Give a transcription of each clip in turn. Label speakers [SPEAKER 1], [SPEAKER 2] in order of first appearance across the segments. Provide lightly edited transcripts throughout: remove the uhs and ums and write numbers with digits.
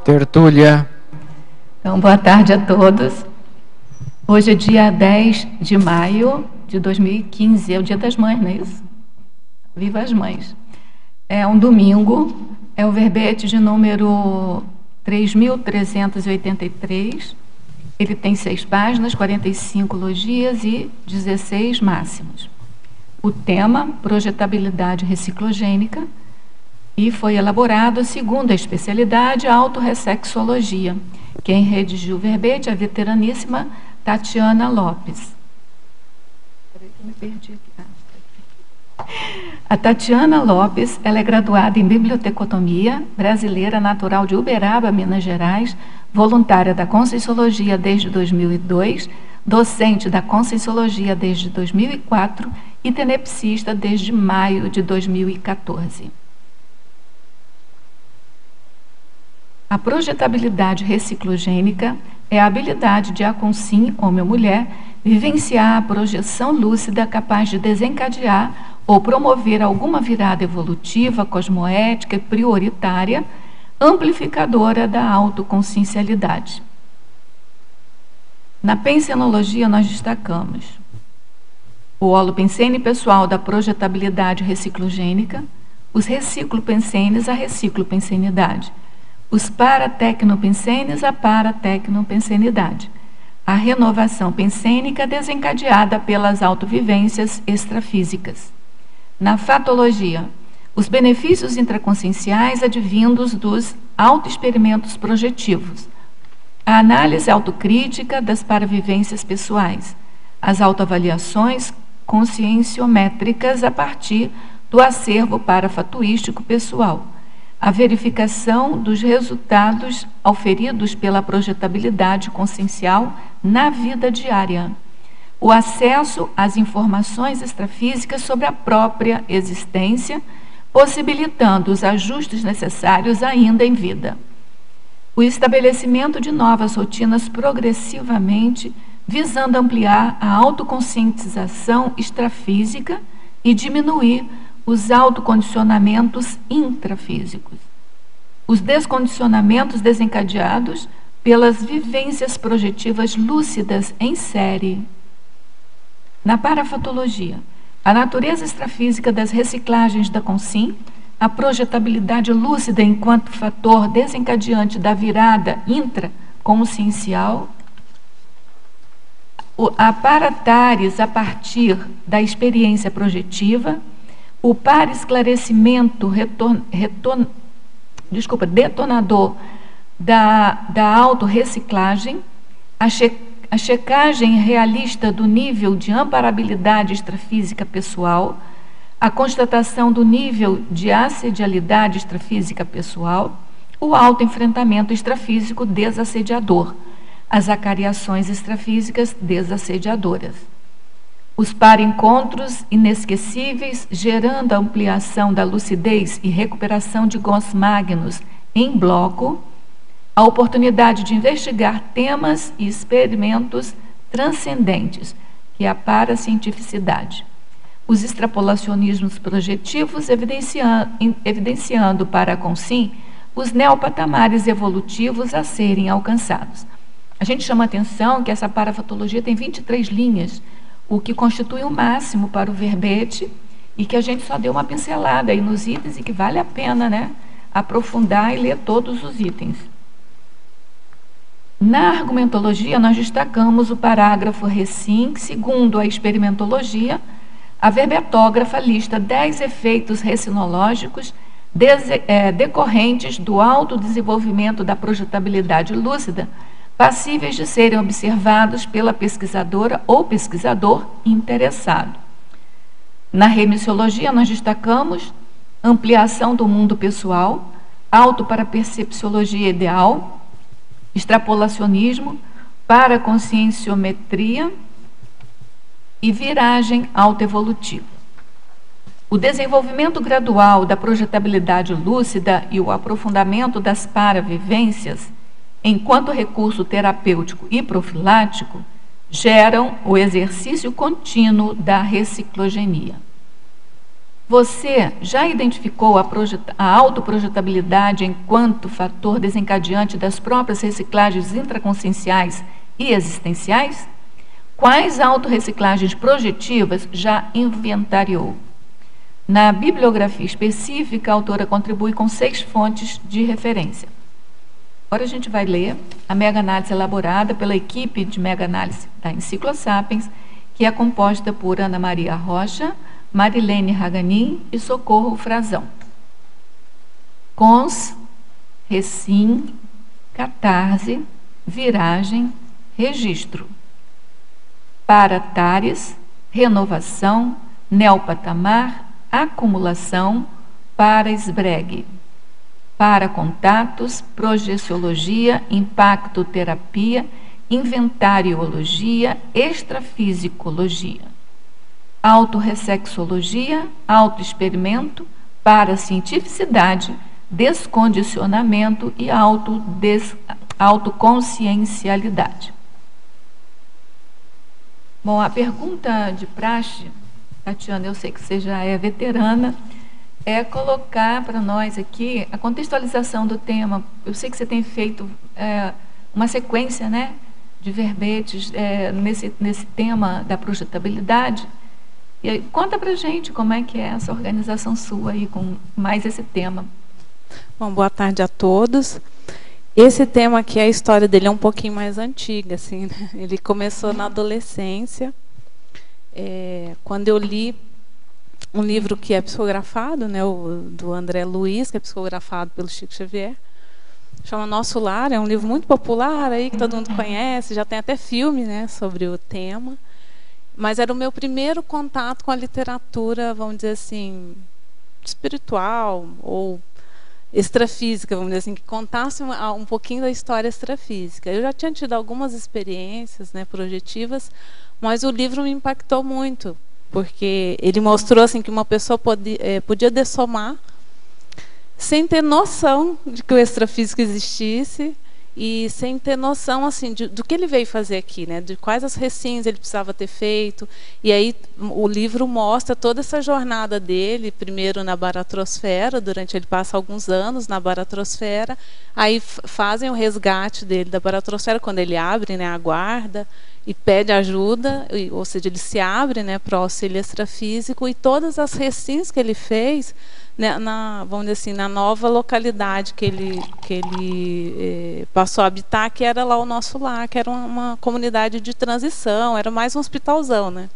[SPEAKER 1] Tertúlia.
[SPEAKER 2] Então, boa tarde a todos. Hoje é dia 10 de maio de 2015, é o Dia das Mães, não é isso? Viva as Mães! É um domingo, é o verbete de número 3.383, ele tem 6 páginas, 45 logias e 16 máximos. O tema, projetabilidade reciclogênica, e foi elaborado segundo a especialidade autorreflexologia. Quem redigiu o verbete é a veteraníssima Tatiana Lopes. Peraí que eu me perdi aqui. A Tatiana Lopes, ela é graduada em Bibliotecotomia, brasileira, natural de Uberaba, Minas Gerais, voluntária da Conscienciologia desde 2002, docente da Conscienciologia desde 2004 e tenepsista desde maio de 2014. A projetabilidade reciclogênica é a habilidade de a consim, homem ou mulher, vivenciar a projeção lúcida capaz de desencadear ou promover alguma virada evolutiva, cosmoética e prioritária, amplificadora da autoconsciencialidade. Na pensenologia, nós destacamos o holopensene pessoal da projetabilidade reciclogênica, os reciclopensenes, a reciclopensenidade, os paratecnopensenes, a paratecnopensenidade, a renovação pensênica desencadeada pelas autovivências extrafísicas. Na fatologia, os benefícios intraconscienciais advindos dos autoexperimentos projetivos, a análise autocrítica das paravivências pessoais, as autoavaliações conscienciométricas a partir do acervo parafatuístico pessoal, a verificação dos resultados auferidos pela projetabilidade consciencial na vida diária, o acesso às informações extrafísicas sobre a própria existência, possibilitando os ajustes necessários ainda em vida, o estabelecimento de novas rotinas progressivamente, visando ampliar a autoconscientização extrafísica e diminuir os autocondicionamentos intrafísicos, os descondicionamentos desencadeados pelas vivências projetivas lúcidas em série. Na parafatologia, a natureza extrafísica das reciclagens da consim, a projetabilidade lúcida enquanto fator desencadeante da virada intraconsciencial, a paratares a partir da experiência projetiva, o para-esclarecimento detonador da autorreciclagem, a checagem realista do nível de amparabilidade extrafísica pessoal, a constatação do nível de assedialidade extrafísica pessoal, o autoenfrentamento extrafísico desassediador, as acariações extrafísicas desassediadoras. Os para-encontros inesquecíveis, gerando a ampliação da lucidez e recuperação de gons magnos em bloco, a oportunidade de investigar temas e experimentos transcendentes, que é a paracientificidade. Os extrapolacionismos projetivos, evidenciando para a consim os neopatamares evolutivos a serem alcançados. A gente chama a atenção que essa parafatologia tem 23 linhas, o que constitui o máximo para o verbete e que a gente só deu uma pincelada aí nos itens e que vale a pena, né, aprofundar e ler todos os itens. Na argumentologia, nós destacamos o parágrafo recim, segundo a experimentologia, a verbetógrafa lista 10 efeitos recinológicos decorrentes do autodesenvolvimento da projetabilidade lúcida, passíveis de serem observados pela pesquisadora ou pesquisador interessado. Na remissiologia, nós destacamos ampliação do mundo pessoal, autoparapercepciologia ideal, extrapolacionismo, paraconscienciometria e viragem autoevolutiva. O desenvolvimento gradual da projetabilidade lúcida e o aprofundamento das paravivências, enquanto recurso terapêutico e profilático, geram o exercício contínuo da reciclogenia. Você já identificou a autoprojetabilidade enquanto fator desencadeante das próprias reciclagens intraconscienciais e existenciais? Quais autorreciclagens projetivas já inventariou? Na bibliografia específica, a autora contribui com 6 fontes de referência. Agora a gente vai ler a mega-análise elaborada pela equipe de mega-análise da Enciclosapiens, que é composta por Ana Maria Rocha, Marilene Raganin e Socorro Frazão. Cons, Recim, Catarse, Viragem, Registro. Para Tares, Renovação, Neopatamar, Acumulação, para Esbregue. Para Contatos, Projeciologia, Impactoterapia, Inventariologia, Extrafisicologia. Autorressexologia, autoexperimento, para cientificidade, descondicionamento e autoconsciencialidade. Bom, a pergunta de praxe, Tatiana, eu sei que você já é veterana, é colocar para nós aqui a contextualização do tema. Eu sei que você tem feito uma sequência, né, de verbetes nesse tema da projetabilidade. E aí, conta pra gente como é que é essa organização sua aí com mais esse tema.
[SPEAKER 3] Bom, boa tarde a todos. Esse tema aqui, a história dele é um pouquinho mais antiga, assim, né? Ele começou na adolescência, quando eu li um livro que é psicografado, né, do André Luiz, que é psicografado pelo Chico Xavier, chama Nosso Lar, é um livro muito popular aí que todo mundo conhece, já tem até filme, né, sobre o tema. Mas era o meu primeiro contato com a literatura, vamos dizer assim, espiritual ou extrafísica, vamos dizer assim, que contasse um pouquinho da história extrafísica. Eu já tinha tido algumas experiências, né, projetivas, mas o livro me impactou muito, porque ele mostrou assim, que uma pessoa podia dessomar sem ter noção de que o extrafísico existisse, e sem ter noção assim do que ele veio fazer aqui, né? De quais as recins ele precisava ter feito. E aí o livro mostra toda essa jornada dele, primeiro na baratrosfera, ele passa alguns anos na baratrosfera, aí fazem o resgate dele da baratrosfera quando ele abre, né, a guarda e pede ajuda, ou seja, ele se abre, né, para o auxílio extrafísico, e todas as recins que ele fez, né, vamos dizer assim, na nova localidade que ele passou a habitar, que era lá o Nosso Lar, que era uma comunidade de transição, era mais um hospitalzão, né?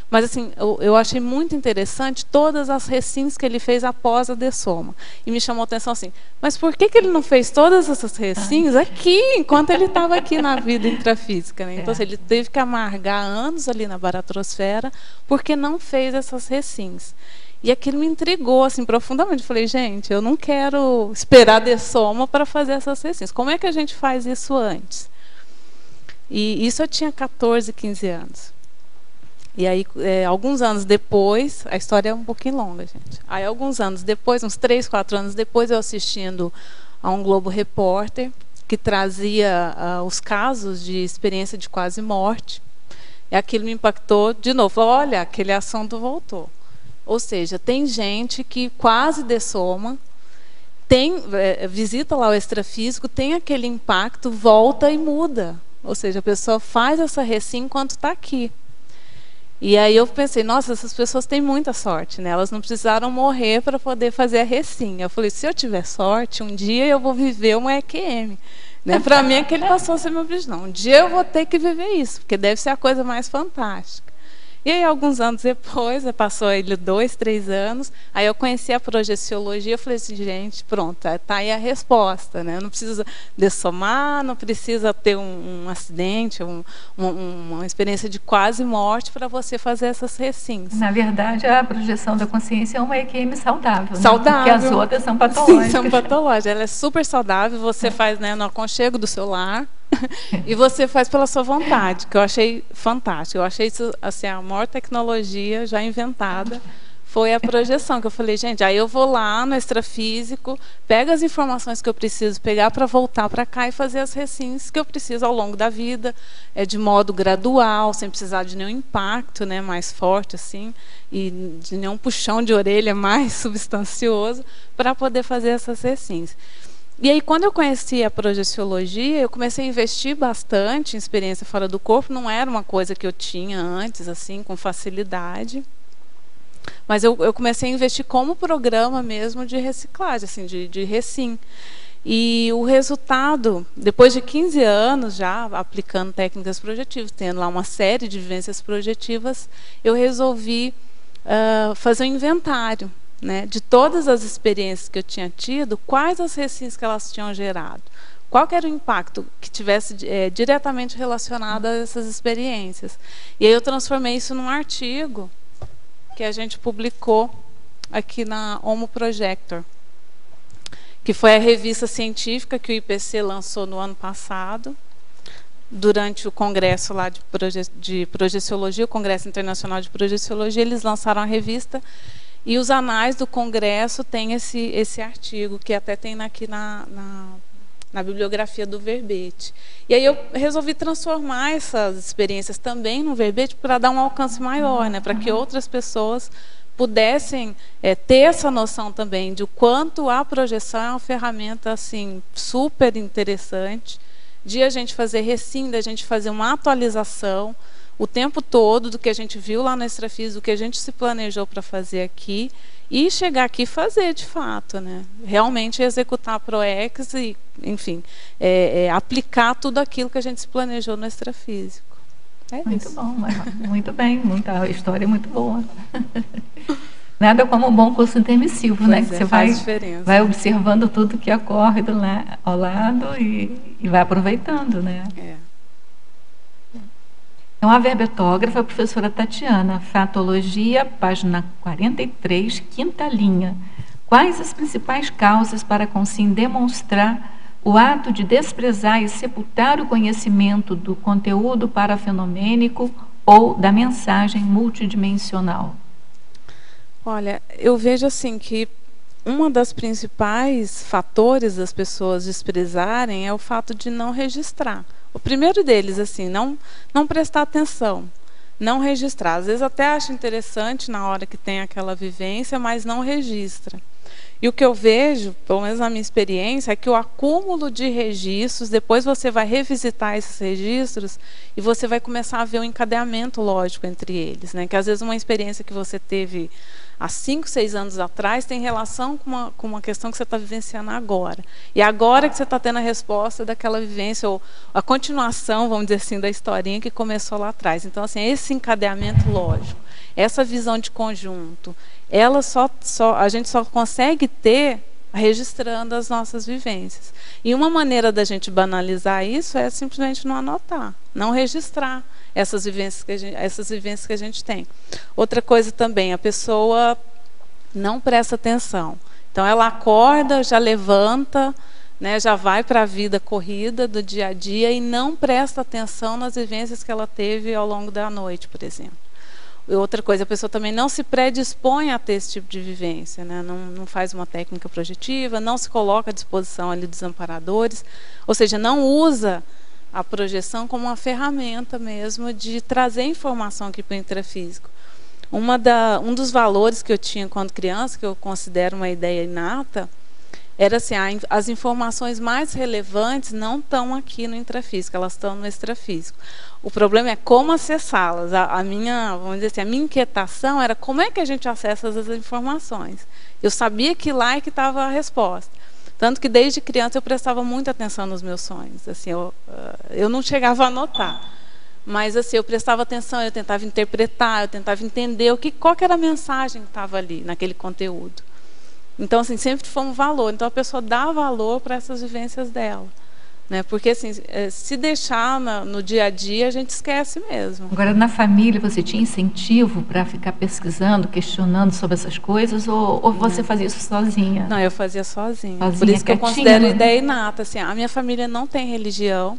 [SPEAKER 3] Mas assim, eu achei muito interessante todas as recins que ele fez após a dessoma. E me chamou a atenção assim, mas por que ele não fez todas essas recins aqui, enquanto ele estava aqui na vida intrafísica, né? Então assim, ele teve que amargar anos ali na baratrosfera porque não fez essas recins. E aquilo me intrigou assim, profundamente. Eu falei, gente, eu não quero esperar a dessoma para fazer essas recins. Como é que a gente faz isso antes? E isso eu tinha 14, 15 anos. E aí, alguns anos depois, a história é um pouquinho longa, gente. Aí, alguns anos depois, uns 3, 4 anos depois, eu assistindo a um Globo Repórter, que trazia os casos de experiência de quase morte. E aquilo me impactou de novo. Falei, olha, aquele assunto voltou. Ou seja, tem gente que quase dessoma, visita lá o extrafísico, tem aquele impacto, volta e muda. Ou seja, a pessoa faz essa recim enquanto está aqui. E aí eu pensei, nossa, essas pessoas têm muita sorte, né? Elas não precisaram morrer para poder fazer a recim. Eu falei, se eu tiver sorte, um dia eu vou viver uma EQM. Né? Para mim, aquele passou a ser meu objetivo. Não, um dia eu vou ter que viver isso, porque deve ser a coisa mais fantástica. E aí, alguns anos depois, passou ele 2, 3 anos, aí eu conheci a projeciologia, eu falei assim, gente, pronto, está aí a resposta, né? Não precisa dessomar, não precisa ter um acidente, uma experiência de quase morte para você fazer essas recins.
[SPEAKER 2] Na verdade, a projeção da consciência é uma EQM saudável,
[SPEAKER 3] saudável.
[SPEAKER 2] Né? Porque as outras são patológicas.
[SPEAKER 3] Sim, são patológicas. Ela é super saudável, você faz, né, no aconchego do seu lar, e você faz pela sua vontade, que eu achei fantástico. Eu achei isso assim, a maior tecnologia já inventada foi a projeção, que eu falei, gente, aí eu vou lá no extrafísico, pego as informações que eu preciso pegar para voltar para cá e fazer as recins que eu preciso ao longo da vida, de modo gradual, sem precisar de nenhum impacto, né, mais forte assim, e de nenhum puxão de orelha mais substancioso, para poder fazer essas recins. E aí, quando eu conheci a projeciologia, eu comecei a investir bastante em experiência fora do corpo. Não era uma coisa que eu tinha antes, assim, com facilidade. Mas eu comecei a investir como programa mesmo de reciclagem, assim, de recim. E o resultado, depois de 15 anos já aplicando técnicas projetivas, tendo lá uma série de vivências projetivas, eu resolvi fazer um inventário, né, de todas as experiências que eu tinha tido, quais as recins que elas tinham gerado, qual que era o impacto que tivesse diretamente relacionado a essas experiências. E aí eu transformei isso num artigo que a gente publicou aqui na Homo Projector, que foi a revista científica que o IPC lançou no ano passado, durante o congresso lá de projeciologia, o Congresso Internacional de Projeciologia. Eles lançaram a revista. E os anais do Congresso têm esse artigo, que até tem aqui na bibliografia do verbete. E aí eu resolvi transformar essas experiências também no verbete para dar um alcance maior, né, para que outras pessoas pudessem ter essa noção também de o quanto a projeção é uma ferramenta assim, super interessante, de a gente fazer recim, da gente fazer uma atualização o tempo todo do que a gente viu lá no extrafísico, do que a gente se planejou para fazer aqui, e chegar aqui e fazer de fato, né? Realmente executar a ProEx e, enfim, aplicar tudo aquilo que a gente se planejou no extrafísico.
[SPEAKER 2] Muito bom, muito bem, a história é muito boa. Nada como um bom curso intermissivo, né? Que você vai observando tudo que ocorre ao lado e vai aproveitando, né? Então, a verbetógrafa, a professora Tatiana, Fatologia, página 43, quinta linha. Quais as principais causas para consim demonstrar o ato de desprezar e sepultar o conhecimento do conteúdo parafenomênico ou da mensagem multidimensional?
[SPEAKER 3] Olha, eu vejo assim que uma das principais fatores das pessoas desprezarem é o fato de não registrar. O primeiro deles, assim, não prestar atenção, não registrar. Às vezes até acha interessante na hora que tem aquela vivência, mas não registra. E o que eu vejo, pelo menos na minha experiência, é que o acúmulo de registros, depois você vai revisitar esses registros e você vai começar a ver um encadeamento lógico entre eles, né? Que às vezes uma experiência que você teve há 5, 6 anos atrás tem relação com uma questão que você está vivenciando agora. E agora que você está tendo a resposta daquela vivência, ou a continuação, vamos dizer assim, da historinha que começou lá atrás. Então, assim, esse encadeamento lógico, essa visão de conjunto, ela a gente só consegue ter registrando as nossas vivências. E uma maneira da gente banalizar isso é simplesmente não anotar, não registrar essas vivências que a gente tem. Outra coisa também, a pessoa não presta atenção. Então, ela acorda, já levanta, né, já vai para a vida corrida do dia a dia e não presta atenção nas vivências que ela teve ao longo da noite, por exemplo. Outra coisa, a pessoa também não se predispõe a ter esse tipo de vivência, né? Não faz uma técnica projetiva, não se coloca à disposição ali dos amparadores, ou seja, não usa a projeção como uma ferramenta mesmo de trazer informação aqui para o intrafísico. Um dos valores que eu tinha quando criança, que eu considero uma ideia inata, era assim, as informações mais relevantes não estão aqui no intrafísico, elas estão no extrafísico. O problema é como acessá-las. Vamos dizer assim, a minha inquietação era como é que a gente acessa essas informações. Eu sabia que lá é que estava a resposta. Tanto que desde criança eu prestava muita atenção nos meus sonhos. Assim, eu não chegava a anotar, mas assim, eu prestava atenção, eu tentava interpretar, eu tentava entender qual que era a mensagem que estava ali naquele conteúdo. Então, assim, sempre foi um valor. Então, a pessoa dá valor para essas vivências dela, né? Porque, assim, se deixar no dia a dia, a gente esquece mesmo.
[SPEAKER 2] Agora, na família, você tinha incentivo para ficar pesquisando, questionando sobre essas coisas, ou você fazia isso sozinha?
[SPEAKER 3] Não, eu fazia sozinha. Por isso que eu considero ideia inata. Assim, a minha família não tem religião,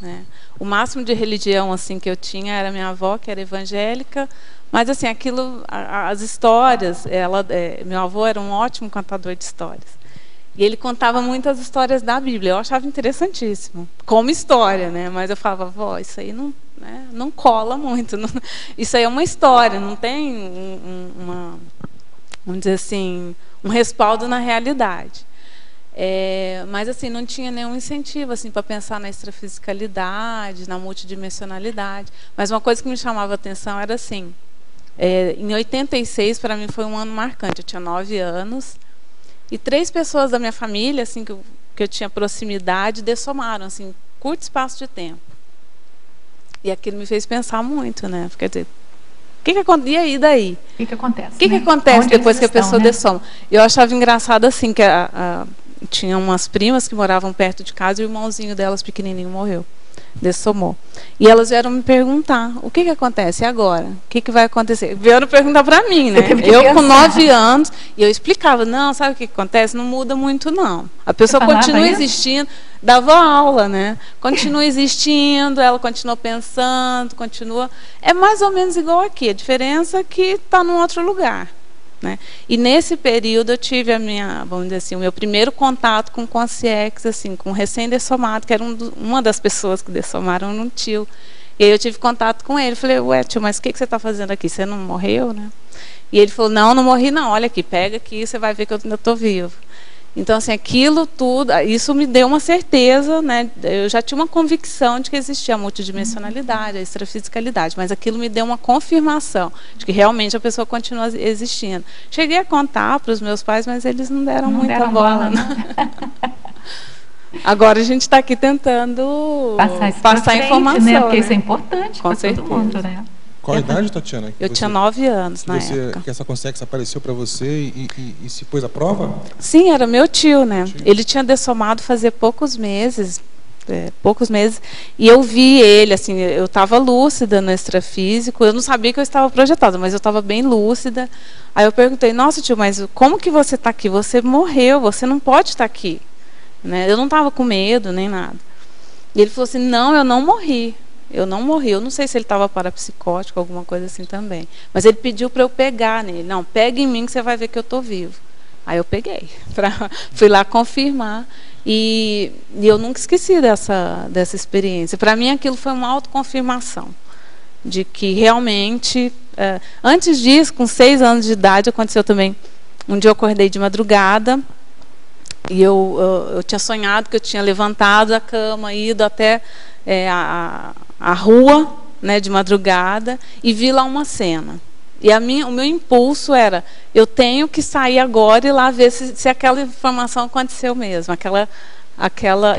[SPEAKER 3] né? O máximo de religião assim que eu tinha era minha avó, que era evangélica, mas assim, aquilo, as histórias, meu avô era um ótimo contador de histórias. E ele contava muitas histórias da Bíblia. Eu achava interessantíssimo, como história, né? Mas eu falava, vó, isso aí não, né, não cola muito. Não, isso aí é uma história, não tem vamos dizer assim, um respaldo na realidade. Mas assim, não tinha nenhum incentivo assim para pensar na extrafisicalidade, na multidimensionalidade. Mas uma coisa que me chamava a atenção era assim, em 86 para mim foi um ano marcante. Eu tinha 9 anos e 3 pessoas da minha família, assim, que eu tinha proximidade, dessomaram, assim, curto espaço de tempo. E aquilo me fez pensar muito, né? Quer dizer, e aí daí?
[SPEAKER 2] O que acontece?
[SPEAKER 3] O que acontece depois que a pessoa dessoma? Eu achava engraçado assim, que tinha umas primas que moravam perto de casa e o irmãozinho delas, pequenininho, morreu. Dessomou. E elas vieram me perguntar, o que acontece agora? O que vai acontecer? Vieram perguntar para mim, né? Eu com 9 anos, e eu explicava, não, sabe o que acontece? Não muda muito, não. A pessoa continua existindo, dava aula, né? Continua existindo, ela continua pensando, continua... É mais ou menos igual aqui, a diferença é que está num outro lugar. Né? E nesse período eu tive vamos dizer assim, o meu primeiro contato com consciex, assim, com recém-dessomado, que era uma das pessoas que dessomaram um tio. E aí eu tive contato com ele, falei, ué, tio, mas o que você está fazendo aqui? Você não morreu, né? E ele falou, não morri não, olha aqui, pega aqui, você vai ver que eu ainda estou vivo. Então, assim, aquilo tudo, isso me deu uma certeza, né? Eu já tinha uma convicção de que existia a multidimensionalidade, a extrafisicalidade, mas aquilo me deu uma confirmação de que realmente a pessoa continua existindo. Cheguei a contar para os meus pais, mas eles não deram muita bola. Agora a gente está aqui tentando passar informação,
[SPEAKER 2] né? Porque
[SPEAKER 3] né?
[SPEAKER 2] isso é importante para todo mundo, né?
[SPEAKER 4] Qual a idade, Tatiana?
[SPEAKER 3] Eu tinha 9 anos na época.
[SPEAKER 4] Que essa consciência apareceu para você e se pôs à prova?
[SPEAKER 3] Sim, era meu tio, né? Ele tinha dessomado fazia poucos meses, e eu vi ele, assim, eu estava lúcida no extrafísico, eu não sabia que eu estava projetada, mas eu estava bem lúcida. Aí eu perguntei, nossa tio, mas como que você está aqui? Você morreu, você não pode estar aqui. Né? Eu não estava com medo, nem nada. E ele falou assim, não, eu não morri. Eu não morri, eu não sei se ele estava parapsicótico, alguma coisa assim também. Mas ele pediu para eu pegar nele. Não, pega em mim que você vai ver que eu estou vivo. Aí eu peguei, fui lá confirmar. E eu nunca esqueci dessa experiência. Para mim aquilo foi uma autoconfirmação. De que realmente... antes disso, com 6 anos de idade, aconteceu também... Um dia eu acordei de madrugada e eu tinha sonhado que eu tinha levantado a cama, ido até... a rua, né, de madrugada, e vi lá uma cena. E o meu impulso era, eu tenho que sair agora e lá ver se aquela informação aconteceu mesmo.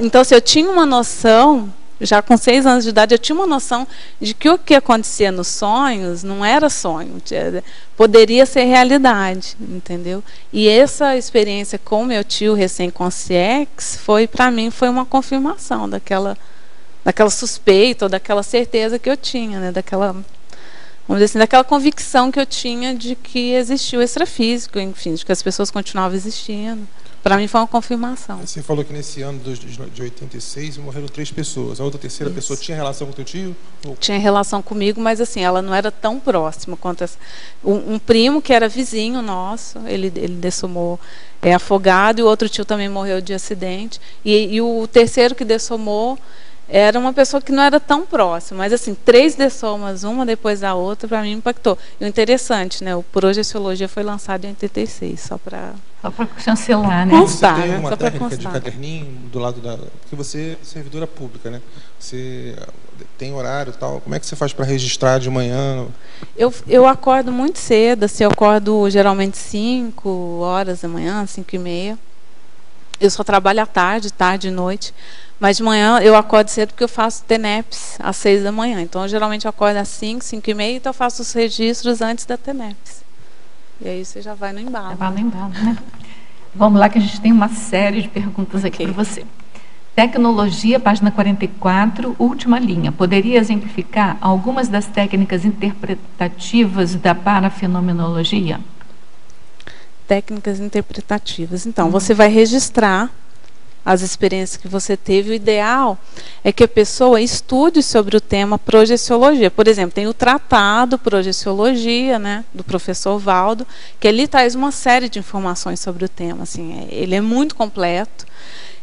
[SPEAKER 3] Então, assim, eu tinha uma noção, já com 6 anos de idade, eu tinha uma noção de que o que acontecia nos sonhos não era sonho, poderia ser realidade, entendeu? E essa experiência com meu tio recém-consciex, para mim, foi uma confirmação daquela suspeita ou daquela certeza que eu tinha, né? Vamos dizer assim, daquela convicção que eu tinha de que existia o extrafísico, enfim, de que as pessoas continuavam existindo. Para mim foi uma confirmação.
[SPEAKER 4] Você falou que nesse ano de 86 morreram 3 pessoas. A outra terceira pessoa tinha relação com o teu tio?
[SPEAKER 3] Tinha relação comigo, mas assim, ela não era tão próxima quanto um primo que era vizinho nosso, ele dessomou afogado, e o outro tio também morreu de acidente. E o terceiro que dessomou era uma pessoa que não era tão próxima, mas assim, 3 dessomas, uma depois da outra, para mim impactou. E o interessante, né, o Projeciologia foi lançado em 86, só para
[SPEAKER 2] chancelar, né?
[SPEAKER 4] Constar, você tem uma técnica de caderninho do lado porque você é servidora pública, né? Você tem horário e tal. Como é que você faz para registrar de manhã?
[SPEAKER 3] Eu acordo muito cedo, assim, eu acordo geralmente 5 horas da manhã, 5h30. Eu só trabalho à tarde e noite. Mas de manhã eu acordo cedo porque eu faço TENEPS às 6 da manhã. Então, eu geralmente acordo às 5, 5h30, então eu faço os registros antes da TENEPS. E aí você já vai no embalo.
[SPEAKER 2] Já vai no embalo, né? Vamos lá que a gente tem uma série de perguntas aqui para você. Tecnologia, página 44, última linha. Poderia exemplificar algumas das técnicas interpretativas da parafenomenologia?
[SPEAKER 3] Técnicas interpretativas. Então, você vai registrar as experiências que você teve, o ideal é que a pessoa estude sobre o tema projeciologia. Por exemplo, tem o tratado Projeciologia, né, do professor Valdo, que ali traz uma série de informações sobre o tema. Assim, ele é muito completo.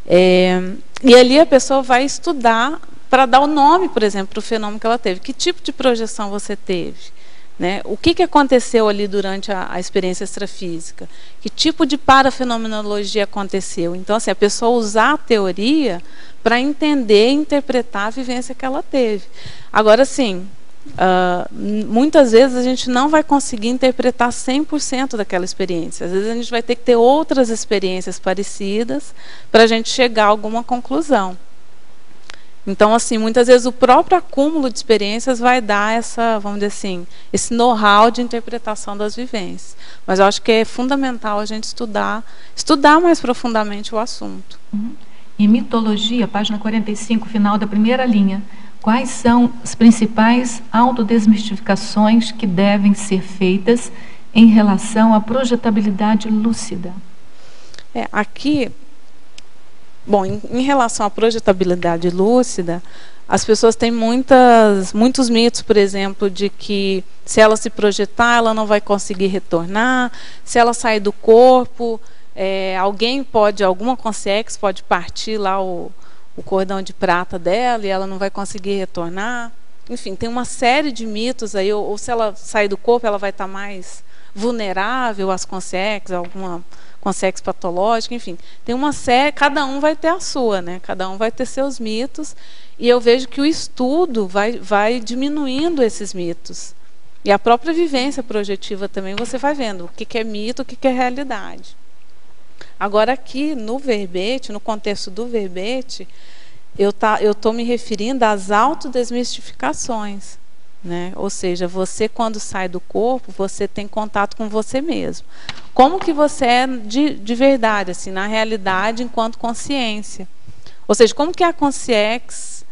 [SPEAKER 3] E ali a pessoa vai estudar para dar o nome, por exemplo, para o fenômeno que ela teve. Que tipo de projeção você teve? Né? O que aconteceu ali durante a experiência extrafísica? Que tipo de parafenomenologia aconteceu? Então, assim, a pessoa usar a teoria para entender e interpretar a vivência que ela teve. Agora, assim, muitas vezes a gente não vai conseguir interpretar 100% daquela experiência. Às vezes a gente vai ter que ter outras experiências parecidas para a gente chegar a alguma conclusão. Então, assim, muitas vezes o próprio acúmulo de experiências vai dar essa, vamos dizer assim, esse know-how de interpretação das vivências. Mas eu acho que é fundamental a gente estudar mais profundamente o assunto.
[SPEAKER 2] Em mitologia, página 45, final da primeira linha, quais são as principais autodesmistificações que devem ser feitas em relação à projetabilidade lúcida?
[SPEAKER 3] Aqui... Bom, em relação à projetabilidade lúcida, as pessoas têm muitos mitos, por exemplo, de que se ela se projetar, ela não vai conseguir retornar, se ela sair do corpo, alguma consciência pode partir lá o cordão de prata dela e ela não vai conseguir retornar. Enfim, tem uma série de mitos aí, ou se ela sair do corpo, ela vai estar mais vulnerável às consciências, alguma consciência patológica, enfim, tem uma série, cada um vai ter a sua, né? Cada um vai ter seus mitos, e eu vejo que o estudo vai diminuindo esses mitos. E a própria vivência projetiva também você vai vendo o que é mito, o que é realidade. Agora aqui no verbete, no contexto do verbete, eu estou me referindo às autodesmistificações. Né? Ou seja, você quando sai do corpo, você tem contato com você mesmo. Como que você é de verdade, assim, na realidade, enquanto consciência. Ou seja, como que é a consciência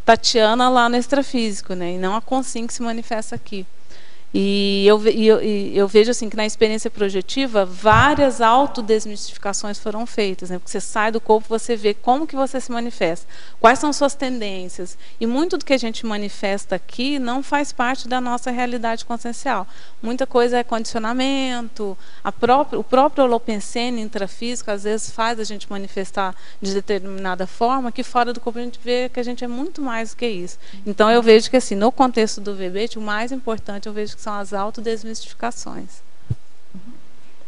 [SPEAKER 3] Tatiana lá no extrafísico, né? E não a consciência que se manifesta aqui. E eu vejo assim que na experiência projetiva várias autodesmistificações foram feitas, né? Porque você sai do corpo, você vê como que você se manifesta, quais são suas tendências, e muito do que a gente manifesta aqui não faz parte da nossa realidade consciencial. Muita coisa é condicionamento, o próprio holopensene intrafísico às vezes faz a gente manifestar de determinada forma, que fora do corpo a gente vê que a gente é muito mais do que isso. Então eu vejo que assim, no contexto do verbete, o mais importante eu vejo que são as autodesmistificações.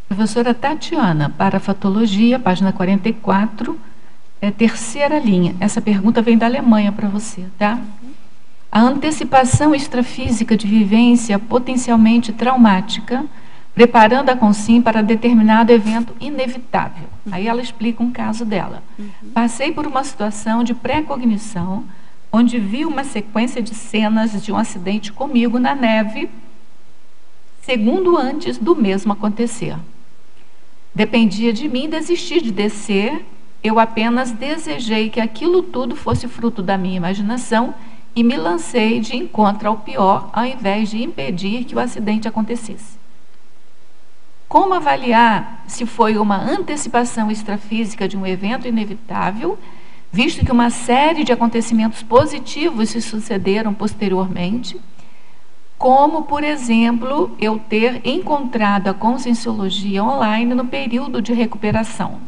[SPEAKER 2] Professora Tatiana, Parafatologia, página 44, terceira linha. Essa pergunta vem da Alemanha para você, tá? A antecipação extrafísica de vivência potencialmente traumática, preparando a consciência para determinado evento inevitável. Aí ela explica um caso dela. Passei por uma situação de pré-cognição, onde vi uma sequência de cenas de um acidente comigo na neve, segundo antes do mesmo acontecer. Dependia de mim desistir de descer, eu apenas desejei que aquilo tudo fosse fruto da minha imaginação e me lancei de encontro ao pior, ao invés de impedir que o acidente acontecesse. Como avaliar se foi uma antecipação extrafísica de um evento inevitável, visto que uma série de acontecimentos positivos se sucederam posteriormente, como, por exemplo, eu ter encontrado a conscienciologia online no período de recuperação?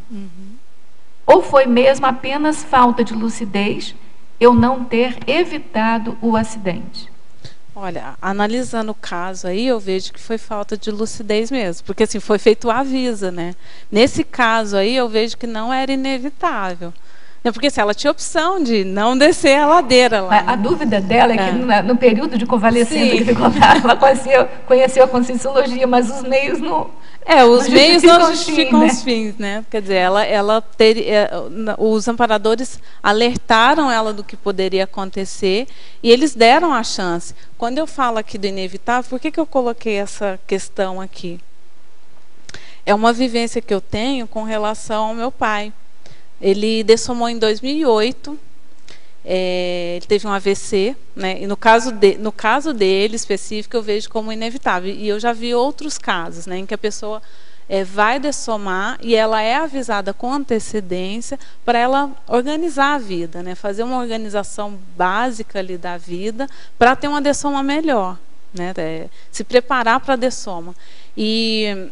[SPEAKER 2] Ou foi mesmo apenas falta de lucidez eu não ter evitado o acidente?
[SPEAKER 3] Olha, analisando o caso aí, eu vejo que foi falta de lucidez mesmo, porque assim, foi feito o aviso, né? Nesse caso aí, eu vejo que não era inevitável. Porque assim, ela tinha opção de não descer a ladeira lá.
[SPEAKER 2] A dúvida dela é que no período de convalescência que ficou lá, ela conheceu a conscienciologia, mas os meios não...
[SPEAKER 3] os meios não justificam os fins, né? Quer dizer, os amparadores alertaram ela do que poderia acontecer e eles deram a chance. Quando eu falo aqui do inevitável, por que eu coloquei essa questão aqui? É uma vivência que eu tenho com relação ao meu pai. Ele dessomou em 2008, ele teve um AVC, né? E no caso dele específico eu vejo como inevitável. E eu já vi outros casos, né, em que a pessoa vai dessomar e ela é avisada com antecedência para ela organizar a vida, né? Fazer uma organização básica ali da vida para ter uma dessoma melhor, né? Se preparar para a dessoma. E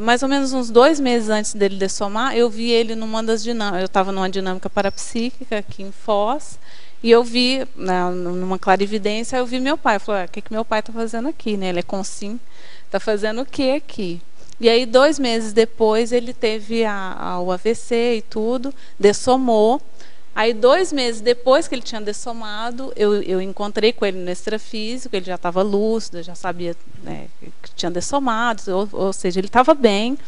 [SPEAKER 3] mais ou menos uns 2 meses antes dele dessomar, eu vi ele numa das dinâmicas. Eu estava numa dinâmica parapsíquica aqui em Foz, e eu vi, numa clarividência, eu vi meu pai. Eu falei, o que meu pai está fazendo aqui? Né? Ele é consim, está fazendo o que aqui? E aí, 2 meses depois, ele teve o AVC e tudo, dessomou. Aí, 2 meses depois que ele tinha dessomado, eu encontrei com ele no extrafísico, ele já estava lúcido, já sabia, né, que tinha dessomado, ou seja, ele estava bem,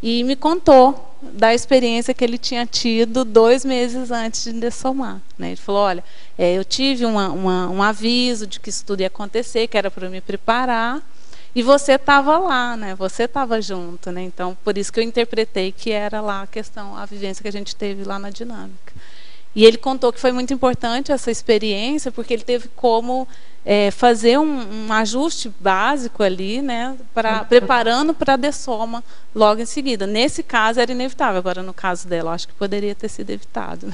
[SPEAKER 3] e me contou da experiência que ele tinha tido 2 meses antes de dessomar. Né? Ele falou, olha, eu tive um aviso de que isso tudo ia acontecer, que era para me preparar, e você estava lá, né? Você estava junto, né? Então, por isso que eu interpretei que era lá a vivência que a gente teve lá na dinâmica. E ele contou que foi muito importante essa experiência, porque ele teve como fazer um ajuste básico ali, né, preparando para a dessoma logo em seguida. Nesse caso era inevitável, agora no caso dela, acho que poderia ter sido evitado.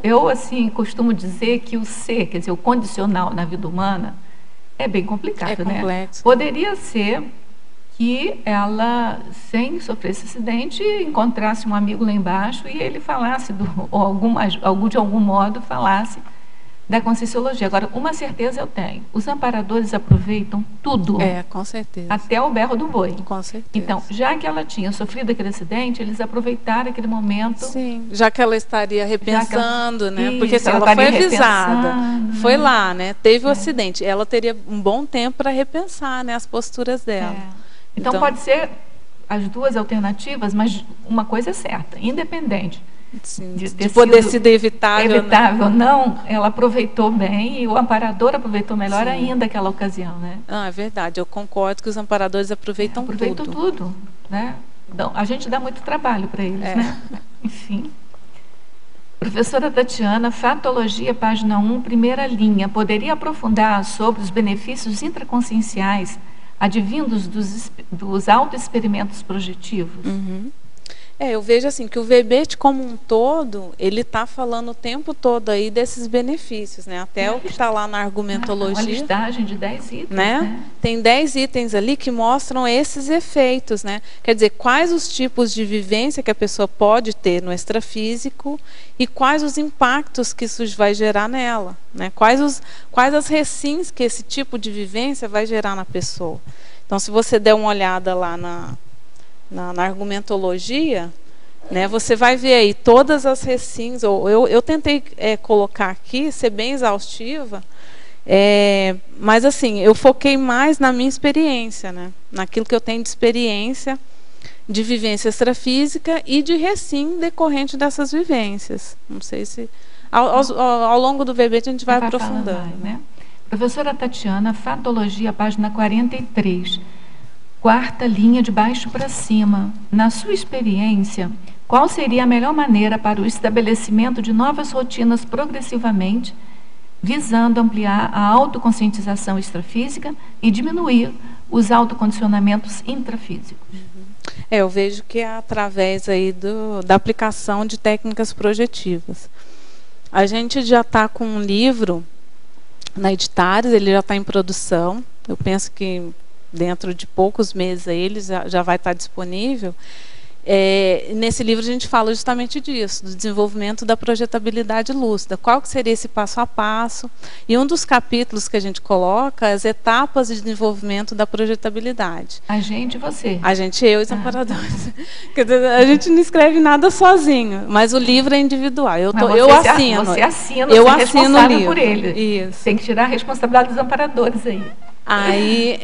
[SPEAKER 2] Eu assim costumo dizer que o ser, quer dizer, o condicional na vida humana é bem complicado, né?
[SPEAKER 3] Complexo.
[SPEAKER 2] Poderia ser que ela, sem sofrer esse acidente, encontrasse um amigo lá embaixo e ele falasse, de algum modo, falasse da Conscienciologia. Agora, uma certeza eu tenho, os amparadores aproveitam tudo.
[SPEAKER 3] Com certeza.
[SPEAKER 2] Até o berro do boi.
[SPEAKER 3] Com certeza.
[SPEAKER 2] Então, já que ela tinha sofrido aquele acidente, eles aproveitaram aquele momento.
[SPEAKER 3] Sim, já que ela estaria repensando, né? Porque
[SPEAKER 2] Isso,
[SPEAKER 3] ela foi avisada, foi lá, né? Teve o acidente, ela teria um bom tempo para repensar, né, as posturas dela.
[SPEAKER 2] Então, pode ser as 2 alternativas, mas uma coisa é certa, independente
[SPEAKER 3] de poder ser evitável
[SPEAKER 2] ou não, ela aproveitou bem e o amparador aproveitou melhor ainda aquela ocasião, né?
[SPEAKER 3] É verdade, eu concordo que os amparadores aproveitam
[SPEAKER 2] tudo, né? Então, a gente dá muito trabalho para eles, né? Enfim. Professora Tatiana, Fatologia, página 1, primeira linha. Poderia aprofundar sobre os benefícios intraconscienciais advindos dos autoexperimentos projetivos?
[SPEAKER 3] Eu vejo assim que o verbete como um todo, ele está falando o tempo todo aí desses benefícios, né? Até o que está lá na argumentologia.
[SPEAKER 2] Uma listagem de 10 itens,
[SPEAKER 3] né? Tem 10 itens ali que mostram esses efeitos, né? Quer dizer, quais os tipos de vivência que a pessoa pode ter no extrafísico e quais os impactos que isso vai gerar nela, né? Quais as recins que esse tipo de vivência vai gerar na pessoa. Então, se você der uma olhada lá na argumentologia, né, você vai ver aí todas as recins. Eu tentei colocar aqui, ser bem exaustiva, mas assim, eu foquei mais na minha experiência, né, naquilo que eu tenho de experiência, de vivência extrafísica e de recim decorrente dessas vivências. Não sei se ao longo do verbete a gente vai aprofundando.
[SPEAKER 2] Mais, né? Professora Tatiana, Fatologia, página 43. 4ª linha de baixo para cima. Na sua experiência, qual seria a melhor maneira para o estabelecimento de novas rotinas progressivamente, visando ampliar a autoconscientização extrafísica e diminuir os autocondicionamentos intrafísicos?
[SPEAKER 3] Eu vejo que é através aí da aplicação de técnicas projetivas. A gente já está com um livro na Editares, ele já está em produção. Eu penso que dentro de poucos meses aí ele já vai estar disponível. Nesse livro a gente fala justamente disso, do desenvolvimento da projetabilidade lúcida. Qual que seria esse passo a passo? E um dos capítulos que a gente coloca é as etapas de desenvolvimento da projetabilidade.
[SPEAKER 2] A gente e você?
[SPEAKER 3] A gente, eu e os amparadores. A gente não escreve nada sozinho, mas o livro é individual. Eu assino.
[SPEAKER 2] Você assina,
[SPEAKER 3] eu
[SPEAKER 2] você é
[SPEAKER 3] assino o livro.
[SPEAKER 2] Por ele.
[SPEAKER 3] Isso.
[SPEAKER 2] Tem que tirar a responsabilidade dos amparadores aí.
[SPEAKER 3] Aí,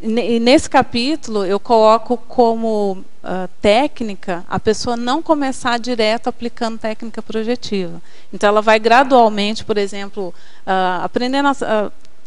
[SPEAKER 3] nesse capítulo, eu coloco como técnica a pessoa não começar direto aplicando técnica projetiva. Então, ela vai gradualmente, por exemplo, aprendendo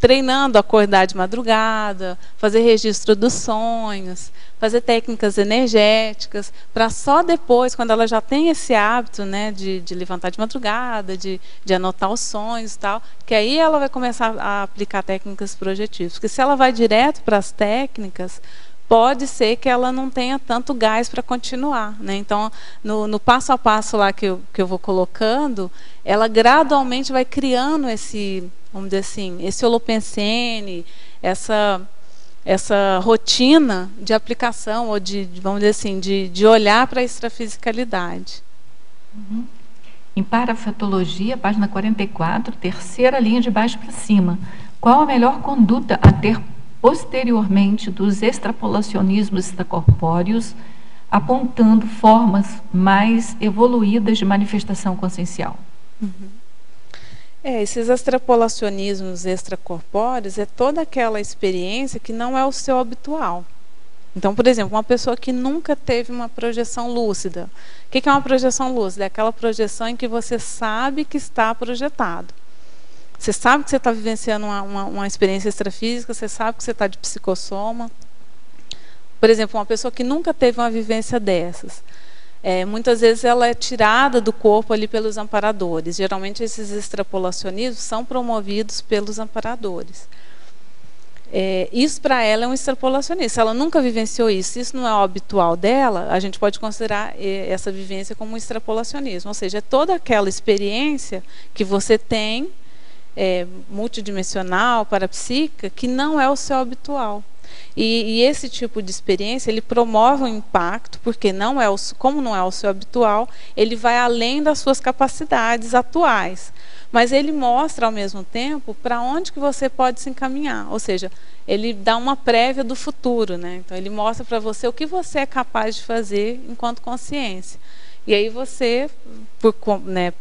[SPEAKER 3] treinando a acordar de madrugada, fazer registro dos sonhos, fazer técnicas energéticas, para só depois, quando ela já tem esse hábito, né, de levantar de madrugada, de anotar os sonhos e tal, que aí ela vai começar a aplicar técnicas projetivas. Porque se ela vai direto para as técnicas, pode ser que ela não tenha tanto gás para continuar, né? Então, no passo a passo lá que eu vou colocando, ela gradualmente vai criando esse, vamos dizer assim, esse holopensene, essa rotina de aplicação, ou vamos dizer assim, de olhar para a extrafisicalidade.
[SPEAKER 2] Uhum. Em Parafatologia, página 44, terceira linha de baixo para cima. Qual a melhor conduta a ter posteriormente dos extrapolacionismos extracorpóreos, apontando formas mais evoluídas de manifestação consciencial?
[SPEAKER 3] Uhum. Esses extrapolacionismos extracorpóreos é toda aquela experiência que não é o seu habitual. Então, por exemplo, uma pessoa que nunca teve uma projeção lúcida. O que é uma projeção lúcida? É aquela projeção em que você sabe que está projetado. Você sabe que você está vivenciando uma experiência extrafísica, você sabe que você está de psicossoma. Por exemplo, uma pessoa que nunca teve uma vivência dessas. Muitas vezes ela é tirada do corpo ali pelos amparadores. Geralmente esses extrapolacionismos são promovidos pelos amparadores. Isso para ela é um extrapolacionismo. Se ela nunca vivenciou isso, se isso não é o habitual dela, a gente pode considerar essa vivência como um extrapolacionismo. Ou seja, é toda aquela experiência que você tem, multidimensional, parapsíquica, que não é o seu habitual. E esse tipo de experiência, ele promove um impacto, porque como não é o seu habitual, ele vai além das suas capacidades atuais. Mas ele mostra, ao mesmo tempo, para onde que você pode se encaminhar. Ou seja, ele dá uma prévia do futuro, né? Então, ele mostra para você o que você é capaz de fazer enquanto consciência. E aí você,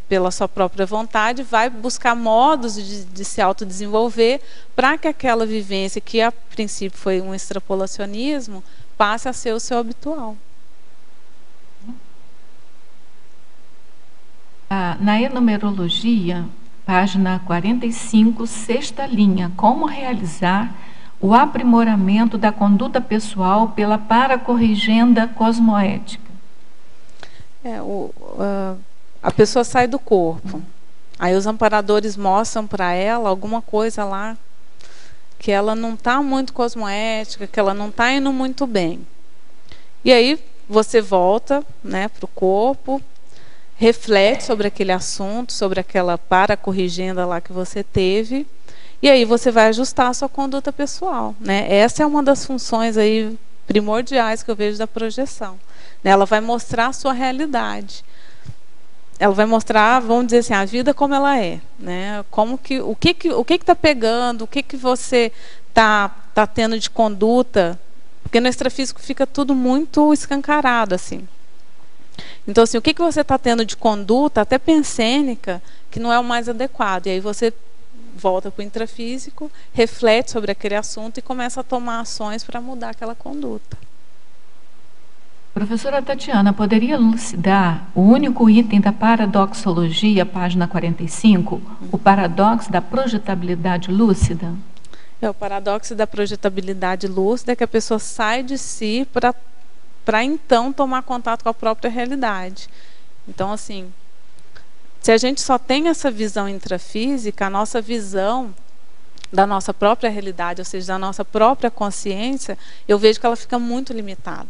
[SPEAKER 3] pela sua própria vontade, vai buscar modos de se autodesenvolver para que aquela vivência, que a princípio foi um extrapolacionismo, passe a ser o seu habitual.
[SPEAKER 2] Na enumerologia, página 45, sexta linha, como realizar o aprimoramento da conduta pessoal pela paracorrigenda cosmoética?
[SPEAKER 3] A pessoa sai do corpo. Aí os amparadores mostram para ela alguma coisa lá que ela não está muito cosmoética, que ela não está indo muito bem. E aí você volta, né, para o corpo, reflete sobre aquele assunto, sobre aquela paracorrigenda lá que você teve, e aí você vai ajustar a sua conduta pessoal, né? Essa é uma das funções aí primordiais que eu vejo da projeção. Ela vai mostrar a sua realidade. Ela vai mostrar, vamos dizer assim, a vida como ela é, né? O que está pegando, o que você tá tendo de conduta, porque no extrafísico fica tudo muito escancarado assim. Então, assim, o que você está tendo de conduta, até pensênica, que não é o mais adequado. E aí você volta para o intrafísico, reflete sobre aquele assunto e começa a tomar ações para mudar aquela conduta.
[SPEAKER 2] Professora Tatiana, poderia elucidar o único item da paradoxologia, página 45, o paradoxo da projetabilidade lúcida?
[SPEAKER 3] O paradoxo da projetabilidade lúcida é que a pessoa sai de si para então tomar contato com a própria realidade. Então, assim, se a gente só tem essa visão intrafísica, a nossa visão da nossa própria realidade, ou seja, da nossa própria consciência, eu vejo que ela fica muito limitada.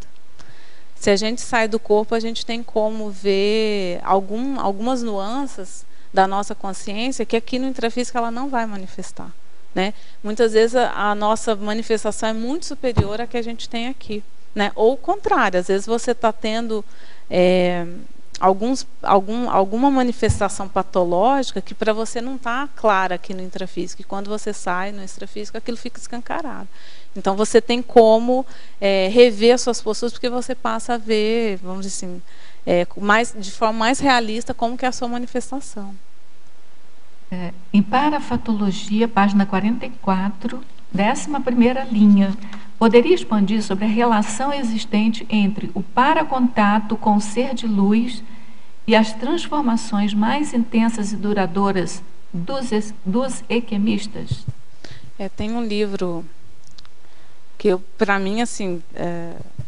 [SPEAKER 3] Se a gente sai do corpo, a gente tem como ver algumas nuances da nossa consciência que aqui no intrafísico ela não vai manifestar, né? Muitas vezes a nossa manifestação é muito superior à que a gente tem aqui, né? Ou o contrário, às vezes você está tendo alguma manifestação patológica que para você não está clara aqui no intrafísico, e quando você sai no extrafísico aquilo fica escancarado. Então você tem como rever as suas posturas, porque você passa a ver, vamos dizer assim, de forma mais realista como que é a sua manifestação.
[SPEAKER 2] Em Parafatologia, página 44, 11ª linha, poderia expandir sobre a relação existente entre o paracontato com o ser de luz e as transformações mais intensas e duradouras dos equemistas?
[SPEAKER 3] Tem um livro que, para mim, assim,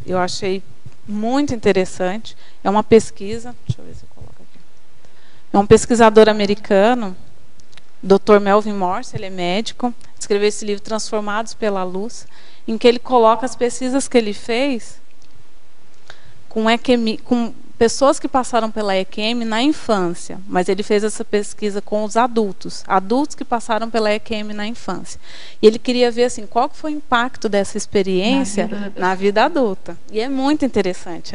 [SPEAKER 3] eu achei muito interessante. É uma pesquisa, deixa eu ver se eu coloco aqui. É um pesquisador americano, Dr. Melvin Morse, ele é médico, escreveu esse livro Transformados pela Luz, em que ele coloca as pesquisas que ele fez com pessoas que passaram pela EQM na infância, mas ele fez essa pesquisa com os adultos que passaram pela EQM na infância. E ele queria ver assim, qual foi o impacto dessa experiência na vida adulta. E é muito interessante.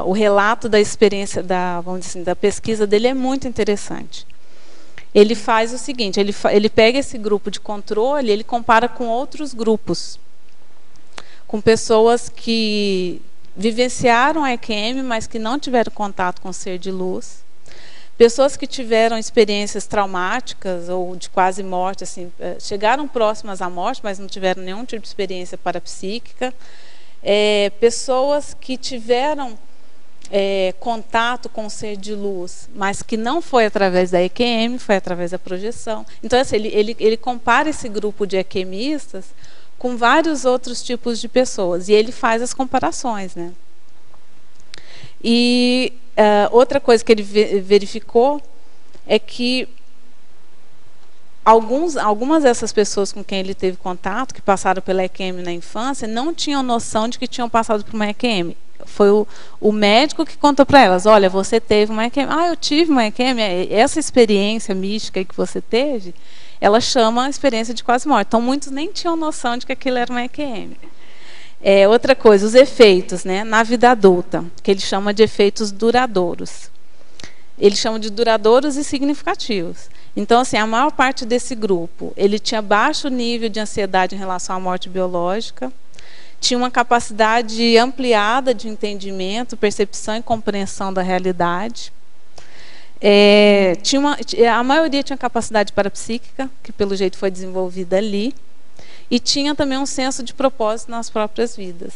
[SPEAKER 3] O relato da experiência, vamos dizer assim, da pesquisa dele é muito interessante. Ele faz o seguinte, ele pega esse grupo de controle, ele compara com outros grupos, com pessoas que vivenciaram a EQM, mas que não tiveram contato com o ser de luz, pessoas que tiveram experiências traumáticas ou de quase morte, assim, chegaram próximas à morte, mas não tiveram nenhum tipo de experiência parapsíquica, pessoas que tiveram contato com o ser de luz, mas que não foi através da EQM, foi através da projeção. Então, assim, ele compara esse grupo de EQMistas com vários outros tipos de pessoas, e ele faz as comparações, né? E outra coisa que ele verificou é que algumas dessas pessoas com quem ele teve contato, que passaram pela EQM na infância, não tinham noção de que tinham passado por uma EQM. Foi o médico que contou para elas, olha, você teve uma EQM. Eu tive uma EQM. Essa experiência mística que você teve, ela chama a experiência de quase morte. Então, muitos nem tinham noção de que aquilo era uma EQM. Outra coisa, os efeitos, né, na vida adulta, que ele chama de efeitos duradouros. Ele chama de duradouros e significativos. Então, assim, a maior parte desse grupo, ele tinha baixo nível de ansiedade em relação à morte biológica, tinha uma capacidade ampliada de entendimento, percepção e compreensão da realidade. A maioria tinha capacidade parapsíquica, que pelo jeito foi desenvolvida ali, e tinha também um senso de propósito nas próprias vidas,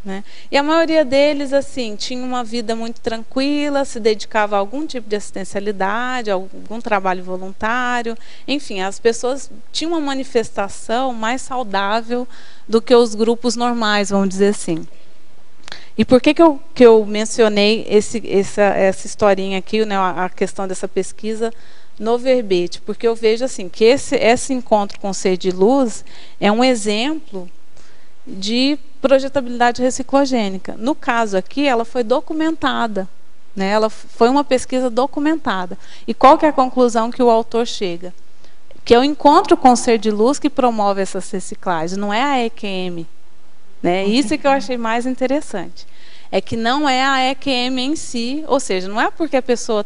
[SPEAKER 3] né? E a maioria deles, assim, tinha uma vida muito tranquila, se dedicava a algum tipo de assistencialidade, a algum trabalho voluntário, enfim, as pessoas tinham uma manifestação mais saudável do que os grupos normais, vamos dizer assim. E por que eu mencionei essa historinha aqui, né, a questão dessa pesquisa no verbete? Porque eu vejo assim que esse encontro com o ser de luz é um exemplo de projetabilidade reciclogênica. No caso aqui, ela foi documentada, né? Ela foi uma pesquisa documentada. E qual que é a conclusão que o autor chega? Que é o encontro com o ser de luz que promove essas reciclagens, não é a EQM. Né? Isso que eu achei mais interessante. É que não é a EQM em si, ou seja, não é porque a pessoa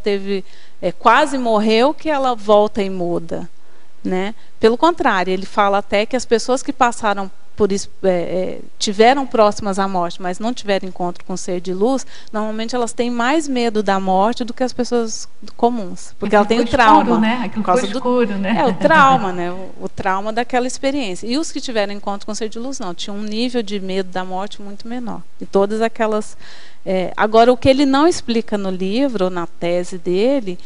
[SPEAKER 3] quase morreu que ela volta e muda. Né? Pelo contrário, ele fala até que as pessoas que passaram por isso, tiveram próximas à morte, mas não tiveram encontro com o ser de luz, normalmente elas têm mais medo da morte do que as pessoas comuns, porque ela tem o trauma,
[SPEAKER 2] escuro, né? Aquilo por causa escuro, né?
[SPEAKER 3] O trauma, né? O trauma daquela experiência. E os que tiveram encontro com o ser de luz não, tinham um nível de medo da morte muito menor. E todas aquelas. Agora, o que ele não explica no livro, ou na tese dele,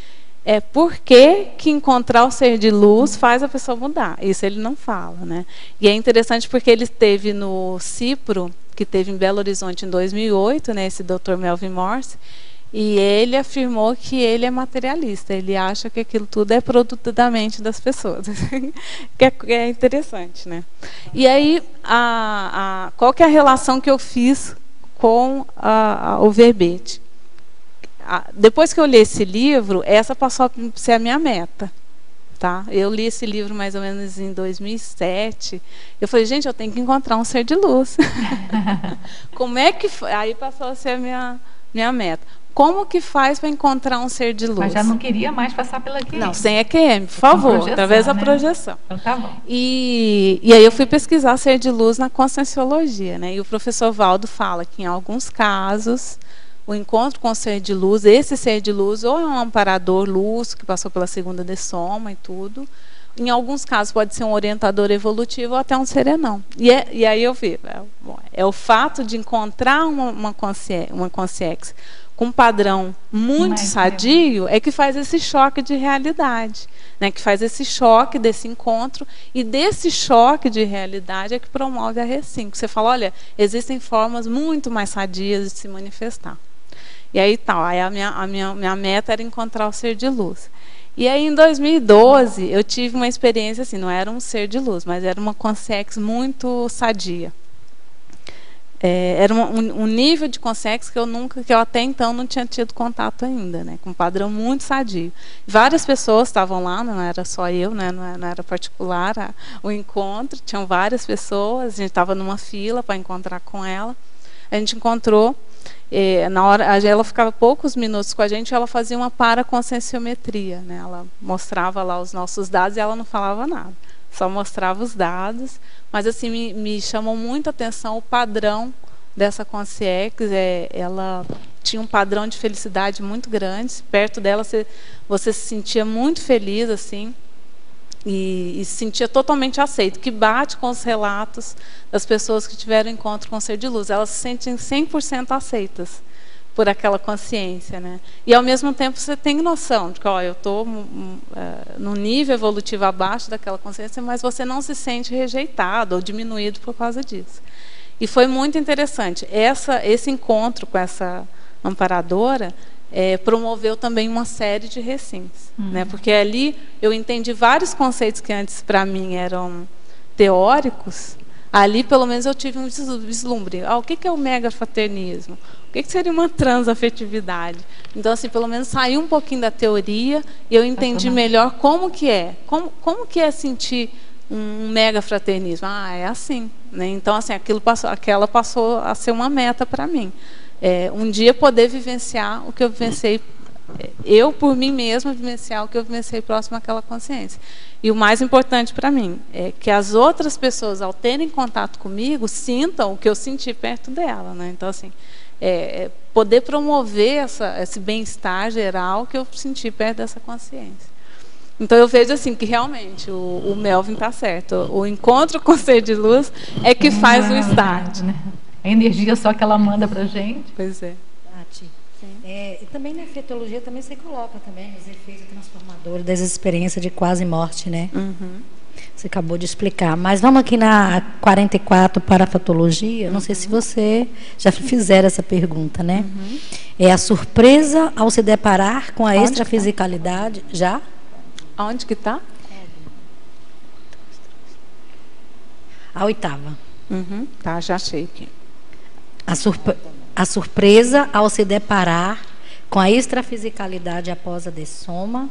[SPEAKER 3] é por que encontrar o ser de luz faz a pessoa mudar. Isso ele não fala, né? E é interessante porque ele esteve no CIPRO, que teve em Belo Horizonte em 2008, né, esse Dr. Melvin Morse, e ele afirmou que ele é materialista. Ele acha que aquilo tudo é produto da mente das pessoas. que é interessante, né? E aí, qual que é a relação que eu fiz com o verbete? Depois que eu li esse livro, essa passou a ser a minha meta. Tá? Eu li esse livro mais ou menos em 2007. Eu falei, gente, eu tenho que encontrar um ser de luz. Como é que foi? Aí passou a ser a minha meta. Como que faz para encontrar um ser de luz?
[SPEAKER 2] Mas já não queria mais passar pela EQM.
[SPEAKER 3] Não, sem EQM, por favor, através da projeção.
[SPEAKER 2] Então tá bom.
[SPEAKER 3] E aí eu fui pesquisar ser de luz na conscienciologia, né? E o professor Valdo fala que em alguns casos o encontro com o ser de luz, esse ser de luz, ou é um amparador luz, que passou pela segunda de soma e tudo. Em alguns casos pode ser um orientador evolutivo ou até um serenão. E aí eu vi, é o fato de encontrar uma consciex com um padrão muito sadio é que faz esse choque de realidade, né? Que faz esse choque desse encontro, e desse choque de realidade é que promove a Re5. Você fala, olha, existem formas muito mais sadias de se manifestar. E aí aí a minha meta era encontrar o ser de luz. E aí em 2012 eu tive uma experiência assim, não era um ser de luz, mas era uma consciência muito sadia. Era um nível de consciência que eu até então não tinha tido contato ainda, né, com um padrão muito sadio. Várias pessoas estavam lá, não era só eu, né, não era particular o encontro, tinham várias pessoas, a gente estava numa fila para encontrar com ela. A gente encontrou, na hora ela ficava poucos minutos com a gente, ela fazia uma paraconscienciometria, né, ela mostrava lá os nossos dados e ela não falava nada, só mostrava os dados. Mas assim me chamou muito a atenção o padrão dessa consciência. Ela tinha um padrão de felicidade muito grande. Perto dela você se sentia muito feliz assim, e se sentia totalmente aceito, que bate com os relatos das pessoas que tiveram encontro com o ser de luz. Elas se sentem 100% aceitas por aquela consciência, né? E ao mesmo tempo você tem noção de que eu estou no nível evolutivo abaixo daquela consciência, mas você não se sente rejeitado ou diminuído por causa disso. E foi muito interessante. Esse encontro com essa amparadora promoveu também uma série de Re5s, né? Porque ali eu entendi vários conceitos que antes para mim eram teóricos. Ali, pelo menos, eu tive um vislumbre. O que é o megafraternismo? O que seria uma transafetividade? Então, assim, pelo menos saiu um pouquinho da teoria e eu entendi melhor como que é. Como que é sentir um megafraternismo? É assim, né? Então, assim, aquela passou a ser uma meta para mim. Um dia poder vivenciar o que eu vivenciei, eu por mim mesma vivenciar o que eu vivenciei próximo àquela consciência. E o mais importante para mim é que as outras pessoas, ao terem contato comigo, sintam o que eu senti perto dela, né? Então, assim, poder promover esse bem-estar geral que eu senti perto dessa consciência. Então, eu vejo assim que realmente o Melvin está certo. O encontro com o ser de luz é que faz o start.
[SPEAKER 2] Né? A energia só que ela manda para a gente.
[SPEAKER 3] Pois é.
[SPEAKER 5] E também na efeitologia também você coloca também os efeitos transformadores das experiências de quase morte, né? Você acabou de explicar. Mas vamos aqui na 44, parafatologia. Não sei se você já fizeram essa pergunta, né? É a surpresa ao se deparar com a extrafisicalidade. Já?
[SPEAKER 3] Aonde que está?
[SPEAKER 5] A 8ª.
[SPEAKER 3] Tá, já achei aqui.
[SPEAKER 5] A surpresa ao se deparar com a extrafisicalidade após a dessoma,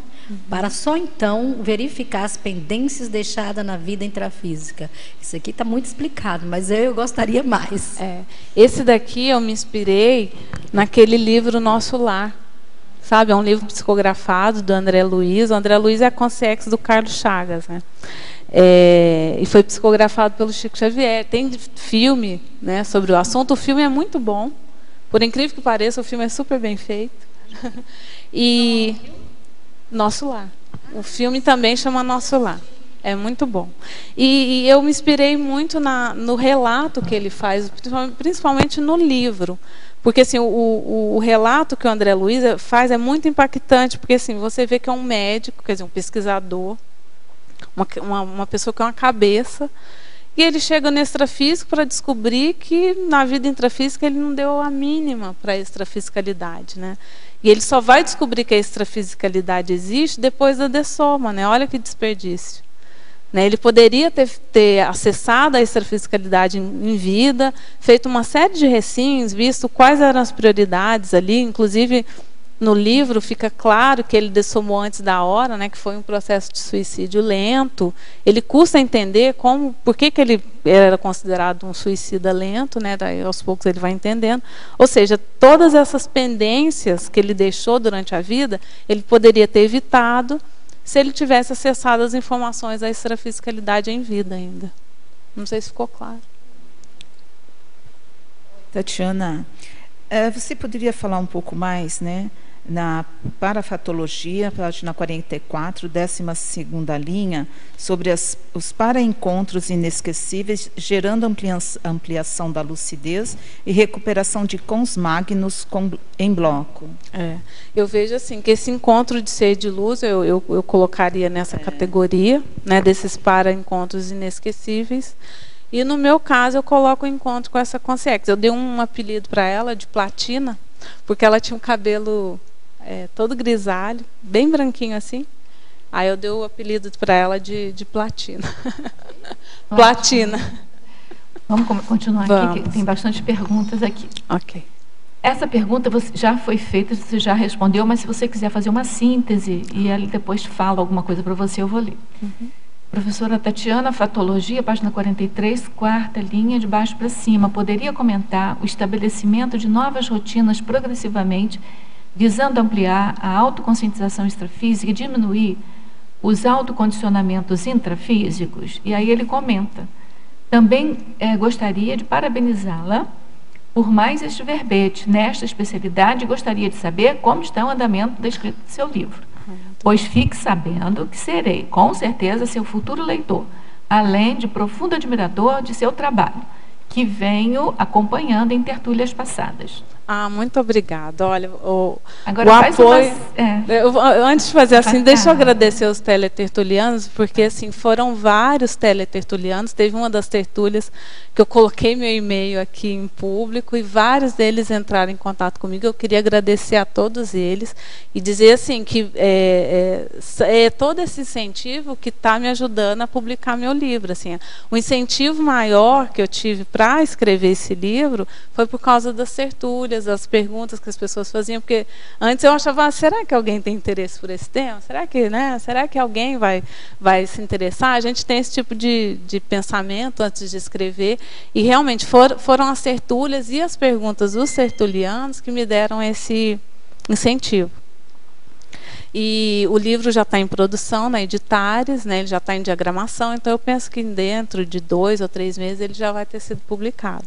[SPEAKER 5] para só então verificar as pendências deixadas na vida intrafísica. Isso aqui está muito explicado, mas eu gostaria mais.
[SPEAKER 3] Esse daqui eu me inspirei naquele livro Nosso Lar. Sabe, é um livro psicografado do André Luiz. O André Luiz é a consciência do Carlos Chagas, né? E foi psicografado pelo Chico Xavier. Tem filme, né, sobre o assunto. O filme é muito bom. Por incrível que pareça, o filme é super bem feito. E Nosso Lar. O filme também chama Nosso Lar. É muito bom. E eu me inspirei muito no relato que ele faz, principalmente no livro. Porque assim, o relato que o André Luiz faz é muito impactante, porque assim, você vê que é um médico, quer dizer, um pesquisador, uma pessoa que é uma cabeça, e ele chega no extrafísico para descobrir que na vida intrafísica ele não deu a mínima para a extrafisicalidade, né? E ele só vai descobrir que a extrafisicalidade existe depois da dessoma, né? Olha que desperdício. Né? Ele poderia ter acessado a extrafisicalidade em vida, feito uma série de recins, visto quais eram as prioridades ali, inclusive no livro fica claro que ele dessomou antes da hora, né, que foi um processo de suicídio lento. Ele custa entender por que ele era considerado um suicida lento, né, daí aos poucos ele vai entendendo. Ou seja, todas essas pendências que ele deixou durante a vida, ele poderia ter evitado se ele tivesse acessado as informações da extrafisicalidade em vida ainda. Não sei se ficou claro.
[SPEAKER 6] Tatiana, você poderia falar um pouco mais, né, na parafatologia, página 44, 12ª linha, sobre os paraencontros inesquecíveis, gerando ampliação da lucidez e recuperação de cons magnos em bloco.
[SPEAKER 3] Eu vejo assim que esse encontro de ser de luz eu colocaria nessa categoria, né, desses paraencontros inesquecíveis. E no meu caso eu coloco o encontro com essa consciência. Eu dei um apelido para ela de Platina, porque ela tinha um cabelo todo grisalho, bem branquinho assim. Aí eu dei o apelido para ela de Platina. Platina.
[SPEAKER 2] Vamos continuar aqui, que tem bastante perguntas aqui.
[SPEAKER 3] Ok.
[SPEAKER 2] Essa pergunta já foi feita, você já respondeu, mas se você quiser fazer uma síntese e ela depois fala alguma coisa para você, eu vou ler. Professora Tatiana, Fatologia, página 43, 4ª linha, de baixo para cima. Poderia comentar o estabelecimento de novas rotinas progressivamente, visando ampliar a autoconscientização extrafísica e diminuir os autocondicionamentos intrafísicos? E aí ele comenta. Também gostaria de parabenizá-la por mais este verbete nesta especialidade e gostaria de saber como está o andamento da escrita do seu livro. Pois fique sabendo que serei, com certeza, seu futuro leitor, além de profundo admirador de seu trabalho, que venho acompanhando em tertúlias passadas.
[SPEAKER 3] Muito obrigada. Olha,
[SPEAKER 2] agora
[SPEAKER 3] o apoio... antes de fazer assim, deixa eu agradecer aos teletertulianos, porque assim, foram vários teletertulianos. Teve uma das tertúlias que eu coloquei meu e-mail aqui em público e vários deles entraram em contato comigo. Eu queria agradecer a todos eles e dizer assim que todo esse incentivo que está me ajudando a publicar meu livro. Assim, o incentivo maior que eu tive para escrever esse livro foi por causa das tertúlias, as perguntas que as pessoas faziam, porque antes eu achava, será que alguém tem interesse por esse tema? Será que alguém vai se interessar? A gente tem esse tipo de pensamento antes de escrever, e realmente foram as tertúlias e as perguntas dos tertulianos que me deram esse incentivo. E o livro já está em produção na Editares, né, ele já está em diagramação, então eu penso que dentro de 2 ou 3 meses ele já vai ter sido publicado.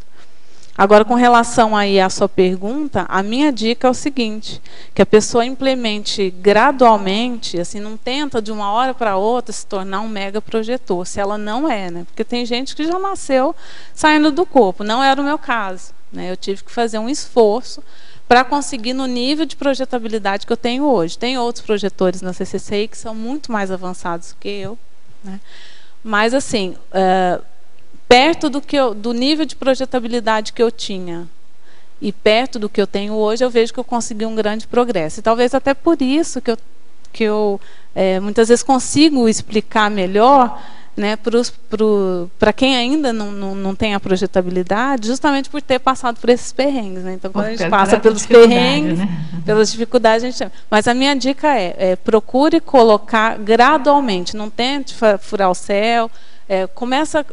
[SPEAKER 3] Agora, com relação aí à sua pergunta, a minha dica é o seguinte, que a pessoa implemente gradualmente, assim, não tenta de uma hora para outra se tornar um mega projetor, se ela não é, né? Porque tem gente que já nasceu saindo do corpo, não era o meu caso, né? Eu tive que fazer um esforço para conseguir no nível de projetabilidade que eu tenho hoje. Tem outros projetores na CCCI que são muito mais avançados que eu, né? Mas, assim, perto do nível de projetabilidade que eu tinha e perto do que eu tenho hoje, eu vejo que eu consegui um grande progresso. E talvez até por isso que eu muitas vezes consigo explicar melhor, né, para quem ainda não tem a projetabilidade, justamente por ter passado por esses perrengues. Né? Então, quando a gente passa pelos perrengues, né? Pelas dificuldades, a gente chama. Mas a minha dica procure colocar gradualmente, não tente furar o céu. Começa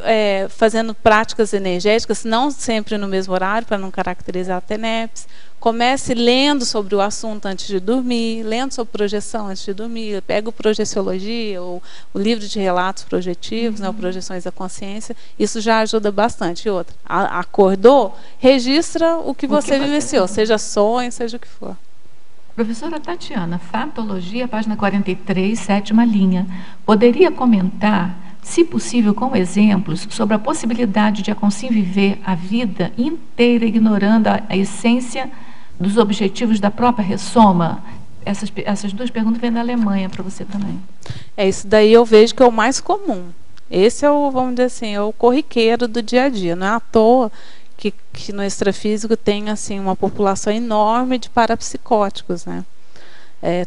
[SPEAKER 3] fazendo práticas energéticas, não sempre no mesmo horário, para não caracterizar a TENEPS. Comece lendo sobre o assunto antes de dormir, lendo sobre projeção antes de dormir. Pega o Projeciologia, ou o livro de relatos projetivos, né, o Projeções da Consciência. Isso já ajuda bastante. E outra, acordou, registra o que você vivenciou, seja sonho, seja o que for.
[SPEAKER 2] Professora Tatiana, Fatologia, página 43, 7ª linha. Poderia comentar, se possível com exemplos, sobre a possibilidade de a consciência viver a vida inteira ignorando a essência dos objetivos da própria ressoma? Essas 2 perguntas vêm da Alemanha para você também.
[SPEAKER 3] Isso daí eu vejo que é o mais comum. Esse é o, vamos dizer assim, é o corriqueiro do dia a dia. Não é à toa que no extrafísico tem assim, uma população enorme de parapsicóticos, né?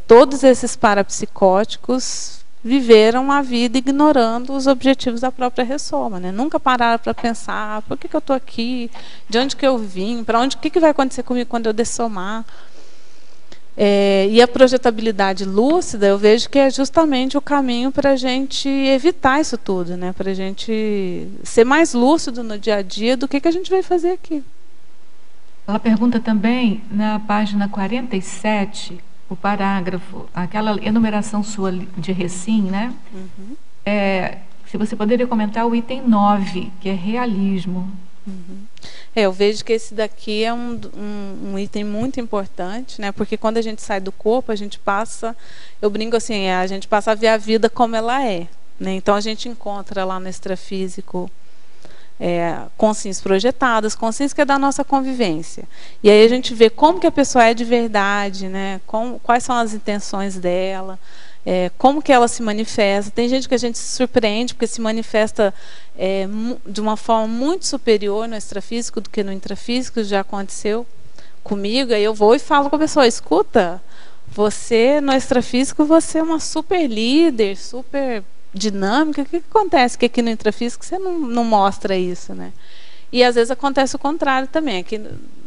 [SPEAKER 3] Todos esses parapsicóticos viveram a vida ignorando os objetivos da própria ressoma, né? Nunca pararam para pensar, por que eu estou aqui, de onde que eu vim, para onde, o que vai acontecer comigo quando eu dessomar. E a projetabilidade lúcida, eu vejo que é justamente o caminho para a gente evitar isso tudo, né? Para a gente ser mais lúcido no dia a dia do que a gente vai fazer aqui.
[SPEAKER 2] Ela pergunta também, na página 47, o parágrafo, aquela enumeração sua de Recim, né? Se você poderia comentar o item 9, que é realismo.
[SPEAKER 3] Eu vejo que esse daqui é um item muito importante, né? Porque quando a gente sai do corpo, a gente passa, eu brinco assim, a gente passa a ver a vida como ela é, né? Então a gente encontra lá no extrafísico consciências projetadas, consciência que é da nossa convivência. E aí a gente vê como que a pessoa é de verdade, né? Quais são as intenções dela, como que ela se manifesta. Tem gente que a gente se surpreende porque se manifesta de uma forma muito superior no extrafísico do que no intrafísico. Já aconteceu comigo. Aí eu vou e falo com a pessoa: escuta, você no extrafísico você é uma super líder, super dinâmica. O que acontece que aqui no intrafísico você não mostra isso, né? E às vezes acontece o contrário também. Aqui,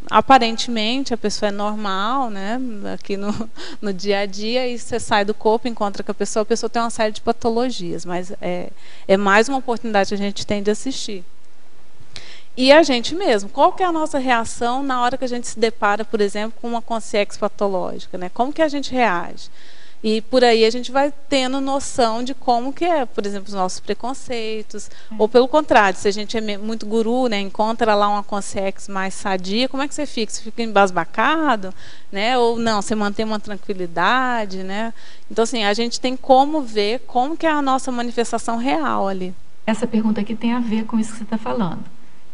[SPEAKER 3] aparentemente a pessoa é normal, né? Aqui no dia a dia, e você sai do corpo, encontra com a pessoa tem uma série de patologias, mas é mais uma oportunidade que a gente tem de assistir. E a gente mesmo, qual que é a nossa reação na hora que a gente se depara, por exemplo, com uma consciência patológica, né? Como que a gente reage? E por aí a gente vai tendo noção de como que é, por exemplo, os nossos preconceitos. Ou pelo contrário, se a gente é muito guru, né, encontra lá uma consciência mais sadia, como é que você fica? Você fica embasbacado, né? Ou não, você mantém uma tranquilidade, né? Então, assim, a gente tem como ver como que é a nossa manifestação real ali.
[SPEAKER 2] Essa pergunta aqui tem a ver com isso que você está falando.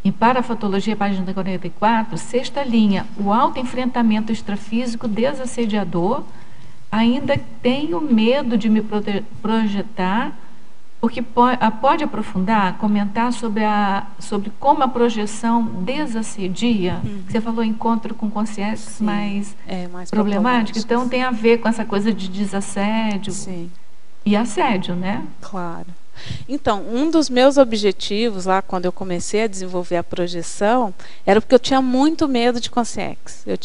[SPEAKER 2] Em Parafatologia, página 44, sexta linha, o autoenfrentamento extrafísico desassediador. Ainda tenho medo de me projetar, porque pode aprofundar, comentar sobre como a projeção desassedia. Você falou encontro com consciências mais problemáticas, então tem a ver com essa coisa de desassédio.
[SPEAKER 3] Sim.
[SPEAKER 2] E assédio, né?
[SPEAKER 3] Claro. Então, um dos meus objetivos lá, quando eu comecei a desenvolver a projeção, era porque eu tinha muito medo de consciência.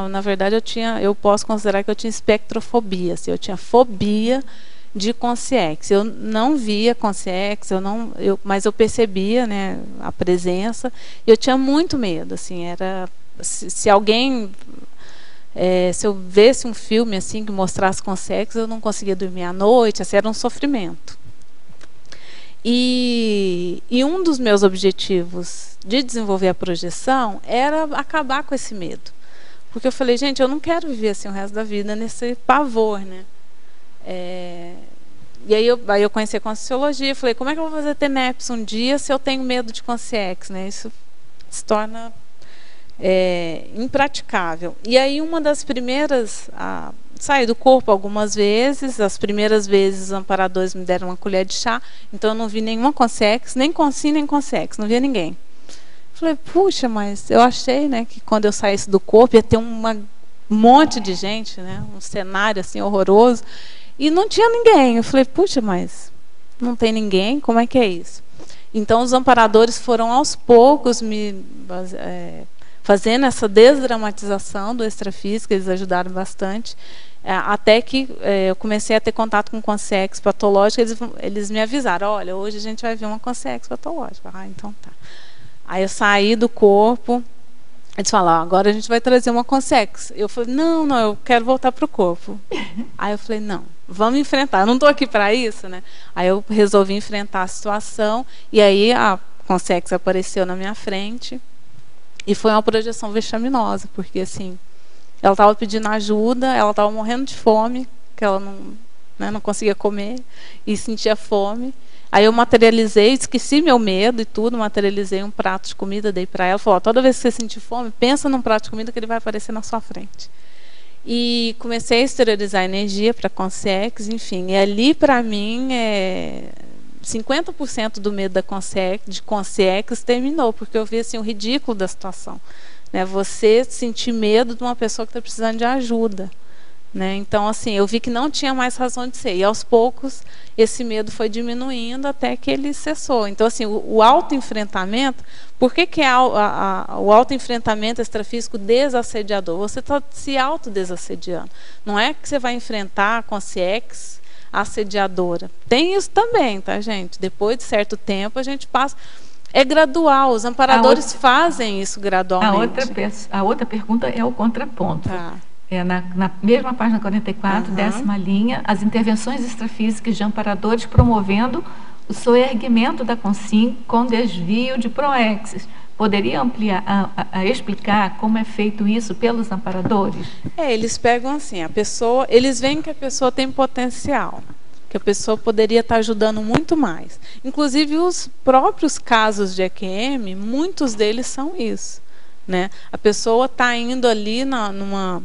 [SPEAKER 3] Na verdade, eu posso considerar que eu tinha espectrofobia, assim, eu tinha fobia de consciência. Eu não via consciência, mas eu percebia, né, a presença, e eu tinha muito medo, assim, se alguém... se eu visse um filme assim que mostrasse consciência, eu não conseguia dormir à noite, assim, era um sofrimento. E um dos meus objetivos de desenvolver a projeção era acabar com esse medo. Porque eu falei, gente, eu não quero viver assim o resto da vida nesse pavor, né? E aí eu conheci a Conscienciologia, falei, como é que eu vou fazer TENEPS um dia se eu tenho medo de consciência, né? Isso se torna impraticável. E aí uma das primeiras... saí do corpo algumas vezes. As primeiras vezes os amparadores me deram uma colher de chá, então eu não vi nenhuma consciência, nem consci, nem consciência, não via ninguém. Falei, puxa, mas eu achei, né, que quando eu saísse do corpo ia ter um monte de gente, né, um cenário assim horroroso, e não tinha ninguém. Eu falei, puxa, mas não tem ninguém, como é que é isso? Então os amparadores foram aos poucos fazendo essa desdramatização do extrafísico, eles ajudaram bastante, até que eu comecei a ter contato com consciência patológica. Eles me avisaram, olha, hoje a gente vai ver uma consciência patológica. Então tá. Aí eu saí do corpo, eles falaram, agora a gente vai trazer uma consciência. Eu falei, não, eu quero voltar para o corpo. Aí eu falei, não, vamos enfrentar, eu não estou aqui para isso, né? Aí eu resolvi enfrentar a situação, e aí a consciência apareceu na minha frente. E foi uma projeção vexaminosa, porque assim, ela estava pedindo ajuda, ela estava morrendo de fome, que ela não conseguia comer e sentia fome. Aí eu materializei, esqueci meu medo e tudo, materializei um prato de comida, dei para ela, falou, toda vez que você sentir fome, pensa num prato de comida que ele vai aparecer na sua frente. E comecei a exteriorizar energia para a consciência, enfim, e ali para mim 50% do medo de consciência terminou, porque eu vi assim, o ridículo da situação, né? Você sentir medo de uma pessoa que está precisando de ajuda, né? Então, assim, eu vi que não tinha mais razão de ser, e aos poucos esse medo foi diminuindo até que ele cessou. Então, assim, o autoenfrentamento, por que é o autoenfrentamento extrafísico desassediador? Você está se autodesassediando. Não é que você vai enfrentar a consciência assediadora. Tem isso também, tá, gente? Depois de certo tempo a gente passa. É gradual, os amparadores fazem isso gradualmente.
[SPEAKER 2] A outra pergunta é o contraponto.
[SPEAKER 3] Tá.
[SPEAKER 2] Na mesma página 44, décima linha, as intervenções extrafísicas de amparadores promovendo o soerguimento da consciência com desvio de proexes. Poderia ampliar, explicar como é feito isso pelos amparadores?
[SPEAKER 3] Eles pegam assim, a pessoa, eles veem que a pessoa tem potencial, que a pessoa poderia estar ajudando muito mais. Inclusive, os próprios casos de EQM, muitos deles são isso, né? A pessoa está indo ali numa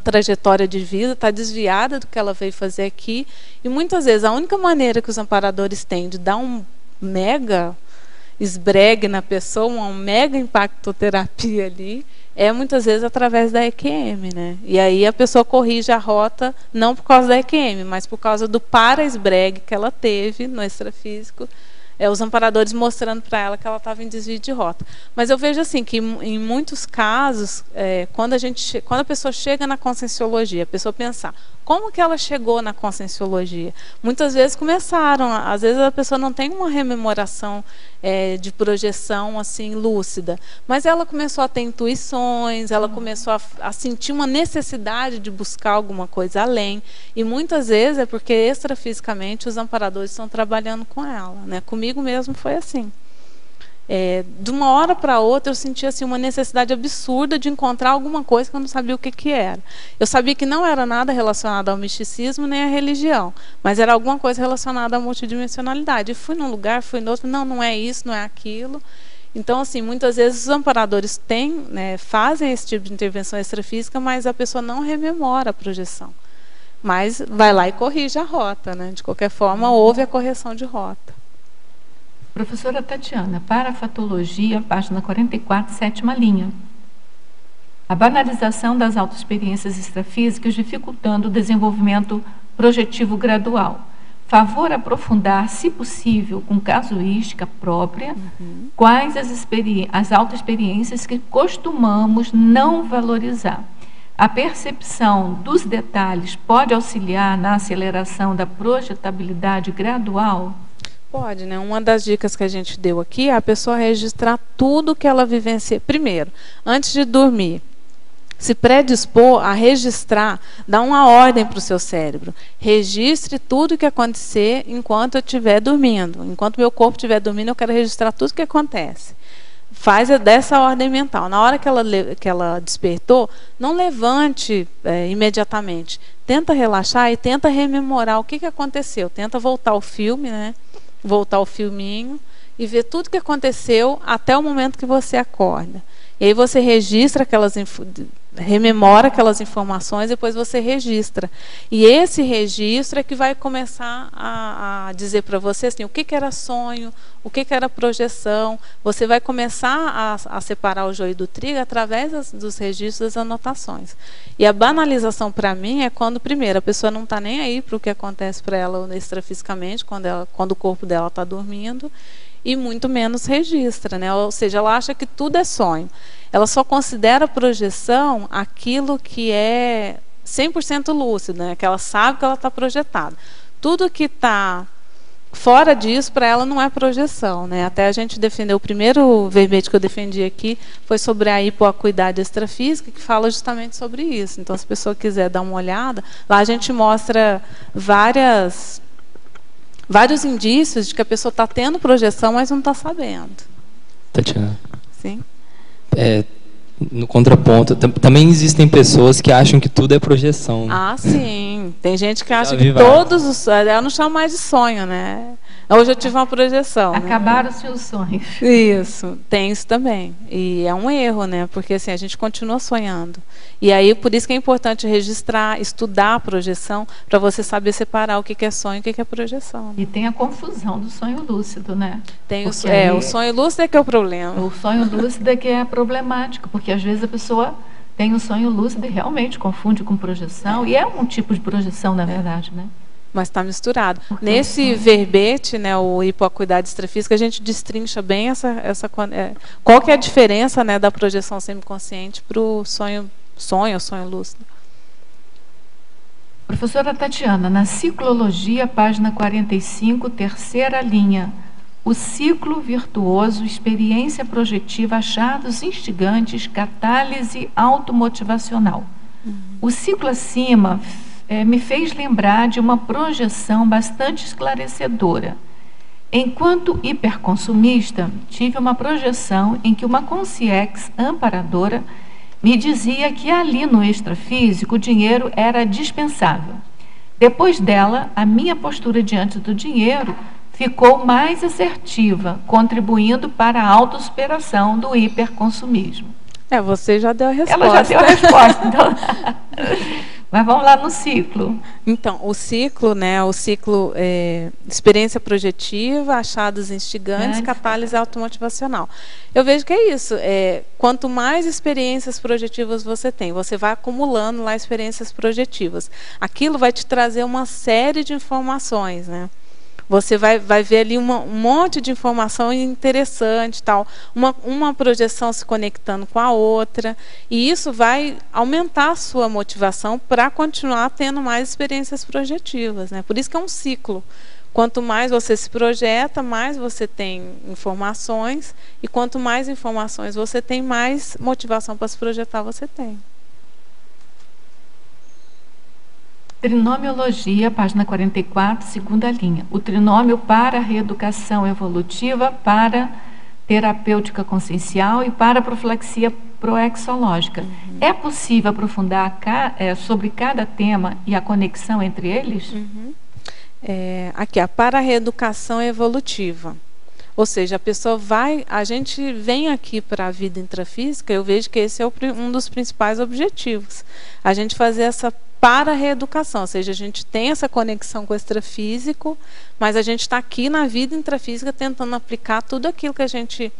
[SPEAKER 3] trajetória de vida, está desviada do que ela veio fazer aqui, e muitas vezes a única maneira que os amparadores têm de dar um mega esbregue na pessoa, uma mega impactoterapia ali, é muitas vezes através da EQM, né? E aí a pessoa corrige a rota, não por causa da EQM, mas por causa do para-esbregue que ela teve no extrafísico, os amparadores mostrando para ela que ela estava em desvio de rota. Mas eu vejo assim que em muitos casos, quando a pessoa chega na conscienciologia, a pessoa pensar, como que ela chegou na conscienciologia? Muitas vezes começaram, às vezes a pessoa não tem uma rememoração de projeção assim lúcida, mas ela começou a ter intuições, ela começou a sentir uma necessidade de buscar alguma coisa além, e muitas vezes é porque extrafisicamente os amparadores estão trabalhando com ela, né? Comigo mesmo foi assim. De uma hora para outra eu sentia assim, uma necessidade absurda de encontrar alguma coisa que eu não sabia o que era. Eu sabia que não era nada relacionado ao misticismo nem à religião, mas era alguma coisa relacionada à multidimensionalidade. E fui num lugar, fui no outro, não é isso, não é aquilo. Então, assim, muitas vezes os amparadores têm, né, fazem esse tipo de intervenção extrafísica, mas a pessoa não rememora a projeção. Mas vai lá e corrige a rota, né? De qualquer forma, houve a correção de rota.
[SPEAKER 2] Professora Tatiana, para a fatologia, página 44, 7ª linha. A banalização das autoexperiências extrafísicas dificultando o desenvolvimento projetivo gradual. Favor aprofundar, se possível, com casuística própria, quais as autoexperiências que costumamos não valorizar. A percepção dos detalhes pode auxiliar na aceleração da projetabilidade gradual?
[SPEAKER 3] Pode, né? Uma das dicas que a gente deu aqui é a pessoa registrar tudo que ela vivencia. Primeiro, antes de dormir, se predispor a registrar, dar uma ordem para o seu cérebro. Registre tudo o que acontecer enquanto eu estiver dormindo. Enquanto meu corpo estiver dormindo, eu quero registrar tudo o que acontece. Faz dessa ordem mental. Na hora que ela despertou, não levante imediatamente. Tenta relaxar e tenta rememorar o que aconteceu. Tenta voltar ao filme, né? Voltar o filminho e ver tudo o que aconteceu até o momento que você acorda. E aí você registra rememora aquelas informações, depois você registra. E esse registro é que vai começar a dizer para você assim, o que era sonho, o que era projeção. Você vai começar a separar o joio do trigo através dos registros, das anotações. E a banalização, para mim, é quando, primeiro, a pessoa não está nem aí para o que acontece para ela extrafisicamente, quando o corpo dela está dormindo, e muito menos registra, né? Ou seja, ela acha que tudo é sonho. Ela só considera projeção aquilo que é 100% lúcido, né? Que ela sabe que ela está projetada. Tudo que está fora disso, para ela, não é projeção, né? Até a gente defendeu, o primeiro verbete que eu defendi aqui foi sobre a hipoacuidade extrafísica, que fala justamente sobre isso. Então, se a pessoa quiser dar uma olhada, lá a gente mostra vários indícios de que a pessoa está tendo projeção, mas não está sabendo.
[SPEAKER 7] Tatiana.
[SPEAKER 3] Sim.
[SPEAKER 7] No contraponto, também existem pessoas que acham que tudo é projeção.
[SPEAKER 3] Ah, sim. Tem gente que acha que todos os... Eu não chamo mais de sonho, né? Hoje eu tive uma projeção.
[SPEAKER 2] Acabaram-se os sonhos.
[SPEAKER 3] Isso, tem isso também. E é um erro, né? Porque assim, a gente continua sonhando. E aí, por isso que é importante registrar, estudar a projeção, para você saber separar o que é sonho e o que é projeção.
[SPEAKER 2] E tem a confusão do sonho lúcido, né?
[SPEAKER 3] Tem o sonho lúcido é que é o problema.
[SPEAKER 2] O sonho lúcido é que é problemático, porque às vezes a pessoa tem um sonho lúcido e realmente confunde com projeção, e é um tipo de projeção, na verdade, né?
[SPEAKER 3] Mas está misturado. Nesse verbete, né, o hipoacuidade extrafísica, a gente destrincha bem qual que é a diferença, né, da projeção semiconsciente para o sonho lúcido.
[SPEAKER 2] Professora Tatiana, na ciclologia, página 45, 3ª linha, o ciclo virtuoso, experiência projetiva, achados instigantes, catálise automotivacional. O ciclo acima me fez lembrar de uma projeção bastante esclarecedora. Enquanto hiperconsumista, tive uma projeção em que uma consciência amparadora me dizia que ali no extrafísico o dinheiro era dispensável. Depois dela, a minha postura diante do dinheiro ficou mais assertiva, contribuindo para a autossuperação do hiperconsumismo.
[SPEAKER 3] Você já deu a resposta.
[SPEAKER 2] Ela já deu a resposta. Então... Mas vamos lá no ciclo.
[SPEAKER 3] Então, o ciclo, né? O ciclo experiência projetiva, achados instigantes, catálise automotivacional. Eu vejo que é isso. Quanto mais experiências projetivas você tem, você vai acumulando lá experiências projetivas. Aquilo vai te trazer uma série de informações, né? Você vai ver ali um monte de informação interessante, tal, uma projeção se conectando com a outra, e isso vai aumentar a sua motivação para continuar tendo mais experiências projetivas, né? Por isso que é um ciclo. Quanto mais você se projeta, mais você tem informações, e quanto mais informações você tem, mais motivação para se projetar você tem.
[SPEAKER 2] Trinomiologia, página 44, segunda linha. O trinômio para reeducação evolutiva, para terapêutica consciencial e para profilaxia proexológica. É possível aprofundar sobre cada tema e a conexão entre eles?
[SPEAKER 3] Aqui, a para reeducação evolutiva. Ou seja, a pessoa a gente vem aqui para a vida intrafísica, eu vejo que esse é um dos principais objetivos. A gente fazer essa para a reeducação, ou seja, a gente tem essa conexão com o extrafísico, mas a gente está aqui na vida intrafísica tentando aplicar tudo aquilo que a gente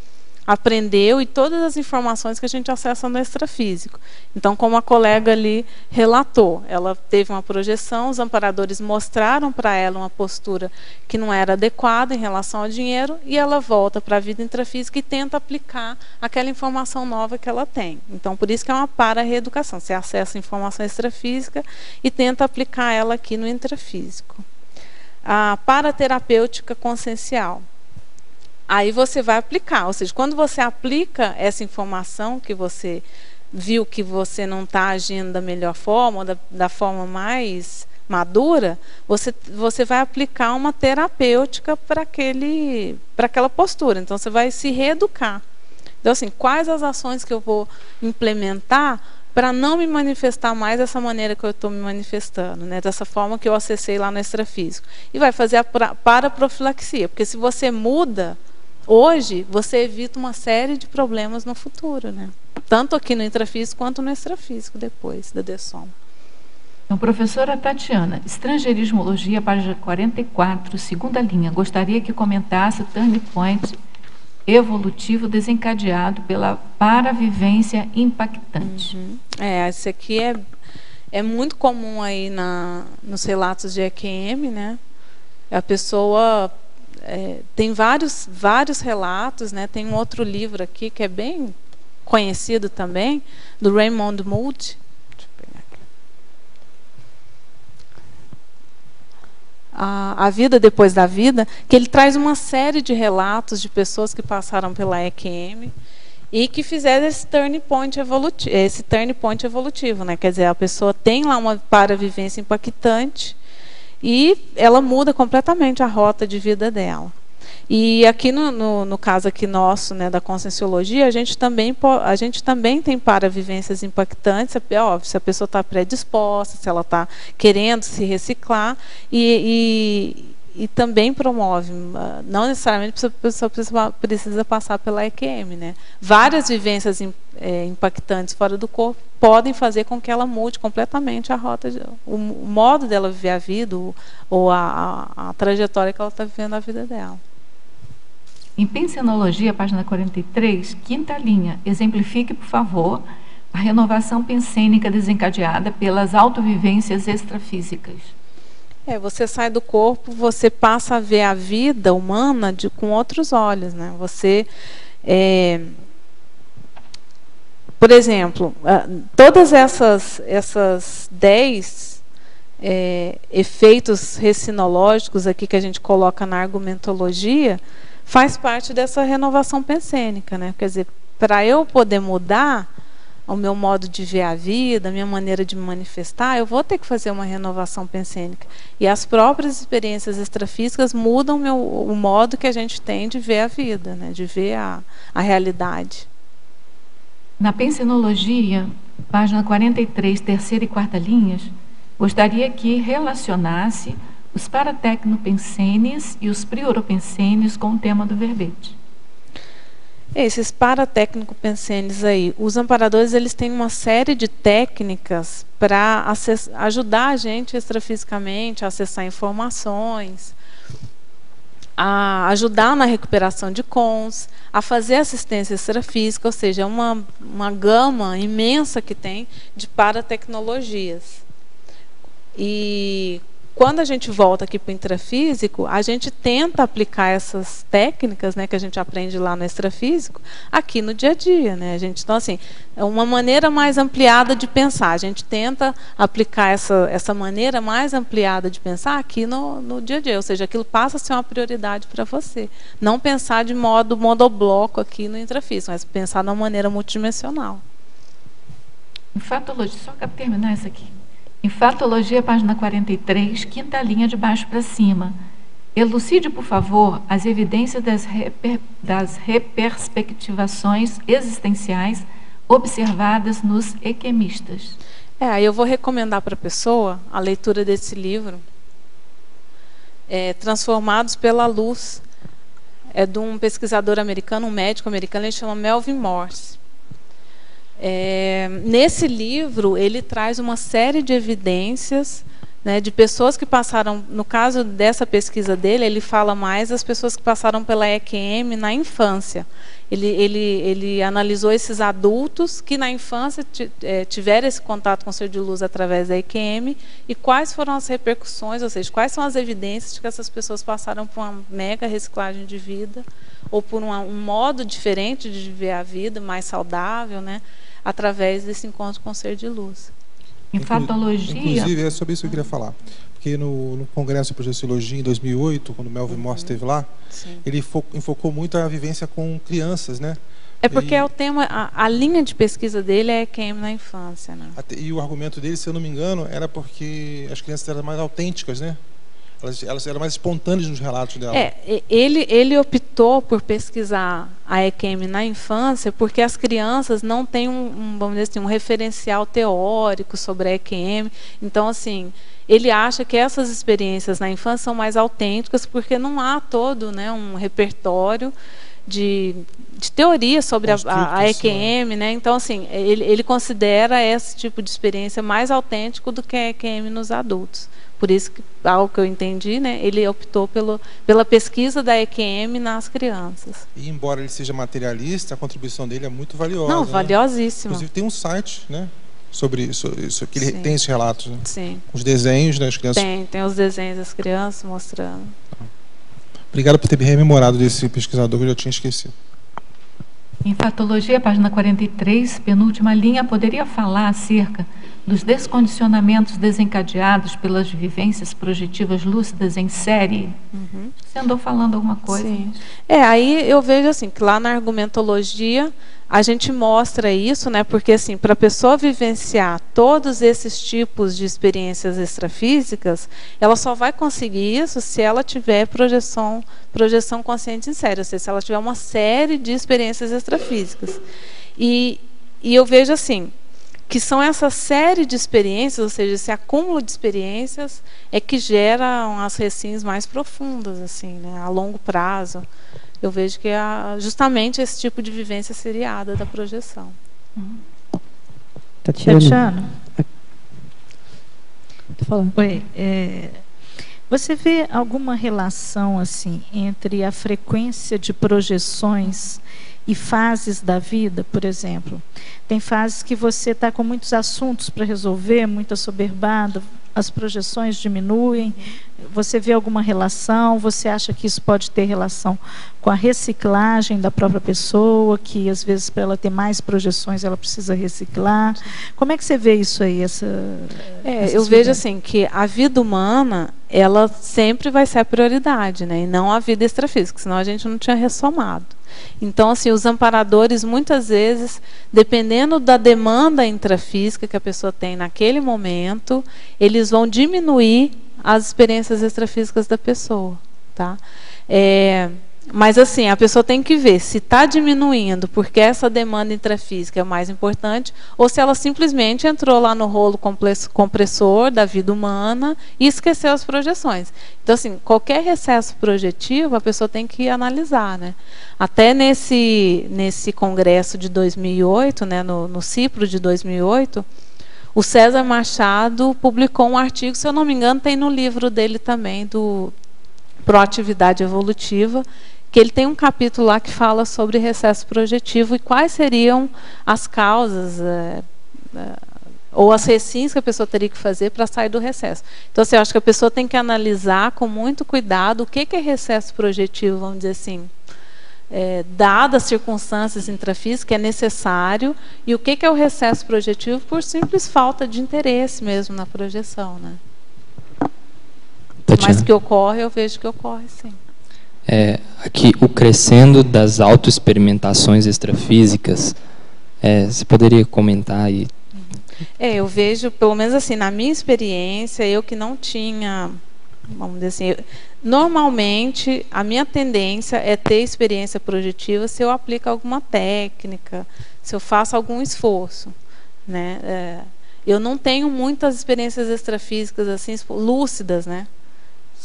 [SPEAKER 3] aprendeu e todas as informações que a gente acessa no extrafísico. Então, como a colega ali relatou, ela teve uma projeção, os amparadores mostraram para ela uma postura que não era adequada em relação ao dinheiro, e ela volta para a vida intrafísica e tenta aplicar aquela informação nova que ela tem. Então, por isso que é uma para-reeducação. Você acessa a informação extrafísica e tenta aplicar ela aqui no intrafísico. A paraterapêutica consciencial. Aí você vai aplicar, ou seja, quando você aplica essa informação que você viu que você não está agindo da melhor forma, ou da forma mais madura, você vai aplicar uma terapêutica para aquela postura. Então, você vai se reeducar. Então, assim, quais as ações que eu vou implementar para não me manifestar mais dessa maneira que eu estou me manifestando, né? Dessa forma que eu acessei lá no extrafísico. E vai fazer a paraprofilaxia, porque se você muda hoje, você evita uma série de problemas no futuro, né? Tanto aqui no intrafísico quanto no extrafísico depois da dessoma.
[SPEAKER 2] Então, professora Tatiana, estrangeirismologia, página 44, segunda linha. Gostaria que comentasse o turning point evolutivo desencadeado pela paravivência impactante.
[SPEAKER 3] Esse aqui é muito comum aí nos relatos de EQM, né? A pessoa tem vários relatos, né? Tem um outro livro aqui que é bem conhecido também, do Raymond Moody. Deixa eu pegar aqui. A Vida Depois da Vida, que ele traz uma série de relatos de pessoas que passaram pela EQM e que fizeram esse turning point evolutivo, né? Quer dizer, a pessoa tem lá uma paravivência impactante e ela muda completamente a rota de vida dela. E aqui no caso aqui nosso, né, da conscienciologia, a gente também tem paravivências impactantes, óbvio, se a pessoa está predisposta, se ela está querendo se reciclar, e também promove, não necessariamente a pessoa precisa passar pela EQM, né? Várias vivências impactantes fora do corpo podem fazer com que ela mude completamente a rota, o modo dela viver a vida, ou a trajetória que ela está vivendo a vida dela.
[SPEAKER 2] Em Pensenologia, página 43, quinta linha. Exemplifique, por favor, a renovação pensênica desencadeada pelas autovivências extrafísicas.
[SPEAKER 3] Você sai do corpo, você passa a ver a vida humana com outros olhos, né? Você, por exemplo, todas essas 10 efeitos recinológicos aqui que a gente coloca na argumentologia faz parte dessa renovação pensênica, né? Quer dizer, para eu poder mudar, ao meu modo de ver a vida, a minha maneira de me manifestar, eu vou ter que fazer uma renovação pensênica. E as próprias experiências extrafísicas mudam o modo que a gente tem de ver a vida, né? De ver a realidade.
[SPEAKER 2] Na pensenologia, página 43, terceira e quarta linhas, gostaria que relacionasse os paratecnopensenes e os prioropensenes com o tema do verbete.
[SPEAKER 3] Esses paratecnopensenes aí, os amparadores, eles têm uma série de técnicas para ajudar a gente extrafisicamente a acessar informações, a ajudar na recuperação de cons, a fazer assistência extrafísica, ou seja, é uma gama imensa que tem de paratecnologias. E quando a gente volta aqui para o intrafísico, a gente tenta aplicar essas técnicas, né, que a gente aprende lá no extrafísico, aqui no dia a dia, né? Então, assim, é uma maneira mais ampliada de pensar. A gente tenta aplicar essa maneira mais ampliada de pensar aqui no dia a dia. Ou seja, aquilo passa a ser uma prioridade para você. Não pensar de modo monobloco aqui no intrafísico, mas pensar de uma maneira multidimensional.
[SPEAKER 2] Em fatologia, só para terminar isso aqui. Em fatologia, página 43, quinta linha de baixo para cima. Elucide, por favor, as evidências das reperspectivações existenciais observadas nos equemistas.
[SPEAKER 3] Aí eu vou recomendar para a pessoa a leitura desse livro, Transformados pela Luz. É de um pesquisador americano, um médico americano, ele chama Melvin Morse. Nesse livro, ele traz uma série de evidências, né, de pessoas que passaram, no caso dessa pesquisa dele, ele fala mais das pessoas que passaram pela EQM na infância. Ele analisou esses adultos que na infância tiveram esse contato com o ser de luz através da EQM e quais foram as repercussões, ou seja, quais são as evidências de que essas pessoas passaram por uma mega reciclagem de vida ou por um modo diferente de viver a vida, mais saudável, né, através desse encontro com o ser de luz.
[SPEAKER 2] Em fatologia...
[SPEAKER 4] Inclusive, é sobre isso que eu queria falar. Porque no Congresso de Projeciologia, em 2008, quando o Melvin Morse esteve lá, sim, ele enfocou muito a vivência com crianças, né?
[SPEAKER 3] É porque é o tema, a linha de pesquisa dele é EQM na infância, né?
[SPEAKER 4] E o argumento dele, se eu não me engano, era porque as crianças eram mais autênticas, né? Elas eram mais espontâneas nos relatos dela.
[SPEAKER 3] Ele optou por pesquisar a EQM na infância porque as crianças não têm vamos dizer assim, um referencial teórico sobre a EQM. Então, assim, ele acha que essas experiências na infância são mais autênticas porque não há todo, né, um repertório de teoria sobre a EQM, né? Então, assim, ele considera esse tipo de experiência mais autêntico do que a EQM nos adultos. Por isso, algo que eu entendi, né, ele optou pela pesquisa da EQM nas crianças. E
[SPEAKER 4] embora ele seja materialista, a contribuição dele é muito valiosa.
[SPEAKER 3] Não, valiosíssima.
[SPEAKER 4] Inclusive tem um site, né, sobre isso que ele tem esses relatos, né?
[SPEAKER 3] Sim.
[SPEAKER 4] Os desenhos, né, as crianças.
[SPEAKER 3] Tem os desenhos das crianças mostrando.
[SPEAKER 4] Obrigado por ter me rememorado desse pesquisador que eu já tinha esquecido.
[SPEAKER 2] Em fatologia, página 43, penúltima linha, poderia falar acerca dos descondicionamentos desencadeados pelas vivências projetivas lúcidas em série? Uhum. Você andou falando alguma coisa?
[SPEAKER 3] Sim. Aí eu vejo assim, que lá na argumentologia a gente mostra isso, né? Porque assim, para a pessoa vivenciar todos esses tipos de experiências extrafísicas, ela só vai conseguir isso se ela tiver projeção consciente em série, ou seja, se ela tiver uma série de experiências extrafísicas. E eu vejo assim, que são essa série de experiências, ou seja, esse acúmulo de experiências é que gera umas recins mais profundas, assim, né, a longo prazo. Eu vejo que justamente esse tipo de vivência seriada da projeção.
[SPEAKER 8] Tatiana.
[SPEAKER 9] Tô falando.
[SPEAKER 8] Oi, você vê alguma relação assim entre a frequência de projeções e fases da vida, por exemplo? Tem fases que você está com muitos assuntos para resolver, muito assoberbado, as projeções diminuem. Você vê alguma relação? Você acha que isso pode ter relação com a reciclagem da própria pessoa, que às vezes para ela ter mais projeções ela precisa reciclar? Como é que você vê isso aí?
[SPEAKER 3] Eu vejo assim que a vida humana ela sempre vai ser a prioridade, né? E não a vida extrafísica, senão a gente não tinha ressomado. Então, assim, os amparadores, muitas vezes, dependendo da demanda intrafísica que a pessoa tem naquele momento, eles vão diminuir as experiências extrafísicas da pessoa, tá? Mas, assim, a pessoa tem que ver se está diminuindo porque essa demanda intrafísica é o mais importante ou se ela simplesmente entrou lá no rolo compressor da vida humana e esqueceu as projeções. Então, assim, qualquer recesso projetivo a pessoa tem que analisar, né? Até nesse congresso de 2008, né, no CIPRO de 2008, o César Machado publicou um artigo, se eu não me engano, tem no livro dele também, do Proatividade Evolutiva, que ele tem um capítulo lá que fala sobre recesso projetivo e quais seriam as causas ou as recins que a pessoa teria que fazer para sair do recesso. Então, assim, eu acho que a pessoa tem que analisar com muito cuidado o que é recesso projetivo, vamos dizer assim, dadas as circunstâncias intrafísicas, que é necessário, e o que é o recesso projetivo por simples falta de interesse mesmo na projeção, né? Mas que ocorre, eu vejo que ocorre, sim.
[SPEAKER 7] Aqui, o crescendo das autoexperimentações extrafísicas, você poderia comentar aí?
[SPEAKER 3] Eu vejo, pelo menos assim, na minha experiência, eu que não tinha, vamos dizer assim, normalmente a minha tendência é ter experiência projetiva se eu aplico alguma técnica, se eu faço algum esforço, né? Eu não tenho muitas experiências extrafísicas assim lúcidas, né?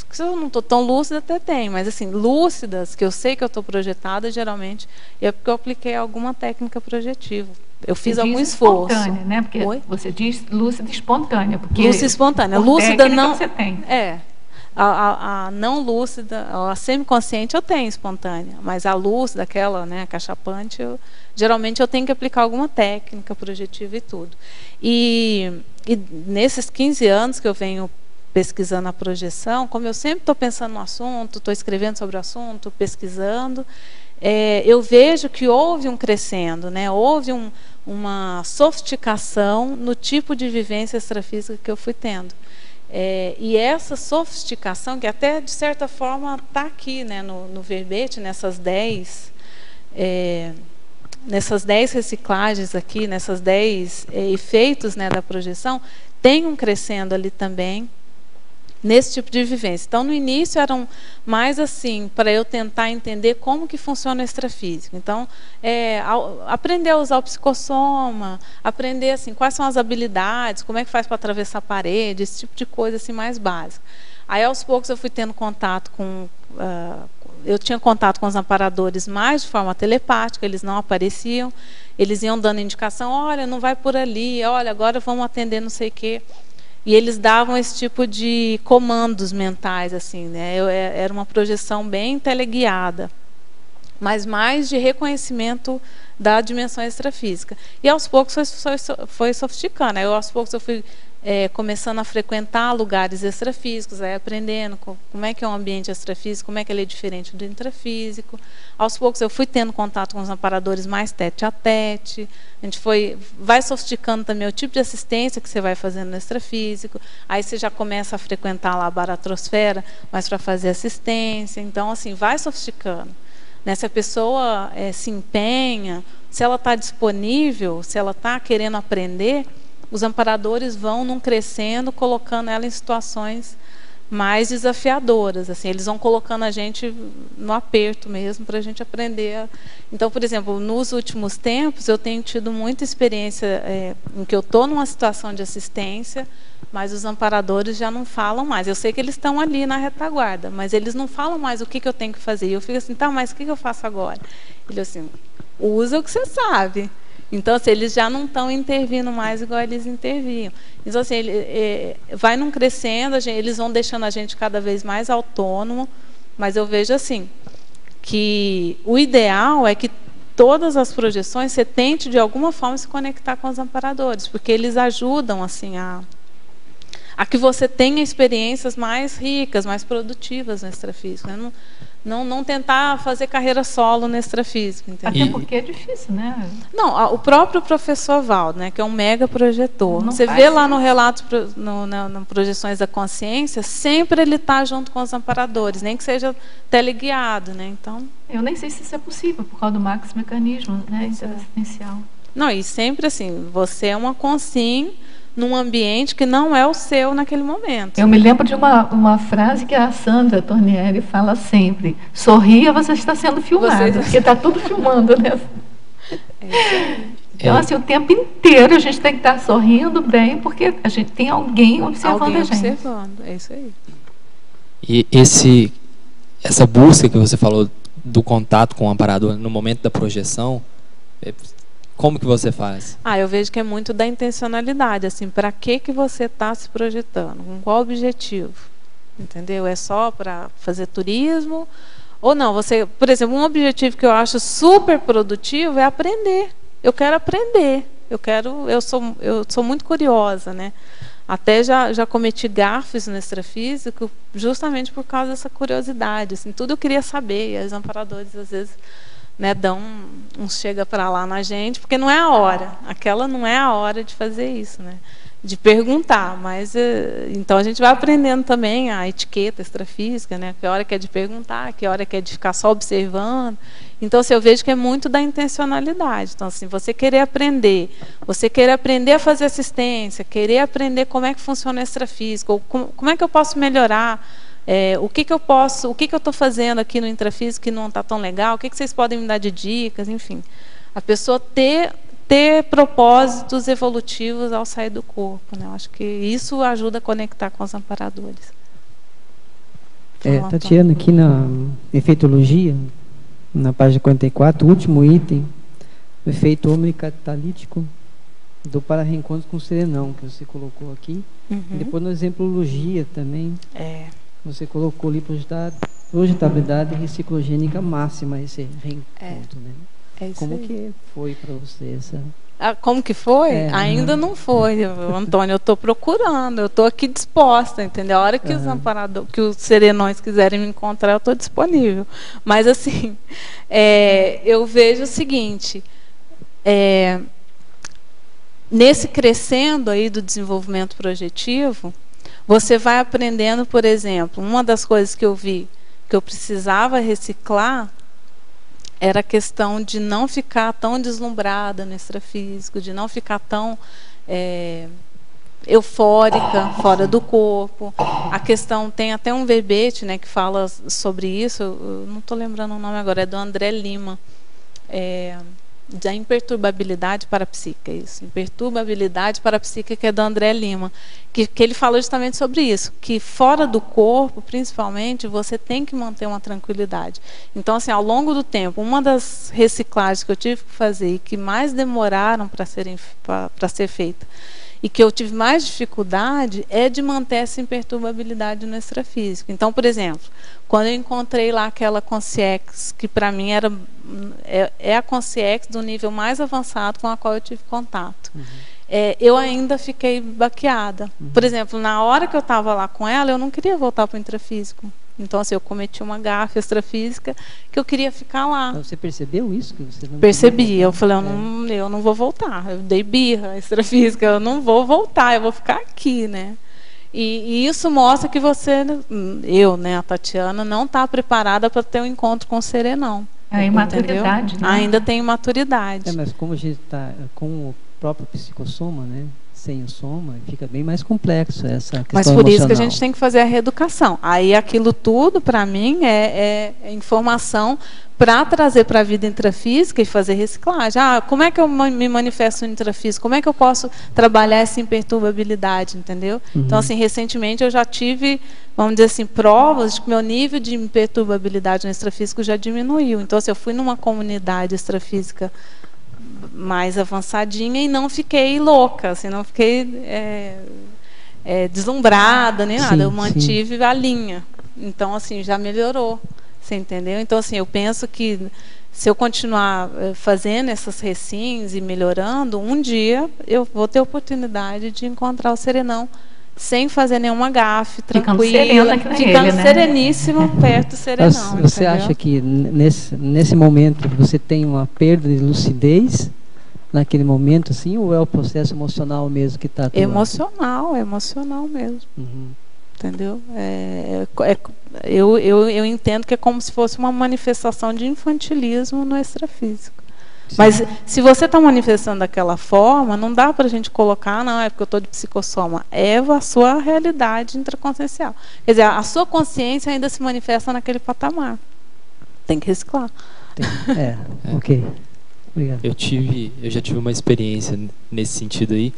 [SPEAKER 3] Se eu não estou tão lúcida, até tem, mas assim, lúcidas, que eu sei que eu estou projetada, geralmente é porque eu apliquei alguma técnica projetiva. Eu fiz algum esforço.
[SPEAKER 2] Espontânea, né? Porque você diz lúcida espontânea. Porque
[SPEAKER 3] lúcida espontânea. Lúcida não.
[SPEAKER 2] Você tem.
[SPEAKER 3] A não lúcida, a semiconsciente eu tenho espontânea, mas a lúcida, aquela, né, cachapante, geralmente eu tenho que aplicar alguma técnica projetiva e tudo. E nesses 15 anos que eu venho pesquisando a projeção, como eu sempre estou pensando no assunto, estou escrevendo sobre o assunto, pesquisando, eu vejo que houve um crescendo, né? Houve uma sofisticação no tipo de vivência extrafísica que eu fui tendo. E essa sofisticação, que até de certa forma está aqui, né, no verbete, nessas 10 reciclagens aqui, nessas 10 efeitos, né, da projeção, tem um crescendo ali também, nesse tipo de vivência. Então, no início, eram mais assim, para eu tentar entender como que funciona o extrafísico. Então, aprender a usar o psicossoma, aprender assim, quais são as habilidades, como é que faz para atravessar a parede, esse tipo de coisa assim, mais básica. Aí, aos poucos, eu fui tendo contato com... eu tinha contato com os amparadores mais de forma telepática, eles não apareciam, eles iam dando indicação, olha, não vai por ali, olha, agora vamos atender não sei o quê. E eles davam esse tipo de comandos mentais, assim, né? Era uma projeção bem teleguiada, mas mais de reconhecimento da dimensão extrafísica. E aos poucos foi sofisticando. Aí, aos poucos eu fui começando a frequentar lugares extrafísicos, aí aprendendo como é que é um ambiente extrafísico, como é que ele é diferente do intrafísico. Aos poucos eu fui tendo contato com os amparadores mais tete a tete. A gente vai sofisticando também o tipo de assistência que você vai fazendo no extrafísico. Aí você já começa a frequentar lá a baratrosfera, mas para fazer assistência. Então, assim, vai sofisticando. Né? Se a pessoa se empenha, se ela está disponível, se ela está querendo aprender, os amparadores vão num crescendo, colocando ela em situações mais desafiadoras. Assim, eles vão colocando a gente no aperto mesmo para a gente aprender. Então, por exemplo, nos últimos tempos eu tenho tido muita experiência em que eu estou numa situação de assistência, mas os amparadores já não falam mais. Eu sei que eles estão ali na retaguarda, mas eles não falam mais o que eu tenho que fazer. E eu fico assim, tá, mas o que eu faço agora? Ele assim, usa o que você sabe. Então, assim, eles já não estão intervindo mais igual eles interviam. Então, assim, vai num crescendo, eles vão deixando a gente cada vez mais autônomo, mas eu vejo assim, que o ideal é que todas as projeções você tente, de alguma forma, se conectar com os amparadores, porque eles ajudam assim, a a que você tenha experiências mais ricas, mais produtivas no extrafísico, né? Não tentar fazer carreira solo no extrafísico, entendeu?
[SPEAKER 2] Até porque é difícil, né?
[SPEAKER 3] Não, o próprio professor Valdo, né, que é um mega projetor, você vê lá no relato, no Projeções da Consciência, sempre ele está junto com os amparadores, nem que seja teleguiado, né? Então,
[SPEAKER 2] eu nem sei se isso é possível por causa do Max Mecanismo, né, interassistencial.
[SPEAKER 3] Não, e sempre assim, você é uma consim num ambiente que não é o seu naquele momento.
[SPEAKER 2] Eu me lembro de uma frase que a Sandra Tornieri fala sempre: sorria, você está sendo filmado, porque está tudo filmando, né? Então, assim, o tempo inteiro a gente tem que estar sorrindo bem, porque a gente tem alguém observando a gente.
[SPEAKER 3] Observando, é isso aí.
[SPEAKER 7] E essa busca que você falou do contato com o amparador no momento da projeção, como que você faz?
[SPEAKER 3] Eu vejo que é muito da intencionalidade, assim, para que você está se projetando, com qual objetivo, entendeu? É só para fazer turismo? Ou não, você, por exemplo, um objetivo que eu acho super produtivo é aprender. Eu quero aprender, eu sou muito curiosa, né? Até já cometi gafes no extrafísico justamente por causa dessa curiosidade, assim, tudo eu queria saber, e os amparadores às vezes, né, dão uns chega para lá na gente, porque não é a hora. Aquela não é a hora de fazer isso, né? De perguntar. Mas então a gente vai aprendendo também a etiqueta extrafísica, né? Que hora que é de perguntar, que hora que é de ficar só observando. Então, assim, eu vejo que é muito da intencionalidade. Então, assim, você querer aprender a fazer assistência, querer aprender como é que funciona o extrafísico, ou como é que eu posso melhorar. O que eu estou fazendo aqui no intrafísico que não está tão legal, o que vocês podem me dar de dicas, enfim. A pessoa ter propósitos evolutivos ao sair do corpo, né? Eu acho que isso ajuda a conectar com os amparadores.
[SPEAKER 9] Tatiana, aqui na efeitologia, na página 44, o último item, o efeito omnicatalítico do para-reencontro com o serenão, que você colocou aqui. E depois na exemplologia também. Você colocou ali projetabilidade reciclogênica máxima, esse reencontro, né? Como que foi para você essa...
[SPEAKER 3] Como que foi? Ainda não foi, Antônio. Eu estou procurando, eu estou aqui disposta, entendeu? A hora que que os serenões quiserem me encontrar, eu estou disponível. Mas, assim, eu vejo o seguinte, nesse crescendo aí do desenvolvimento projetivo, você vai aprendendo, por exemplo, uma das coisas que eu vi que eu precisava reciclar era a questão de não ficar tão deslumbrada no extrafísico, de não ficar tão eufórica, fora do corpo. A questão, tem até um verbete, né, que fala sobre isso, eu não estou lembrando o nome agora, é do André Lima, da imperturbabilidade parapsíquica, isso, imperturbabilidade parapsíquica, que é do André Lima, que ele falou justamente sobre isso, que fora do corpo, principalmente, você tem que manter uma tranquilidade. Então, assim, ao longo do tempo, uma das reciclagens que eu tive que fazer e que mais demoraram para ser feita, e que eu tive mais dificuldade, é de manter essa imperturbabilidade no extrafísico. Então, por exemplo, quando eu encontrei lá aquela consciex, que para mim é a consciex do nível mais avançado com a qual eu tive contato, eu ainda fiquei baqueada. Por exemplo, na hora que eu estava lá com ela, eu não queria voltar para o intrafísico. Então, assim, eu cometi uma gafe extrafísica que eu queria ficar lá.
[SPEAKER 9] Você percebeu isso? Que você não
[SPEAKER 3] percebi. Eu falei, eu não vou voltar. Eu dei birra extrafísica, eu não vou voltar, eu vou ficar aqui, né? E isso mostra que né, a Tatiana, não está preparada para ter um encontro com o serenão.
[SPEAKER 2] A imaturidade.
[SPEAKER 3] Né? Ainda tem imaturidade.
[SPEAKER 9] Mas como a gente está com o próprio psicossoma, né? Sem o soma, fica bem mais complexo essa questão.
[SPEAKER 3] Mas por isso que a gente tem que fazer a reeducação. Aí aquilo tudo, para mim, é informação para trazer para a vida intrafísica e fazer reciclagem. Como é que eu me manifesto no intrafísico? Como é que eu posso trabalhar essa imperturbabilidade, entendeu? Então, assim, recentemente eu já tive, vamos dizer assim, provas de que meu nível de imperturbabilidade no extrafísico já diminuiu. Então, assim, eu fui numa comunidade extrafísica mais avançadinha e não fiquei louca, assim, não fiquei deslumbrada nem nada. Eu mantive a linha. Então, assim, já melhorou. Você entendeu? Então, assim, eu penso que se eu continuar fazendo essas recins e melhorando, um dia eu vou ter a oportunidade de encontrar o serenão sem fazer nenhuma gafe,
[SPEAKER 2] Ficando
[SPEAKER 3] tranquila,
[SPEAKER 2] serena,
[SPEAKER 3] ficando
[SPEAKER 2] ele, né?
[SPEAKER 3] sereníssimo perto do serenão.
[SPEAKER 9] Você
[SPEAKER 3] entendeu?
[SPEAKER 9] acha que nesse momento você tem uma perda de lucidez naquele momento, assim, ou é o processo emocional mesmo que está atuando?
[SPEAKER 3] Emocional mesmo.
[SPEAKER 9] Uhum.
[SPEAKER 3] Entendeu? Eu entendo que é como se fosse uma manifestação de infantilismo no extrafísico. Sim. Mas se você está manifestando daquela forma, não dá para a gente colocar, não, é porque eu estou de psicossoma. É a sua realidade intraconsciencial. Quer dizer, a sua consciência ainda se manifesta naquele patamar. Tem que reciclar.
[SPEAKER 9] Ok. Obrigado.
[SPEAKER 7] Eu já tive uma experiência nesse sentido aí.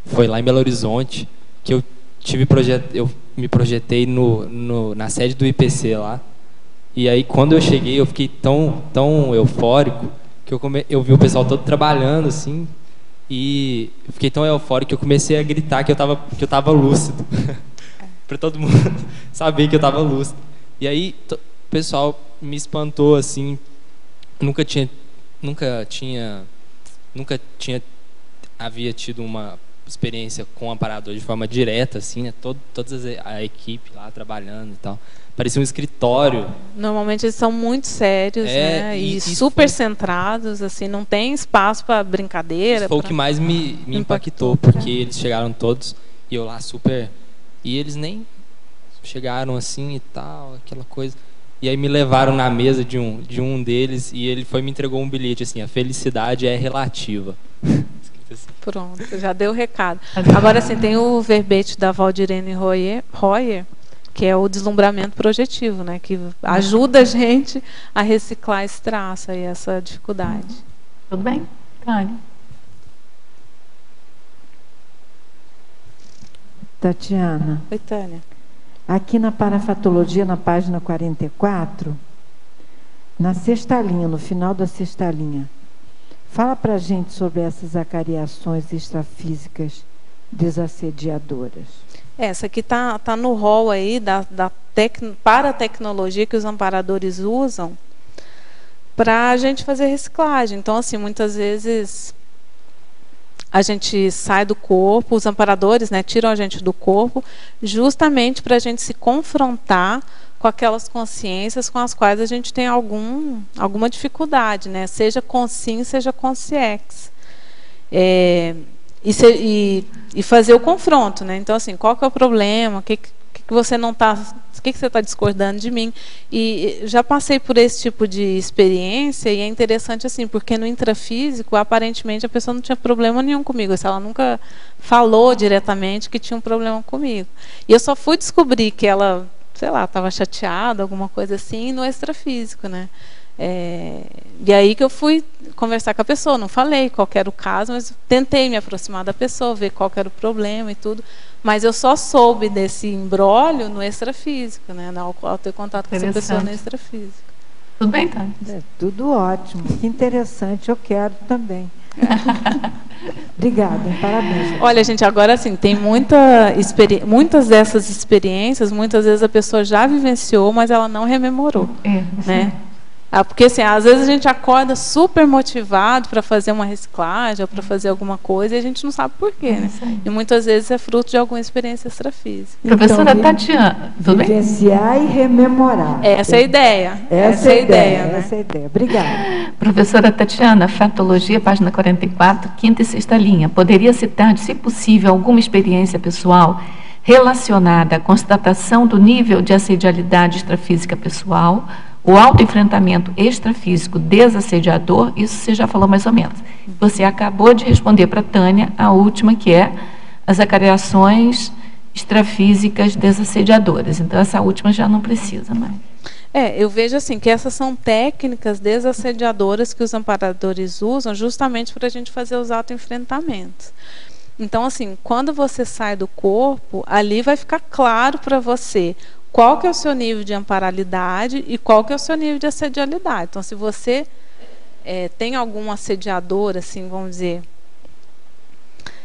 [SPEAKER 7] Foi lá em Belo Horizonte que eu me projetei na sede do IPC lá. E aí quando eu cheguei, eu fiquei tão eufórico que eu vi o pessoal todo trabalhando assim, e eu fiquei tão eufórico que eu comecei a gritar que eu tava lúcido. Para todo mundo saber que eu tava lúcido. E aí o pessoal me espantou assim, nunca havia tido uma experiência com o amparador de forma direta, assim, né? Toda a equipe lá trabalhando e tal. Parecia um escritório.
[SPEAKER 3] Normalmente eles são muito sérios, né? E super centrados, assim, não tem espaço para brincadeira.
[SPEAKER 7] Isso foi o que mais me impactou, porque eles chegaram todos e eu lá super... E eles nem chegaram assim e tal, aquela coisa. E aí me levaram na mesa de um deles e ele me entregou um bilhete assim: a felicidade é relativa.
[SPEAKER 3] Pronto, já deu o recado. Agora, assim, tem o verbete da Valdirene Royer, que é o deslumbramento projetivo, né? Que ajuda a gente a reciclar esse traço e essa dificuldade.
[SPEAKER 2] Tudo bem? Tânia.
[SPEAKER 10] Tatiana.
[SPEAKER 3] Oi, Tânia.
[SPEAKER 10] Aqui na parafatologia, na página 44, na sexta linha, no final da sexta linha, fala para a gente sobre essas acariações extrafísicas desassediadoras.
[SPEAKER 3] Essa aqui tá no rol aí para a tecnologia que os amparadores usam para a gente fazer reciclagem. Então, assim, muitas vezes a gente sai do corpo, os amparadores, né, tiram a gente do corpo, justamente para a gente se confrontar com aquelas consciências com as quais a gente tem alguma dificuldade, né? Seja consciência, seja consciex. E fazer o confronto, né? Então, assim, qual que é o problema? O que você não está... O que você está discordando de mim? E já passei por esse tipo de experiência e é interessante, assim, porque no intrafísico, aparentemente, a pessoa não tinha problema nenhum comigo. Ela nunca falou diretamente que tinha um problema comigo. E eu só fui descobrir que ela, sei lá, estava chateada, alguma coisa assim, no extrafísico, né? E aí que eu fui conversar com a pessoa, não falei qual era o caso, mas tentei me aproximar da pessoa, ver qual era o problema e tudo, mas eu só soube desse imbróglio no extrafísico, né, ao ter contato com essa pessoa no extrafísico.
[SPEAKER 2] Tudo bem, tá?
[SPEAKER 10] Tudo ótimo, que interessante, eu quero também. Obrigada, parabéns.
[SPEAKER 3] Olha, gente, agora assim, tem muitas dessas experiências, muitas vezes a pessoa já vivenciou, mas ela não rememorou, né? Porque assim, às vezes a gente acorda super motivado para fazer uma reciclagem ou para fazer alguma coisa e a gente não sabe por quê, né? E muitas vezes é fruto de alguma experiência extrafísica.
[SPEAKER 2] Professora Tatiana, tudo bem?
[SPEAKER 10] Vivenciar e rememorar.
[SPEAKER 3] Essa é a ideia.
[SPEAKER 10] Essa é a ideia.
[SPEAKER 3] Né?
[SPEAKER 10] Essa é a ideia. Obrigada.
[SPEAKER 2] Professora Tatiana, Fatologia, página 44, quinta e sexta linha. Poderia citar, se possível, alguma experiência pessoal relacionada à constatação do nível de assedialidade extrafísica pessoal, o autoenfrentamento extrafísico desassediador? Isso você já falou mais ou menos. Você acabou de responder para a Tânia a última, que é as acariações extrafísicas desassediadoras. Então, essa última já não precisa mais.
[SPEAKER 3] Eu vejo assim que essas são técnicas desassediadoras que os amparadores usam justamente para a gente fazer os autoenfrentamentos. Então, assim, quando você sai do corpo, ali vai ficar claro para você qual que é o seu nível de amparalidade e qual que é o seu nível de assedialidade. Então, se você tem algum assediador, assim, vamos dizer,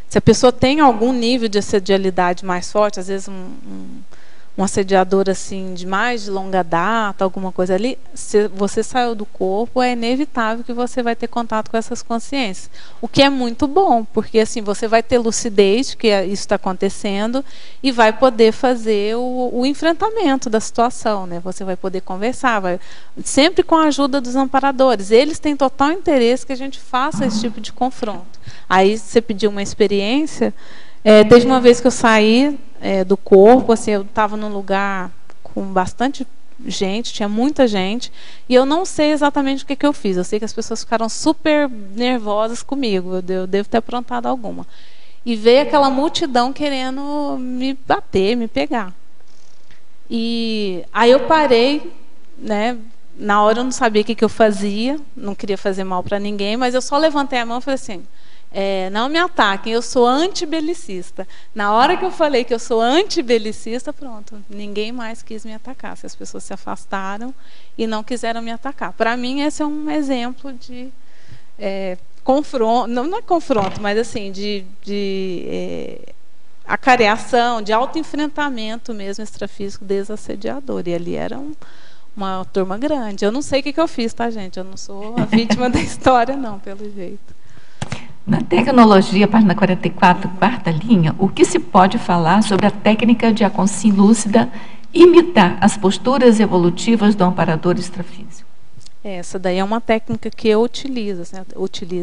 [SPEAKER 3] se a pessoa tem algum nível de assedialidade mais forte, às vezes um assediador assim de longa data, alguma coisa ali, se você saiu do corpo, é inevitável que você vai ter contato com essas consciências. O que é muito bom, porque assim você vai ter lucidez de que isso está acontecendo e vai poder fazer o enfrentamento da situação, né? Você vai poder conversar, sempre com a ajuda dos amparadores. Eles têm total interesse que a gente faça esse tipo de confronto. Aí você pediu uma experiência. Teve uma vez que eu saí do corpo, assim, eu estava num lugar com bastante gente, tinha muita gente, e eu não sei exatamente o que eu fiz. Eu sei que as pessoas ficaram super nervosas comigo, eu devo ter aprontado alguma. E veio aquela multidão querendo me bater, me pegar. E aí eu parei, né? Na hora eu não sabia o que eu fazia, não queria fazer mal para ninguém, mas eu só levantei a mão e falei assim: não me ataquem, eu sou antibelicista. Na hora que eu falei que eu sou antibelicista, pronto, ninguém mais quis me atacar. As pessoas se afastaram e não quiseram me atacar. Para mim, esse é um exemplo de confronto, não é confronto, mas assim, de acareação, de autoenfrentamento mesmo extrafísico desassediador. E ali era uma turma grande. Eu não sei o que eu fiz, tá, gente? Eu não sou a vítima da história, não, pelo jeito.
[SPEAKER 2] Na tecnologia, página 44, quarta linha, o que se pode falar sobre a técnica de a consciência lúcida imitar as posturas evolutivas do amparador extrafísico?
[SPEAKER 3] Essa daí é uma técnica que eu utilizo, né?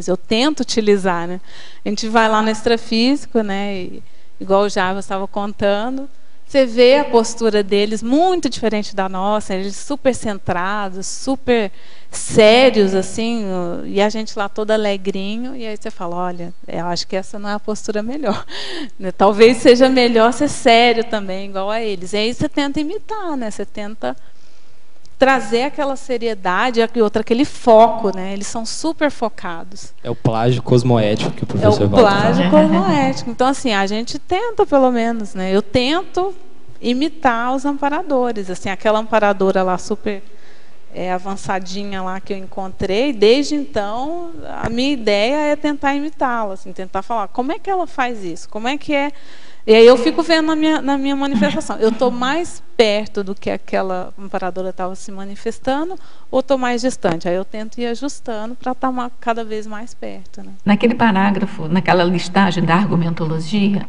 [SPEAKER 3] Eu tento utilizar, né? A gente vai lá no extrafísico, né? E, igual o Java estava contando, você vê a postura deles muito diferente da nossa, eles super centrados, super sérios, assim, e a gente lá todo alegrinho, e aí você fala, olha, eu acho que essa não é a postura melhor. Talvez seja melhor ser sério também, igual a eles. E aí você tenta imitar, né? Você tenta trazer aquela seriedade e outra, aquele foco, né? Eles são super focados.
[SPEAKER 7] É o plágio cosmoético que o professor Valdo fala.
[SPEAKER 3] É o plágio cosmoético. Então, assim, a gente tenta, pelo menos, né? Eu tento imitar os amparadores. Assim, aquela amparadora lá super avançadinha lá que eu encontrei, desde então, a minha ideia é tentar imitá-la, assim, tentar falar, como é que ela faz isso? Como é que é? E aí eu fico vendo na minha manifestação, eu estou mais perto do que aquela amparadora estava se manifestando ou estou mais distante? Aí eu tento ir ajustando para estar cada vez mais perto. Né?
[SPEAKER 2] Naquele parágrafo, naquela listagem da argumentologia,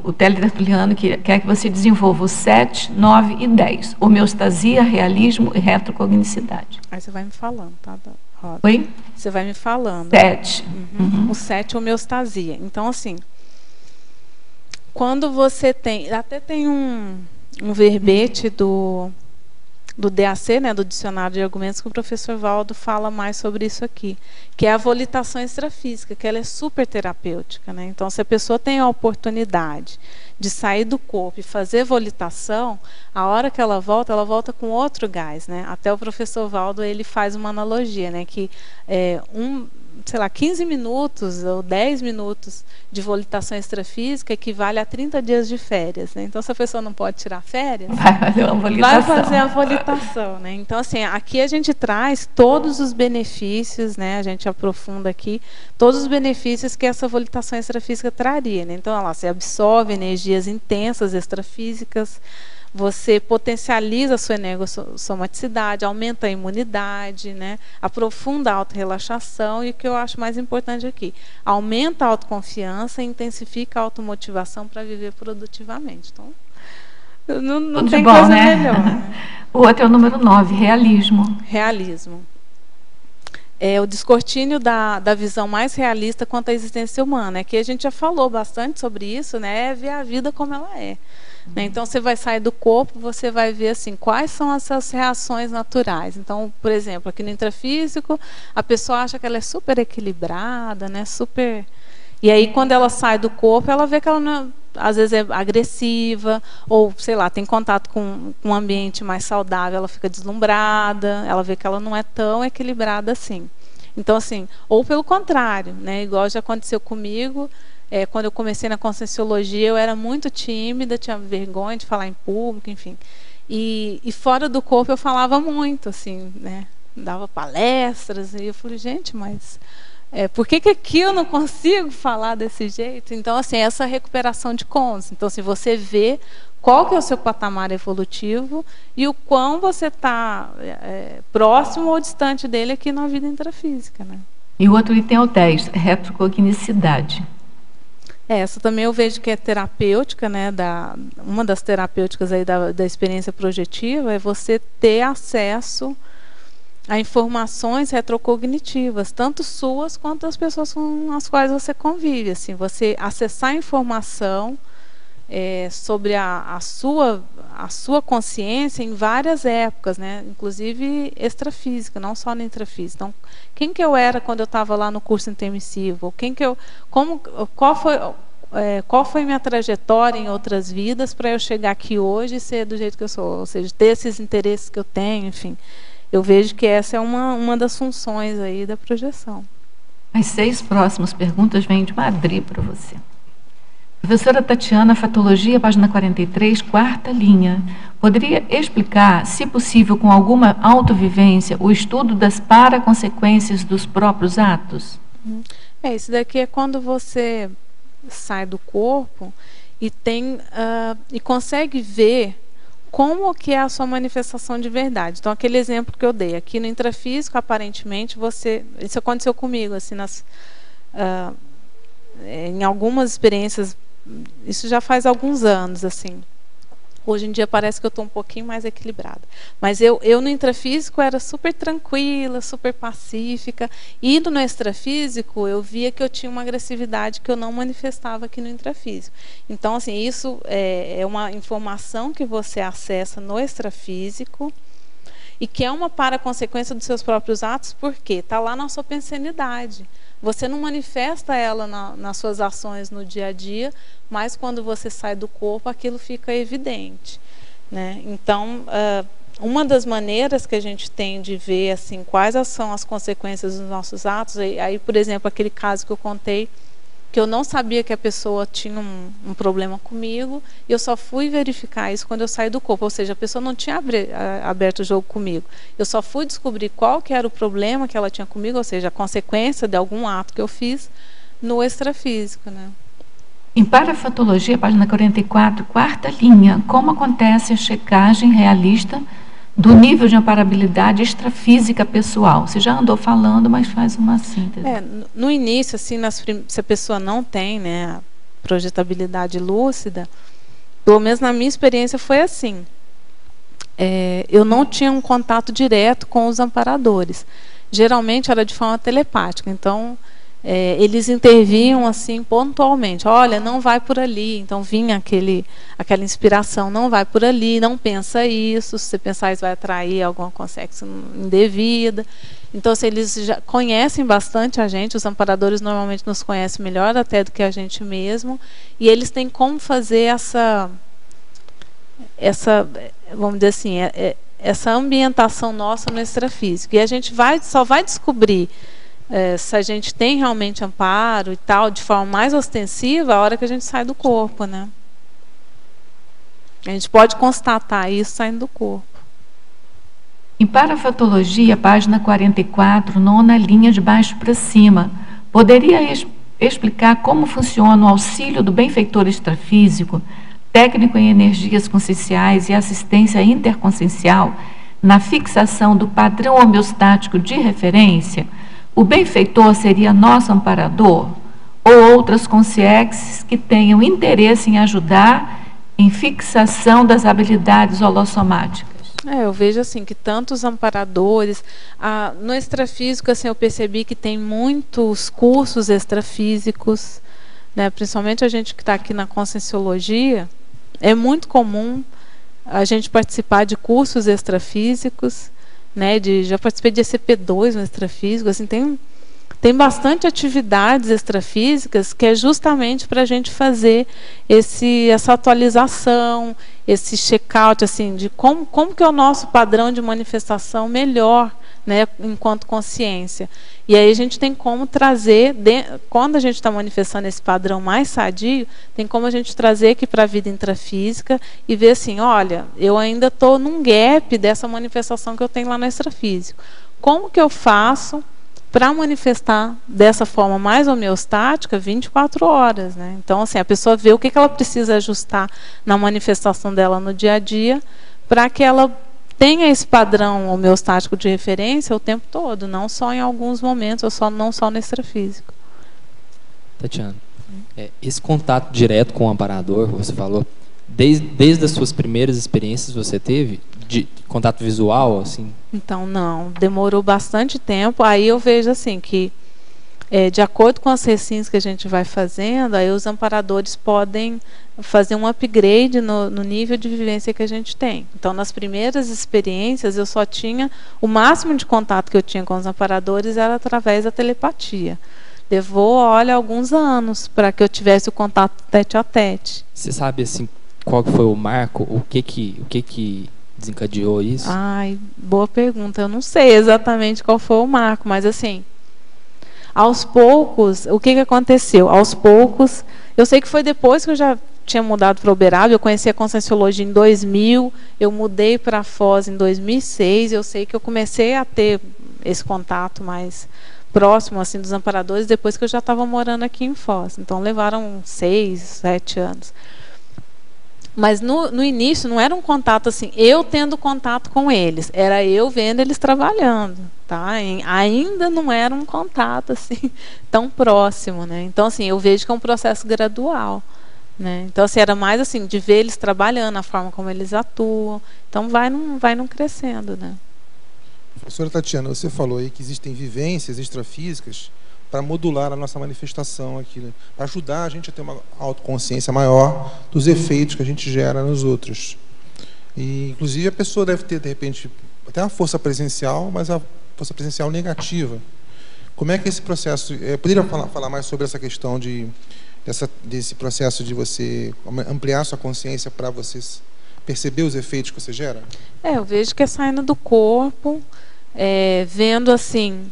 [SPEAKER 2] o teletertuliano quer que você desenvolva o 7, 9 e 10. Homeostasia, realismo e retrocognicidade.
[SPEAKER 3] Aí você vai me falando, tá? Roda.
[SPEAKER 2] Oi?
[SPEAKER 3] Você vai me falando.
[SPEAKER 2] 7.
[SPEAKER 3] O 7, homeostasia. Então, assim, quando você tem... Até tem um verbete do DAC, né, do Dicionário de Argumentos, que o professor Valdo fala mais sobre isso aqui, que é a volitação extrafísica, que ela é super terapêutica. Né? Então, se a pessoa tem a oportunidade de sair do corpo e fazer volitação, a hora que ela volta com outro gás. Né? Até o professor Valdo ele faz uma analogia, né, que 15 minutos ou 10 minutos de volitação extrafísica equivale a 30 dias de férias. Né? Então, se a pessoa não pode tirar férias, vai fazer a volitação. Né? Então, assim, aqui a gente traz todos os benefícios, né? A gente aprofunda aqui, todos os benefícios que essa volitação extrafísica traria. Né? Então, você absorve energias intensas extrafísicas, você potencializa a sua energossomaticidade, aumenta a imunidade, né? Aprofunda a autorrelaxação e o que eu acho mais importante aqui, aumenta a autoconfiança e intensifica a automotivação para viver produtivamente. Então, não tem
[SPEAKER 2] bom,
[SPEAKER 3] coisa
[SPEAKER 2] né?
[SPEAKER 3] melhor. Né?
[SPEAKER 2] O outro é o número 9, realismo.
[SPEAKER 3] Realismo. É o descortínio da visão mais realista quanto à existência humana. Aqui a gente já falou bastante sobre isso, né? É ver a vida como ela é. Então, você vai sair do corpo, você vai ver assim, quais são essas reações naturais. Então, por exemplo, aqui no intrafísico, a pessoa acha que ela é super equilibrada, né? Super... E aí, quando ela sai do corpo, ela vê que ela, não, às vezes, é agressiva, ou, sei lá, tem contato com um ambiente mais saudável, ela fica deslumbrada, ela vê que ela não é tão equilibrada assim. Então, assim, ou pelo contrário, né? Igual já aconteceu comigo... quando eu comecei na Conscienciologia, eu era muito tímida, tinha vergonha de falar em público, enfim. E fora do corpo eu falava muito, assim, né? Dava palestras, e eu falei, gente, mas por que aqui eu não consigo falar desse jeito? Então, assim, essa recuperação de consciência. Então, se você vê qual que é o seu patamar evolutivo e o quão você está próximo ou distante dele aqui na vida intrafísica, né?
[SPEAKER 2] E o outro item é o 10, retrocognicidade.
[SPEAKER 3] Essa também eu vejo que é terapêutica, né? Uma das terapêuticas aí da experiência projetiva é você ter acesso a informações retrocognitivas, tanto suas quanto das pessoas com as quais você convive. Assim, você acessar informação sobre a sua consciência em várias épocas, né? Inclusive extrafísica, não só na intrafísica. Então, quem que eu era quando eu estava lá no curso intermissivo? Qual foi minha trajetória em outras vidas para eu chegar aqui hoje e ser do jeito que eu sou? Ou seja, ter esses interesses que eu tenho, enfim. Eu vejo que essa é uma das funções aí da projeção.
[SPEAKER 2] As 6 próximas perguntas vêm de Madrid para você. Professora Tatiana, Fatologia, página 43, 4ª linha. Poderia explicar, se possível, com alguma autovivência, o estudo das paraconsequências dos próprios atos?
[SPEAKER 3] Isso daqui é quando você sai do corpo e e consegue ver como que é a sua manifestação de verdade. Então, aquele exemplo que eu dei, aqui no intrafísico, aparentemente, isso aconteceu comigo, assim, em algumas experiências, isso já faz alguns anos, assim. Hoje em dia parece que eu estou um pouquinho mais equilibrada. Mas eu no intrafísico era super tranquila, super pacífica. E no extrafísico eu via que eu tinha uma agressividade que eu não manifestava aqui no intrafísico. Então, assim, isso é uma informação que você acessa no extrafísico e que é uma paraconsequência dos seus próprios atos, porque está lá na sua pensenidade. Você não manifesta ela nas suas ações no dia a dia, mas quando você sai do corpo, aquilo fica evidente, né? Então, uma das maneiras que a gente tem de ver assim, quais são as consequências dos nossos atos, aí, por exemplo, aquele caso que eu contei, que eu não sabia que a pessoa tinha um problema comigo, e eu só fui verificar isso quando eu saí do corpo, ou seja, a pessoa não tinha aberto o jogo comigo. Eu só fui descobrir qual que era o problema que ela tinha comigo, ou seja, a consequência de algum ato que eu fiz no extrafísico, né?
[SPEAKER 2] Em Parafatologia, página 44, 4ª linha, como acontece a checagem realista do nível de amparabilidade extrafísica pessoal? Você já andou falando, mas faz uma síntese.
[SPEAKER 3] No início, assim, se a pessoa não tem, né, a projetabilidade lúcida, pelo menos na minha experiência foi assim. Eu não tinha um contato direto com os amparadores. Geralmente era de forma telepática, então eles intervinham assim pontualmente. Olha, não vai por ali. Então vinha aquela inspiração, não vai por ali, não pensa isso. Se você pensar isso vai atrair alguma consequência indevida. Então, assim, eles já conhecem bastante a gente. Os amparadores normalmente nos conhecem melhor até do que a gente mesmo. E eles têm como fazer essa vamos dizer assim, essa ambientação nossa no extrafísico. E a gente só vai descobrir se a gente tem realmente amparo e tal, de forma mais ostensiva, a hora que a gente sai do corpo, né? A gente pode constatar isso saindo do corpo.
[SPEAKER 2] Em Parafatologia, página 44, 9ª linha de baixo para cima, poderia explicar como funciona o auxílio do benfeitor extrafísico, técnico em energias conscienciais e assistência interconsciencial, na fixação do padrão homeostático de referência? O benfeitor seria nosso amparador? Ou outras consciências que tenham interesse em ajudar em fixação das habilidades holossomáticas?
[SPEAKER 3] Eu vejo assim que tantos amparadores, no extrafísico, assim, eu percebi que tem muitos cursos extrafísicos, né? Principalmente a gente que está aqui na Conscienciologia, é muito comum a gente participar de cursos extrafísicos, né? Já participei de ECP2 no extrafísico, assim, tem bastante atividades extrafísicas que é justamente para a gente fazer essa atualização, esse check-out, assim, de como que é o nosso padrão de manifestação melhor, né, enquanto consciência. E aí a gente tem como trazer, quando a gente está manifestando esse padrão mais sadio, tem como a gente trazer aqui para a vida intrafísica e ver assim, olha, eu ainda estou num gap dessa manifestação que eu tenho lá no extrafísico. Como que eu faço para manifestar dessa forma mais homeostática 24 horas, né? Então, assim, a pessoa vê o que ela precisa ajustar na manifestação dela no dia a dia para que ela tenha esse padrão homeostático de referência o tempo todo, não só em alguns momentos, ou não só no extrafísico.
[SPEAKER 7] Tatiana, esse contato direto com o amparador, você falou, desde as suas primeiras experiências você teve de contato visual, assim?
[SPEAKER 3] Então, não, demorou bastante tempo. Aí eu vejo assim que, de acordo com as recins que a gente vai fazendo, aí os amparadores podem fazer um upgrade no nível de vivência que a gente tem. Então, nas primeiras experiências, eu só tinha, o máximo de contato que eu tinha com os amparadores era através da telepatia. Levou, olha, alguns anos para que eu tivesse o contato tete a tete.
[SPEAKER 7] Você sabe, assim, qual que foi o marco? O que desencadeou isso?
[SPEAKER 3] Ai, boa pergunta. Eu não sei exatamente qual foi o marco, mas assim, aos poucos, o que aconteceu? Aos poucos, eu sei que foi depois que eu já tinha mudado para Uberaba, eu conheci a Conscienciologia em 2000, eu mudei para a Foz em 2006, eu sei que eu comecei a ter esse contato mais próximo assim dos amparadores depois que eu já estava morando aqui em Foz. Então levaram 6, 7 anos. Mas no início não era um contato assim, eu tendo contato com eles, era eu vendo eles trabalhando, tá? Ainda não era um contato assim tão próximo, né? Então assim, eu vejo que é um processo gradual, né? Então assim, era mais assim de ver eles trabalhando, a forma como eles atuam. Então vai não crescendo, né?
[SPEAKER 4] Professora Tatiana, você falou aí que existem vivências extrafísicas para modular a nossa manifestação aqui, né? Para ajudar a gente a ter uma autoconsciência maior dos efeitos que a gente gera nos outros. E, inclusive, a pessoa deve ter, de repente, até uma força presencial, mas a força presencial negativa. Como é que esse processo... poderia falar mais sobre essa questão desse processo de você ampliar sua consciência para você perceber os efeitos que você gera?
[SPEAKER 3] Eu vejo que é saindo do corpo, vendo assim...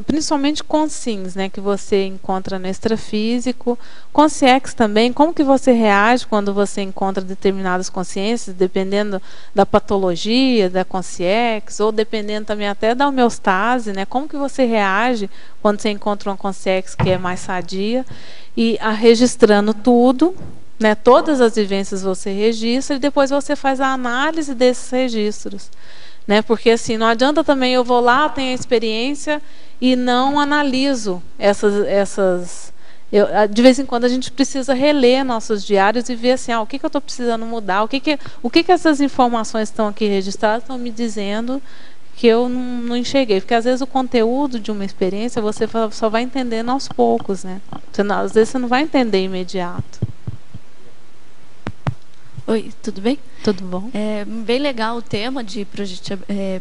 [SPEAKER 3] principalmente consins, né, que você encontra no extrafísico, consciex também, como que você reage quando você encontra determinadas consciências, dependendo da patologia, da consciex, ou dependendo também até da homeostase, né, como que você reage quando você encontra uma consciex que é mais sadia, e registrando tudo, né, todas as vivências você registra, e depois você faz a análise desses registros. Né, porque assim, não adianta também eu vou lá, tenho a experiência e não analiso essas de vez em quando a gente precisa reler nossos diários e ver assim, o que eu estou precisando mudar, o que essas informações estão aqui registradas estão me dizendo que eu não enxerguei, porque às vezes o conteúdo de uma experiência você só vai entendendo aos poucos, né? Às vezes você não vai entender imediato.
[SPEAKER 11] Oi, tudo bem?
[SPEAKER 3] Tudo bom.
[SPEAKER 11] É bem legal o tema de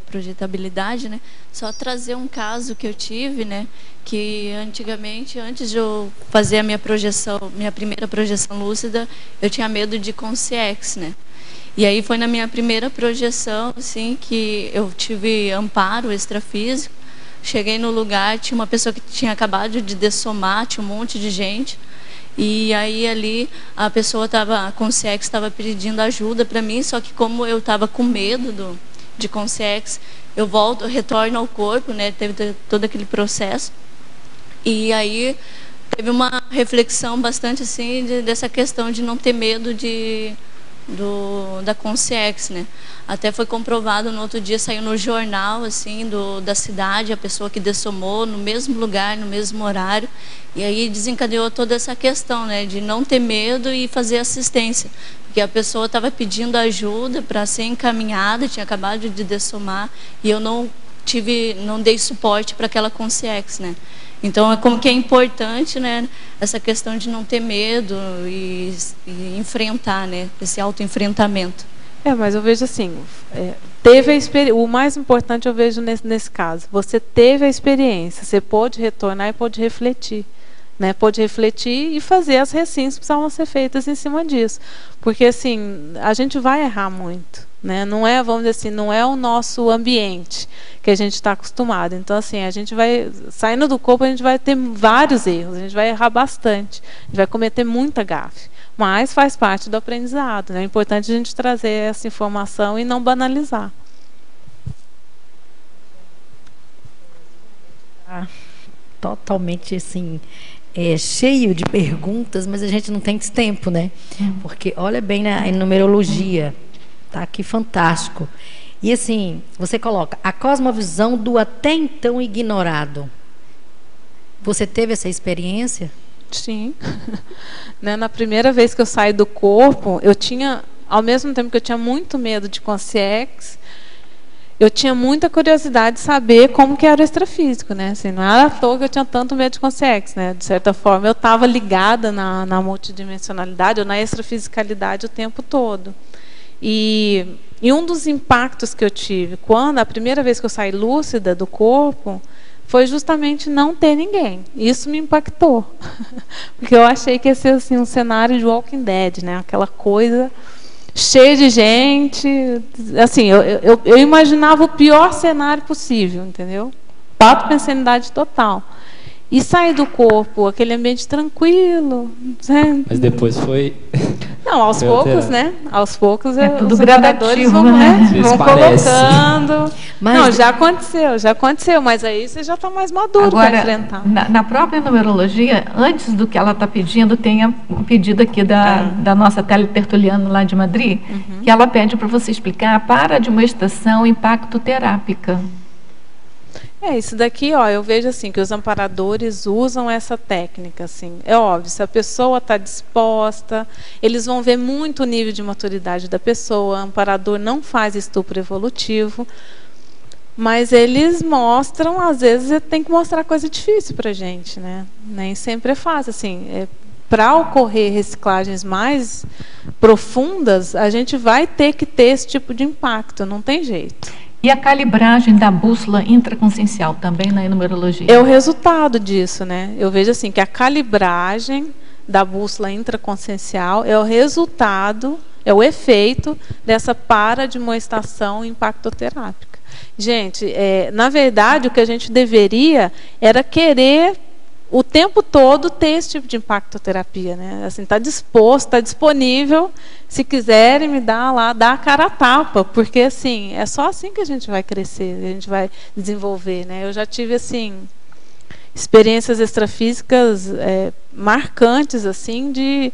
[SPEAKER 11] projetabilidade, né? Só trazer um caso que eu tive, né? Que antigamente, antes de eu fazer a minha primeira projeção lúcida, eu tinha medo de consciex, né? E aí foi na minha primeira projeção, assim, que eu tive amparo extrafísico. Cheguei no lugar, tinha uma pessoa que tinha acabado de dessomar, tinha um monte de gente. E aí ali a pessoa a consciex estava pedindo ajuda para mim, só que como eu estava com medo de consciex, eu retorno ao corpo, né? Teve todo aquele processo. E aí teve uma reflexão bastante assim dessa questão de não ter medo da consciex, né? Até foi comprovado no outro dia, saiu no jornal assim da cidade, a pessoa que dessomou no mesmo lugar, no mesmo horário, e aí desencadeou toda essa questão, né, de não ter medo e fazer assistência, porque a pessoa estava pedindo ajuda para ser encaminhada, tinha acabado de dessomar, e eu não dei suporte para aquela consciex, né? Então, como que é importante, né, essa questão de não ter medo e enfrentar, né, esse autoenfrentamento.
[SPEAKER 3] Mas eu vejo assim, o mais importante eu vejo nesse caso, você teve a experiência, você pôde retornar e pôde refletir. Né, pôde refletir e fazer as recins que precisavam ser feitas em cima disso. Porque assim, a gente vai errar muito. Né? Não é, vamos dizer assim, não é o nosso ambiente que a gente está acostumado. Então, assim, a gente vai, saindo do corpo, a gente vai ter vários erros, a gente vai errar bastante, a gente vai cometer muita gafe. Mas faz parte do aprendizado. Né? É importante a gente trazer essa informação e não banalizar.
[SPEAKER 5] totalmente assim, cheio de perguntas, mas a gente não tem esse tempo, né? Porque olha bem na numerologia, tá aqui fantástico. E assim, você coloca a cosmovisão do até então ignorado. Você teve essa experiência?
[SPEAKER 3] Sim. Né, na primeira vez que eu saí do corpo, eu tinha, ao mesmo tempo que eu tinha muito medo de consciência, eu tinha muita curiosidade de saber como que era o extrafísico, né? Assim, não era à toa que eu tinha tanto medo de consciência, né? De certa forma, eu estava ligada na multidimensionalidade ou na extrafisicalidade o tempo todo. E um dos impactos que eu tive quando a primeira vez que eu saí lúcida do corpo foi justamente não ter ninguém. Isso me impactou, porque eu achei que ia ser assim um cenário de Walking Dead, né? Aquela coisa cheio de gente, assim, eu imaginava o pior cenário possível, entendeu? Pato para insanidade total. E sair do corpo, aquele ambiente tranquilo. Né?
[SPEAKER 7] Mas depois foi...
[SPEAKER 3] Não, aos poucos, né? Aos poucos
[SPEAKER 2] tudo
[SPEAKER 3] os
[SPEAKER 2] gradativo,
[SPEAKER 3] vão,
[SPEAKER 2] né?
[SPEAKER 3] Vão colocando. Mas não, já aconteceu, mas aí você já está mais maduro para enfrentar.
[SPEAKER 2] Na própria numerologia, antes do que ela está pedindo, tem um pedido aqui da nossa teletertuliana lá de Madrid, que ela pede para você explicar a paradmoestação impactoterápica.
[SPEAKER 3] Isso daqui, ó, eu vejo assim que os amparadores usam essa técnica, assim. É óbvio, se a pessoa está disposta, eles vão ver muito o nível de maturidade da pessoa. O amparador não faz estupro evolutivo, mas eles mostram, às vezes tem que mostrar coisa difícil para a gente, né? Nem sempre é fácil, assim. Para ocorrer reciclagens mais profundas, a gente vai ter que ter esse tipo de impacto, não tem jeito.
[SPEAKER 2] E a calibragem da bússola intraconsciencial também na numerologia?
[SPEAKER 3] É o resultado disso, né? Eu vejo assim que a calibragem da bússola intraconsciencial é o resultado, é o efeito dessa paradmoestação impactoterápica. Gente, na verdade, o que a gente deveria era querer o tempo todo ter esse tipo de impactoterapia, né? Assim, tá disposto, tá disponível, se quiserem me dar lá, dar a cara a tapa, porque assim, é só assim que a gente vai crescer, a gente vai desenvolver, né? Eu já tive assim experiências extrafísicas marcantes assim de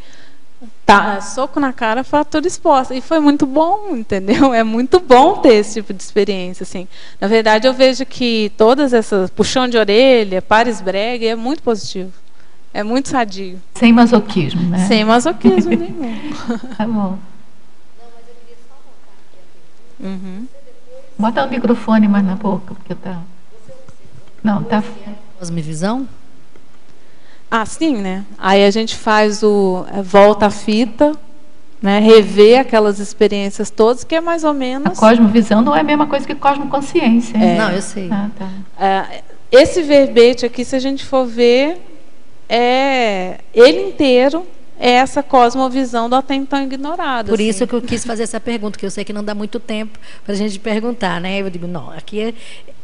[SPEAKER 3] soco na cara, fratura exposta, e foi muito bom, entendeu? É muito bom ter esse tipo de experiência, assim. Na verdade, eu vejo que todas essas puxão de orelha, pares brega, é muito positivo, é muito sadio.
[SPEAKER 2] Sem masoquismo, né?
[SPEAKER 3] Sem masoquismo nenhum.
[SPEAKER 2] Tá bom. Bota o microfone mais na boca, porque tá. Não, tá.
[SPEAKER 5] Cosmovisão?
[SPEAKER 3] Sim, né? Aí a gente faz volta a fita, né? Rever aquelas experiências todas, que é mais ou menos...
[SPEAKER 2] A cosmovisão não é a mesma coisa que cosmoconsciência.
[SPEAKER 5] Não, eu sei.
[SPEAKER 2] Tá.
[SPEAKER 3] Esse verbete aqui, se a gente for ver, ele inteiro é essa cosmovisão do até então ignorado.
[SPEAKER 5] Por isso que eu quis fazer essa pergunta, que eu sei que não dá muito tempo para a gente perguntar, né? Eu digo, não, aqui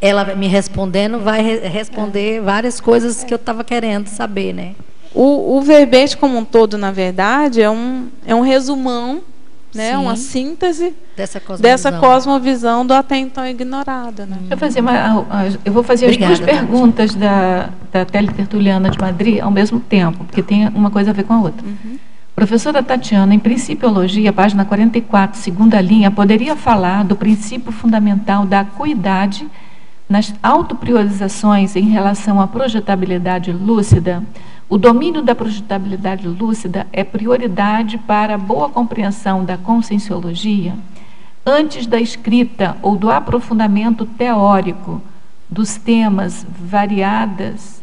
[SPEAKER 5] ela me respondendo vai responder várias coisas que eu estava querendo saber, né?
[SPEAKER 3] O verbete como um todo, na verdade, é um resumão, né? Uma síntese dessa cosmovisão do até então ignorado, né?
[SPEAKER 2] Eu vou fazer as duas perguntas da teletertuliana de Madrid ao mesmo tempo, porque tem uma coisa a ver com a outra. Professora Tatiana, em Principiologia, página 44, segunda linha, poderia falar do princípio fundamental da acuidade nas autopriorizações em relação à projetabilidade lúcida? O domínio da projetabilidade lúcida é prioridade para a boa compreensão da conscienciologia? Antes da escrita ou do aprofundamento teórico dos temas variadas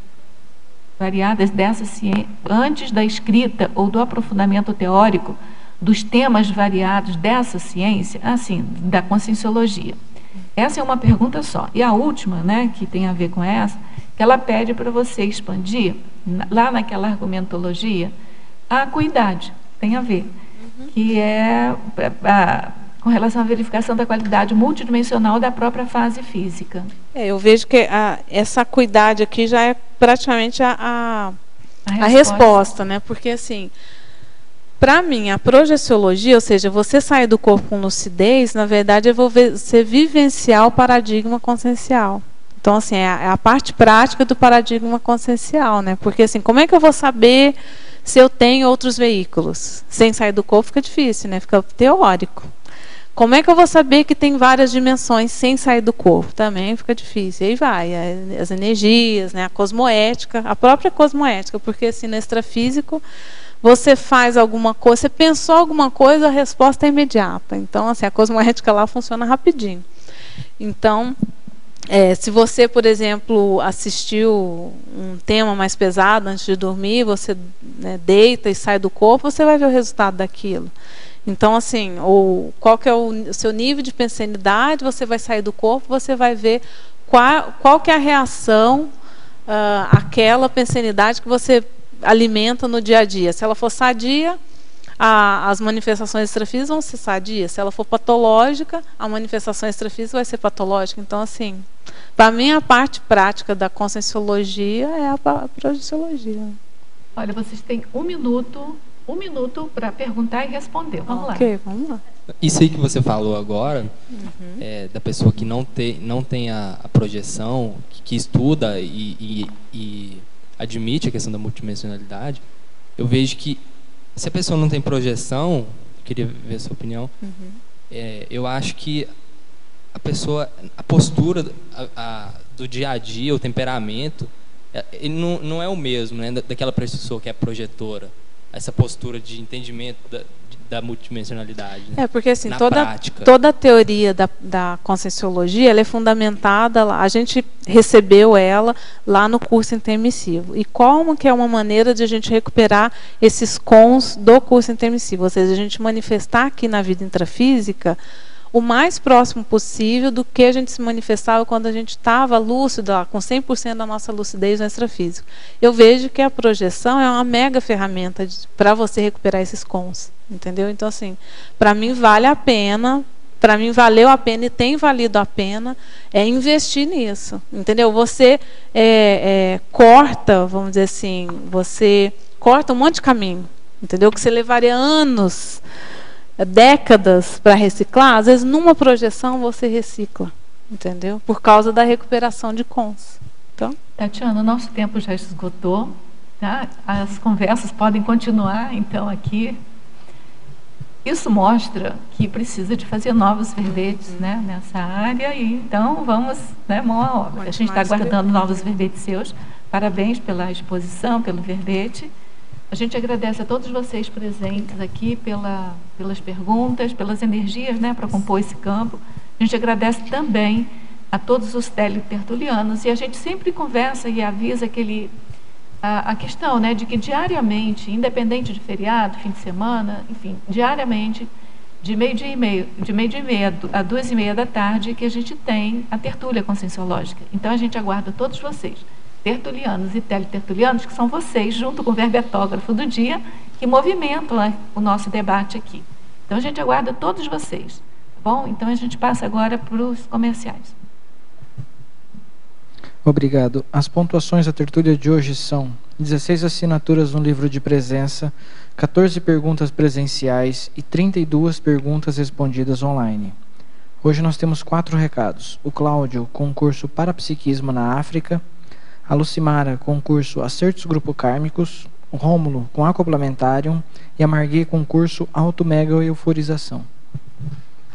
[SPEAKER 2] dessa ciência, antes da escrita ou do aprofundamento teórico dos temas variados dessa ciência, assim, da conscienciologia. Essa é uma pergunta só. E a última, né, que tem a ver com essa, que ela pede para você expandir, lá naquela argumentologia, a acuidade, tem a ver, que é com relação à verificação da qualidade multidimensional da própria fase física.
[SPEAKER 3] Eu vejo que essa acuidade aqui já é praticamente a resposta, né? Porque, assim, para mim, a projeciologia, ou seja, você sair do corpo com lucidez, na verdade, é você vivenciar o paradigma consciencial. Então, Então, assim, é a parte prática do paradigma consciencial, né? Porque, assim, como é que eu vou saber se eu tenho outros veículos? Sem sair do corpo fica difícil, né? Fica teórico. Como é que eu vou saber que tem várias dimensões sem sair do corpo? Também fica difícil. E aí vai, as energias, né? A cosmoética, a própria cosmoética, porque, assim, no extrafísico, você faz alguma coisa, você pensou alguma coisa, a resposta é imediata. Então, assim, a cosmoética lá funciona rapidinho. Então, se você, por exemplo, assistiu um tema mais pesado antes de dormir, você, né, deita e sai do corpo, você vai ver o resultado daquilo. Então, assim, qual que é o seu nível de pensanidade, você vai sair do corpo, você vai ver qual que é a reação àquela pensanidade que você alimenta no dia a dia. Se ela for sadia, as manifestações extrafísicas vão ser sadias. Se ela for patológica, a manifestação extrafísica vai ser patológica. Então, assim, para mim, a parte prática da conscienciologia é a projeciologia.
[SPEAKER 2] Olha, vocês têm um minuto para perguntar e responder. Vamos lá.
[SPEAKER 3] Ok, vamos lá.
[SPEAKER 7] Isso aí que você falou agora, da pessoa que não tem a projeção, que estuda e admite a questão da multidimensionalidade, eu vejo que se a pessoa não tem projeção, queria ver a sua opinião, eu acho que a postura do dia a dia, o temperamento, ele não é o mesmo, né, daquela pessoa que é projetora. Essa postura de entendimento da multidimensionalidade, né?
[SPEAKER 3] Porque assim,
[SPEAKER 7] prática.
[SPEAKER 3] toda a teoria da conscienciologia, ela é fundamentada lá. A gente recebeu ela lá no curso intermissivo. E como que é uma maneira de a gente recuperar esses cons do curso intermissivo? Ou seja, a gente manifestar aqui na vida intrafísica o mais próximo possível do que a gente se manifestava quando a gente estava lúcido, com 100% da nossa lucidez no extrafísico. Eu vejo que a projeção é uma mega ferramenta para você recuperar esses cons, entendeu? Então, assim, para mim vale a pena, para mim valeu a pena e tem valido a pena investir nisso, entendeu? Você corta, vamos dizer assim, você corta um monte de caminho, entendeu? Que você levaria anos, décadas para reciclar, às vezes numa projeção você recicla, entendeu? Por causa da recuperação de cons. Então,
[SPEAKER 2] Tatiana, o nosso tempo já esgotou, tá? As conversas podem continuar, então, aqui. Isso mostra que precisa de fazer novos verbetes, né, nessa área, e então vamos, né, mão à obra. A gente está aguardando novos verbetes seus. Parabéns pela exposição, pelo verbete. A gente agradece a todos vocês presentes aqui pelas perguntas, pelas energias, né, para compor esse campo. A gente agradece também a todos os teletertulianos, e a gente sempre conversa e avisa a questão, né, de que diariamente, independente de feriado, fim de semana, enfim, diariamente, de meio-dia e meia a 2h30 da tarde, que a gente tem a tertúlia conscienciológica. Então, a gente aguarda todos vocês, tertulianos e teletertulianos, que são vocês, junto com o verbetógrafo do dia, que movimentam o nosso debate aqui. Então, a gente aguarda todos vocês. Tá bom? Então, a gente passa agora para os comerciais.
[SPEAKER 1] Obrigado. As pontuações da tertúlia de hoje são 16 assinaturas no livro de presença, 14 perguntas presenciais e 32 perguntas respondidas online. Hoje nós temos 4 recados. O Cláudio, concurso Parapsiquismo na África. A Lucimara, concurso Acertos Grupo Kármicos. O Rômulo, com Acoplamentarium. E a Marguê, concurso Auto-Mega Euforização.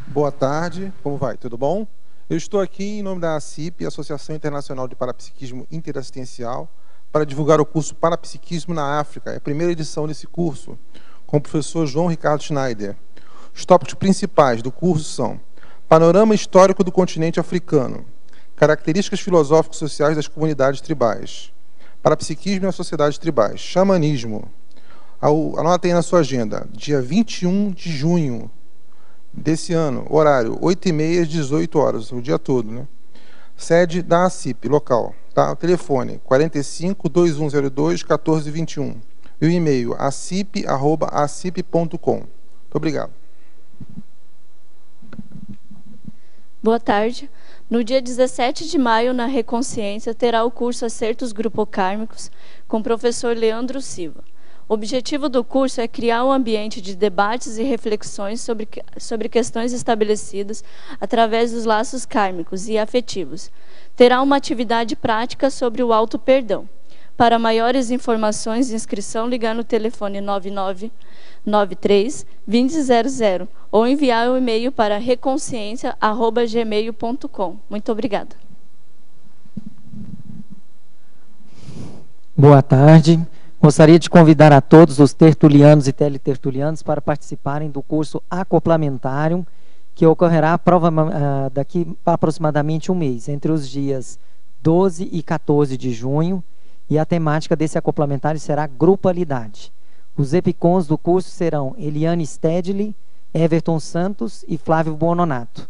[SPEAKER 4] Boa tarde, como vai? Tudo bom? Eu estou aqui em nome da ACIP, Associação Internacional de Parapsiquismo Interassistencial, para divulgar o curso Parapsiquismo na África. É a primeira edição desse curso, com o professor João Ricardo Schneider. Os tópicos principais do curso são: panorama histórico do continente africano, características filosóficas e sociais das comunidades tribais, parapsiquismo e as sociedades tribais, xamanismo. Anotem aí na sua agenda, dia 21 de junho desse ano, horário 8h30 às 18 horas, o dia todo, né? Sede da ACIP, local, tá? O telefone 45-2102-1421 e o e-mail acip@acip.com. Muito obrigado.
[SPEAKER 11] Boa tarde. No dia 17 de maio, na Reconsciência, terá o curso Acertos Grupocármicos com o professor Leandro Silva. O objetivo do curso é criar um ambiente de debates e reflexões sobre questões estabelecidas através dos laços kármicos e afetivos. Terá uma atividade prática sobre o auto-perdão. Para maiores informações e inscrição, ligar no telefone 9993-2000 ou enviar um e-mail para reconsciência@gmail.com. Muito obrigada.
[SPEAKER 12] Boa tarde. Gostaria de convidar a todos os tertulianos e teletertulianos para participarem do curso Acoplamentário, que ocorrerá daqui para aproximadamente um mês, entre os dias 12 e 14 de junho, e a temática desse acoplamentário será grupalidade. Os epicons do curso serão Eliane Stedley, Everton Santos e Flávio Bononato.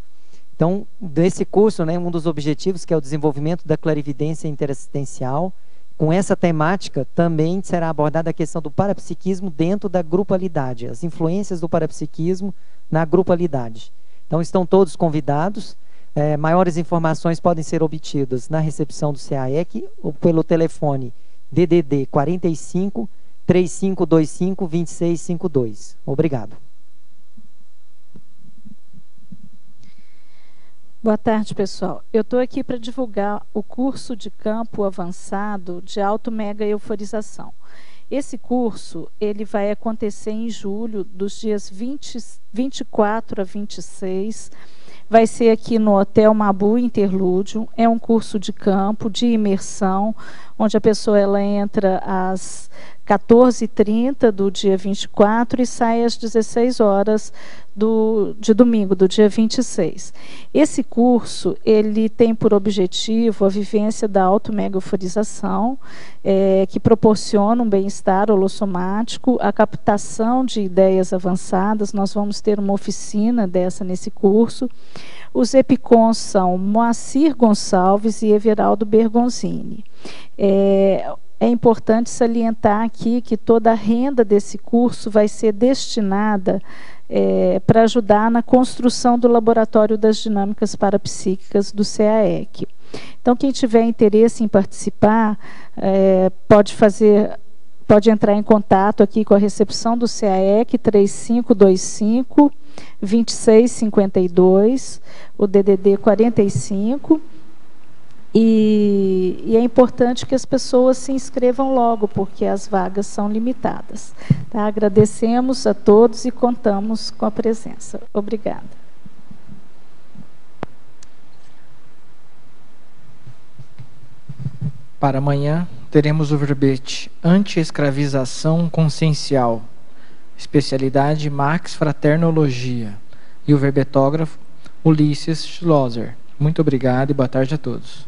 [SPEAKER 12] Então, desse curso, né, um dos objetivos, que é o desenvolvimento da clarividência interassistencial, com essa temática também será abordada a questão do parapsiquismo dentro da grupalidade, as influências do parapsiquismo na grupalidade. Então, estão todos convidados. Maiores informações podem ser obtidas na recepção do CAEC ou pelo telefone DDD 45 3525 2652. Obrigado.
[SPEAKER 8] Boa tarde, pessoal. Eu estou aqui para divulgar o curso de campo avançado de auto-mega euforização. Esse curso ele vai acontecer em julho, dos dias 24 a 26. Vai ser aqui no Hotel Mabu Interlúdio. É um curso de campo, de imersão, onde a pessoa ela entra às 14h30 do dia 24 e sai às 16 horas de domingo, do dia 26. Esse curso ele tem por objetivo a vivência da auto-mega-euforização, que proporciona um bem-estar holossomático, a captação de ideias avançadas. Nós vamos ter uma oficina dessa nesse curso. Os epicons são Moacir Gonçalves e Everaldo Bergonzini. É importante salientar aqui que toda a renda desse curso vai ser destinada para ajudar na construção do Laboratório das Dinâmicas Parapsíquicas do CAEC. Então, quem tiver interesse em participar, pode entrar em contato aqui com a recepção do CAEC 3525 2652, o DDD 45. E é importante que as pessoas se inscrevam logo, porque as vagas são limitadas. Tá? Agradecemos a todos e contamos com a presença. Obrigada.
[SPEAKER 1] Para amanhã, teremos o verbete Anti-escravização consciencial, especialidade Max Fraternologia, e o verbetógrafo Ulisses Schlosser. Muito obrigado e boa tarde a todos.